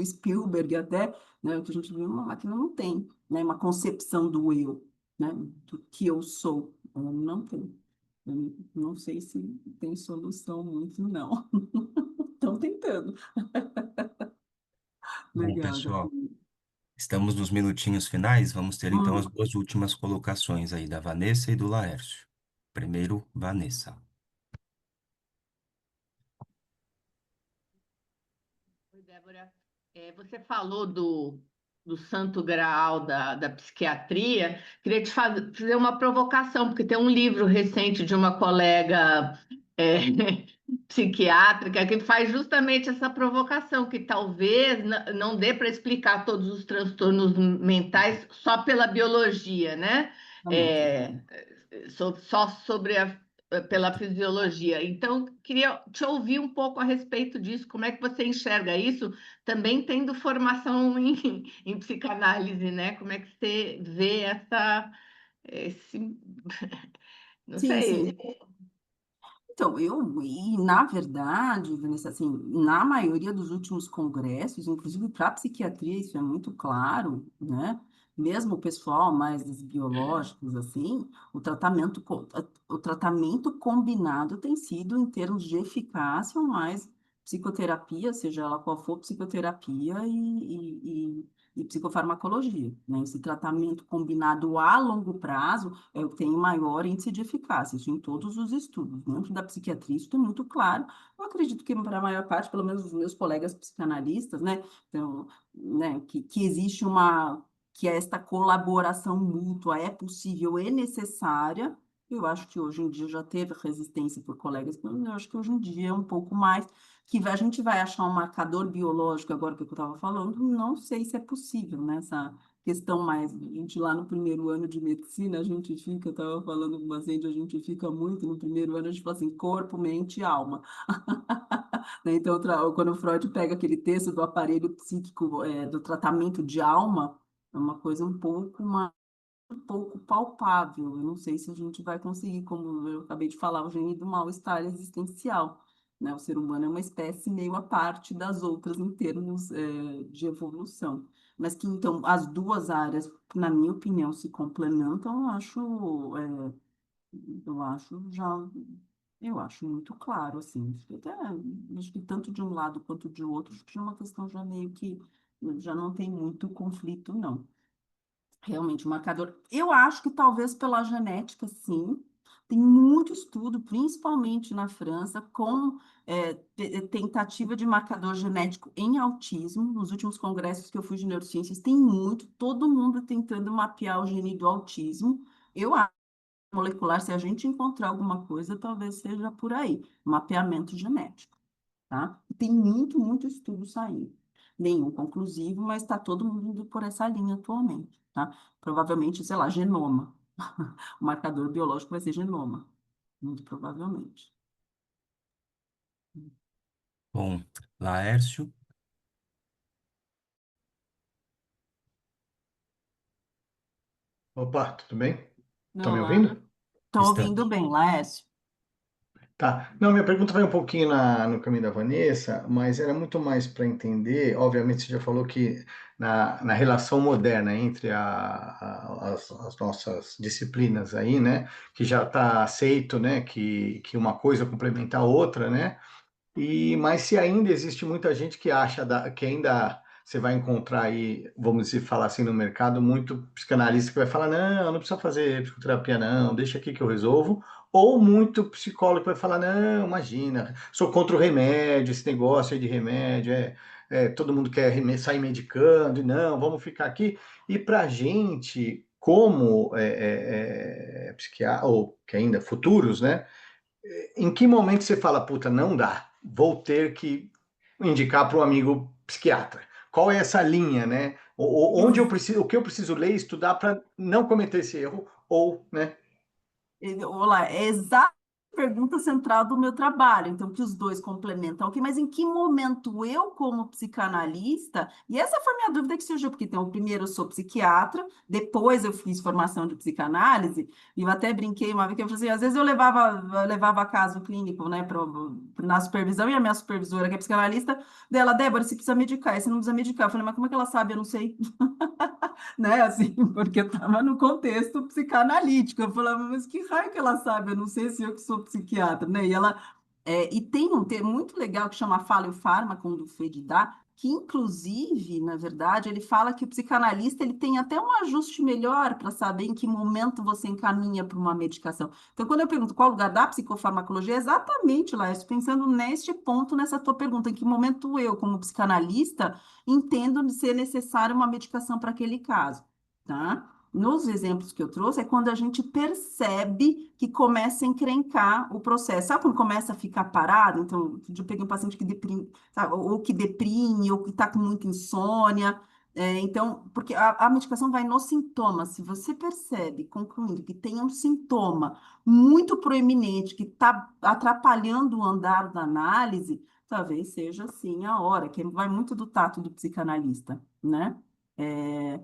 Spielberg até, né, o que a gente viu, uma máquina não tem, né? Uma concepção do eu, né? Do que eu sou. Ela não tem. Eu não sei se tem solução muito, não. Estão tentando. Bom, Legal, pessoal, Jaqueline. estamos nos minutinhos finais. Vamos ter então as Hum. duas últimas colocações aí, da Vanessa e do Laércio. Primeiro, Vanessa. Oi, Débora. Você falou do santo graal da psiquiatria. Queria te fazer uma provocação, porque tem um livro recente de uma colega é, psiquiátrica que faz justamente essa provocação, que talvez não dê para explicar todos os transtornos mentais só pela biologia, né? Exatamente. É, só sobre pela fisiologia. Então, queria te ouvir um pouco a respeito disso. Como é que você enxerga isso, também tendo formação em psicanálise, né? Como é que você vê esse, não Sim, sei. sim. Então, na verdade, Vanessa, assim, na maioria dos últimos congressos, inclusive para a psiquiatria, isso é muito claro, né? Mesmo o pessoal mais dos biológicos, assim, o tratamento combinado tem sido, em termos de eficácia, mais psicoterapia, seja ela qual for, psicoterapia e psicofarmacologia, né? Esse tratamento combinado a longo prazo é o que tem o maior índice de eficácia, isso em todos os estudos. Dentro da psiquiatria, isso é muito claro. Eu acredito que para a maior parte, pelo menos os meus colegas psicanalistas, né, então, né, que existe que esta colaboração mútua é possível e necessária. Eu acho que hoje em dia já teve resistência por colegas, mas eu acho que hoje em dia é um pouco mais que a gente vai achar um marcador biológico, agora que eu estava falando, não sei se é possível, né? Questão mais, a gente lá no primeiro ano de medicina, a gente fica, eu estava falando com o paciente, a gente fica muito no primeiro ano, a gente fala assim, corpo, mente e alma. Né? Então, quando o Freud pega aquele texto do aparelho psíquico, do tratamento de alma, é uma coisa um pouco palpável. Eu não sei se a gente vai conseguir, como eu acabei de falar, o gene do mal-estar existencial. Né? O ser humano é uma espécie meio à parte das outras em termos, de evolução. Mas que, então, as duas áreas, na minha opinião, se complementam, eu acho já, eu acho muito claro, assim. Até, acho que tanto de um lado quanto de outro, acho que é uma questão já meio que, já não tem muito conflito, não. Realmente, o marcador. Eu acho que talvez pela genética, sim. Tem muito estudo, principalmente na França, com tentativa de marcador genético em autismo. Nos últimos congressos que eu fui de neurociências, tem muito, todo mundo tentando mapear o gene do autismo. Eu acho que molecular, se a gente encontrar alguma coisa, talvez seja por aí, mapeamento genético, tá? Tem muito, muito estudo saindo. Nenhum conclusivo, mas está todo mundo indo por essa linha atualmente, tá? Provavelmente, sei lá, genoma. O marcador biológico vai ser genoma, muito provavelmente. Bom, Laércio, Opa, tudo bem? Estão me Olá, ouvindo? estou ouvindo estamos. bem, Laércio. Tá. Não, minha pergunta vai um pouquinho no caminho da Vanessa, mas era muito mais para entender. Obviamente, você já falou que na relação moderna entre as nossas disciplinas aí, né, que já está aceito, né, que uma coisa complementa a outra, né? Mas se ainda existe muita gente que acha que ainda você vai encontrar aí, vamos dizer, falar assim no mercado, muito psicanalista que vai falar, não, não precisa fazer psicoterapia, não, deixa aqui que eu resolvo. Ou muito psicólogo que vai falar, não, imagina, sou contra o remédio, esse negócio aí de remédio, todo mundo quer sair medicando, e não, vamos ficar aqui. E para a gente, como psiquiatra, ou que ainda futuros, né? Em que momento você fala, puta, não dá, vou ter que indicar para um amigo psiquiatra? Qual é essa linha, né? Onde eu preciso, o que eu preciso ler e estudar para não cometer esse erro, ou, né? Olá, é exata a pergunta central do meu trabalho, então, que os dois complementam, ok? Mas em que momento eu, como psicanalista, e essa foi a minha dúvida que surgiu, porque então, primeiro eu sou psiquiatra, depois eu fiz formação de psicanálise, e eu até brinquei uma vez que eu falei assim, às vezes eu levava caso clínico, né, na supervisão, e a minha supervisora, que é psicanalista, dela, Débora, você precisa medicar, e você não precisa medicar. Eu falei, mas como é que ela sabe? Eu não sei. Né, assim, porque eu estava no contexto psicanalítico. Eu falava, mas que raio que ela sabe? Eu não sei se eu que sou psiquiatra, né? E tem um termo muito legal que chama Fala e o Fármaco, do Ferdinand, que inclusive, na verdade, ele fala que o psicanalista ele tem até um ajuste melhor para saber em que momento você encaminha para uma medicação. Então, quando eu pergunto qual o lugar da psicofarmacologia, é exatamente lá, eu estou pensando neste ponto, nessa tua pergunta, em que momento eu, como psicanalista, entendo de ser necessária uma medicação para aquele caso, tá? Nos exemplos que eu trouxe, é quando a gente percebe que começa a encrencar o processo. Sabe quando começa a ficar parado? Então, eu peguei um paciente que deprime, sabe? Ou que deprime, ou que está com muita insônia. Então, porque a medicação vai nos sintomas. Se você percebe, concluindo, que tem um sintoma muito proeminente, que está atrapalhando o andar da análise, talvez seja assim a hora, que vai muito do tato do psicanalista, né? É,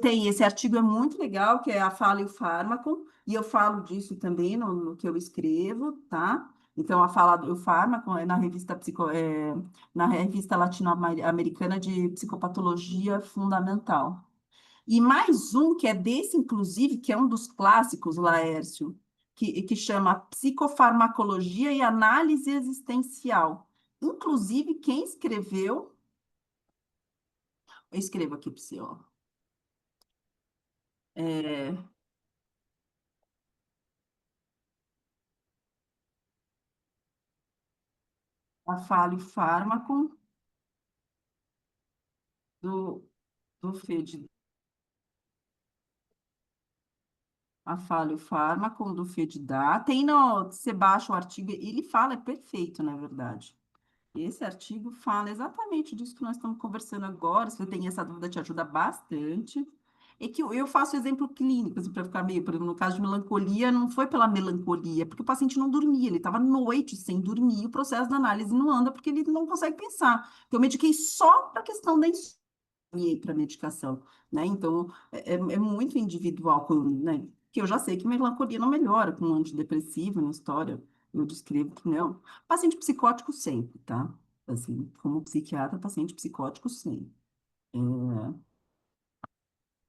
Tem, esse artigo é muito legal, que é a fala e o fármaco, e eu falo disso também no que eu escrevo, tá? Então, a fala do fármaco é na revista latino-americana de psicopatologia fundamental. E mais um que é desse, inclusive, que é um dos clássicos, Laércio, que chama Psicofarmacologia e Análise Existencial. Inclusive, quem escreveu, eu escrevo aqui para você, ó. É, a fala e fármaco do, do FED, a fala e o fármaco do FEDDA. Tem no, você baixa o artigo, ele fala, é perfeito, na verdade. Esse artigo fala exatamente disso que nós estamos conversando agora. Se você tem essa dúvida, te ajuda bastante. É que eu faço exemplo clínico, assim, para ficar meio, por exemplo, no caso de melancolia, não foi pela melancolia, porque o paciente não dormia, ele estava noite sem dormir, o processo da análise não anda porque ele não consegue pensar. Então, eu mediquei só para a questão da insônia para medicação, né? Então, é muito individual, né? Que eu já sei que melancolia não melhora com antidepressivo na história, eu descrevo que não. Paciente psicótico sempre, tá? Assim, como psiquiatra, paciente psicótico sempre. É,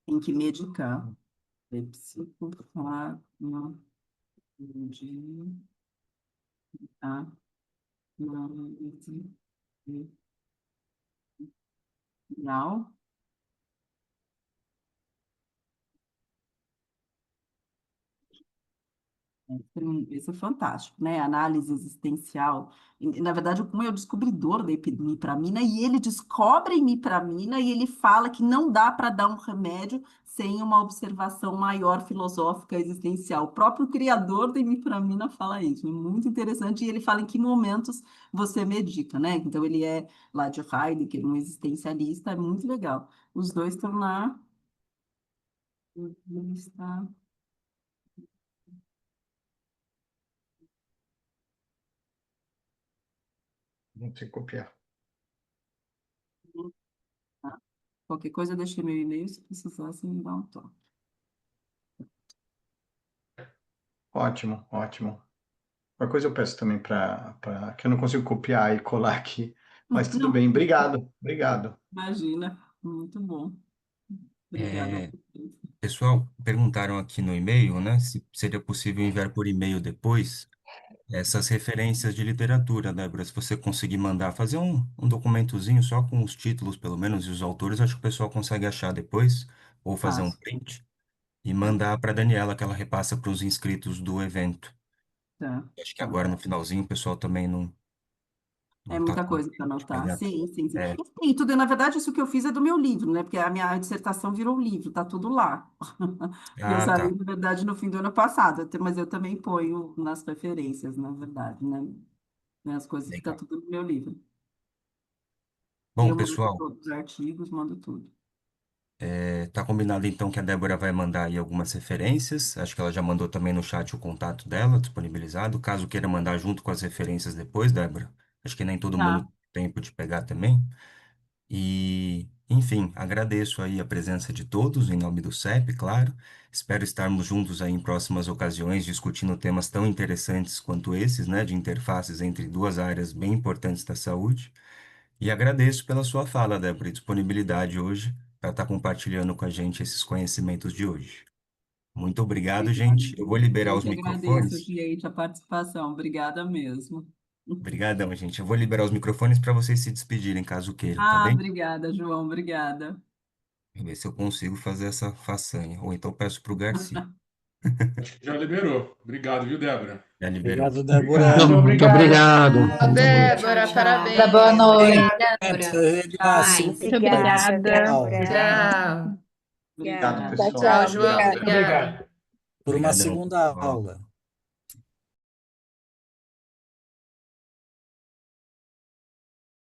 tem que medicar. É psicofarmacologia, análise social. Isso é fantástico, né? Análise existencial. Na verdade, o Kuhn é o descobridor da imipramina e ele descobre a imipramina e ele fala que não dá para dar um remédio sem uma observação maior filosófica existencial. O próprio criador da imipramina fala isso. É muito interessante e ele fala em que momentos você medica, né? Então, ele é lá de Heidegger, um existencialista, é muito legal. Os dois estão lá. Está... Não sei copiar. Qualquer coisa, eu deixei meu e-mail, se precisar, você me dá um toque. Ótimo, ótimo. Qualquer coisa eu peço também que eu não consigo copiar e colar aqui. Mas tudo Não, bem, obrigado, obrigado. imagina, muito bom. Obrigada a É, vocês. pessoal, perguntaram aqui no e-mail, né, se seria possível enviar por e-mail depois essas referências de literatura, Débora. Se você conseguir mandar, fazer um documentozinho só com os títulos, pelo menos, e os autores, acho que o pessoal consegue achar depois, ou fazer um Faço. print e mandar para a Daniela, que ela repassa para os inscritos do evento. Tá, Acho que tá. agora no finalzinho o pessoal também É não tá muita com coisa para de anotar. pegar. Sim, sim, sim. É, Sim, tudo, na verdade, isso que eu fiz é do meu livro, né? Porque a minha dissertação virou um livro, tá tudo lá. E eu ah, saí, tá. na verdade, no fim do ano passado, mas eu também ponho nas referências, na verdade, né? As coisas ficam Legal. tudo no meu livro. E Bom, eu mando pessoal, todos os artigos, mando tudo. tá combinado então que a Débora vai mandar aí algumas referências. Acho que ela já mandou também no chat o contato dela, disponibilizado. Caso queira mandar junto com as referências depois, Débora. Acho que nem todo mundo Tá. tem tempo de pegar também. E, enfim, agradeço aí a presença de todos, em nome do CEP, claro. Espero estarmos juntos aí em próximas ocasiões discutindo temas tão interessantes quanto esses, né, de interfaces entre duas áreas bem importantes da saúde. E agradeço pela sua fala, Débora, e disponibilidade hoje para estar compartilhando com a gente esses conhecimentos de hoje. Muito obrigado, Obrigada. gente. Eu vou liberar Eu os que agradeço, microfones. gente, a participação. Obrigada mesmo. Obrigadão, gente. Eu vou liberar os microfones para vocês se despedirem, caso queiram, tá Ah, bem? obrigada, João, obrigada. Vou ver se eu consigo fazer essa façanha. Ou então peço para o Garcia. Acho que já liberou. Obrigado, viu, Débora? Já liberou. Obrigado, Obrigado. Débora. Muito obrigado. Tchau, Débora, tchau. Boa parabéns. noite. Na Mais. segunda Muito parte. obrigada. Tchau. Tchau. Obrigado, Obrigada. Tchau, pessoal. Tchau, tchau. João. Obrigado. Obrigada. Obrigado. Por uma Obrigadão, segunda pessoal. aula.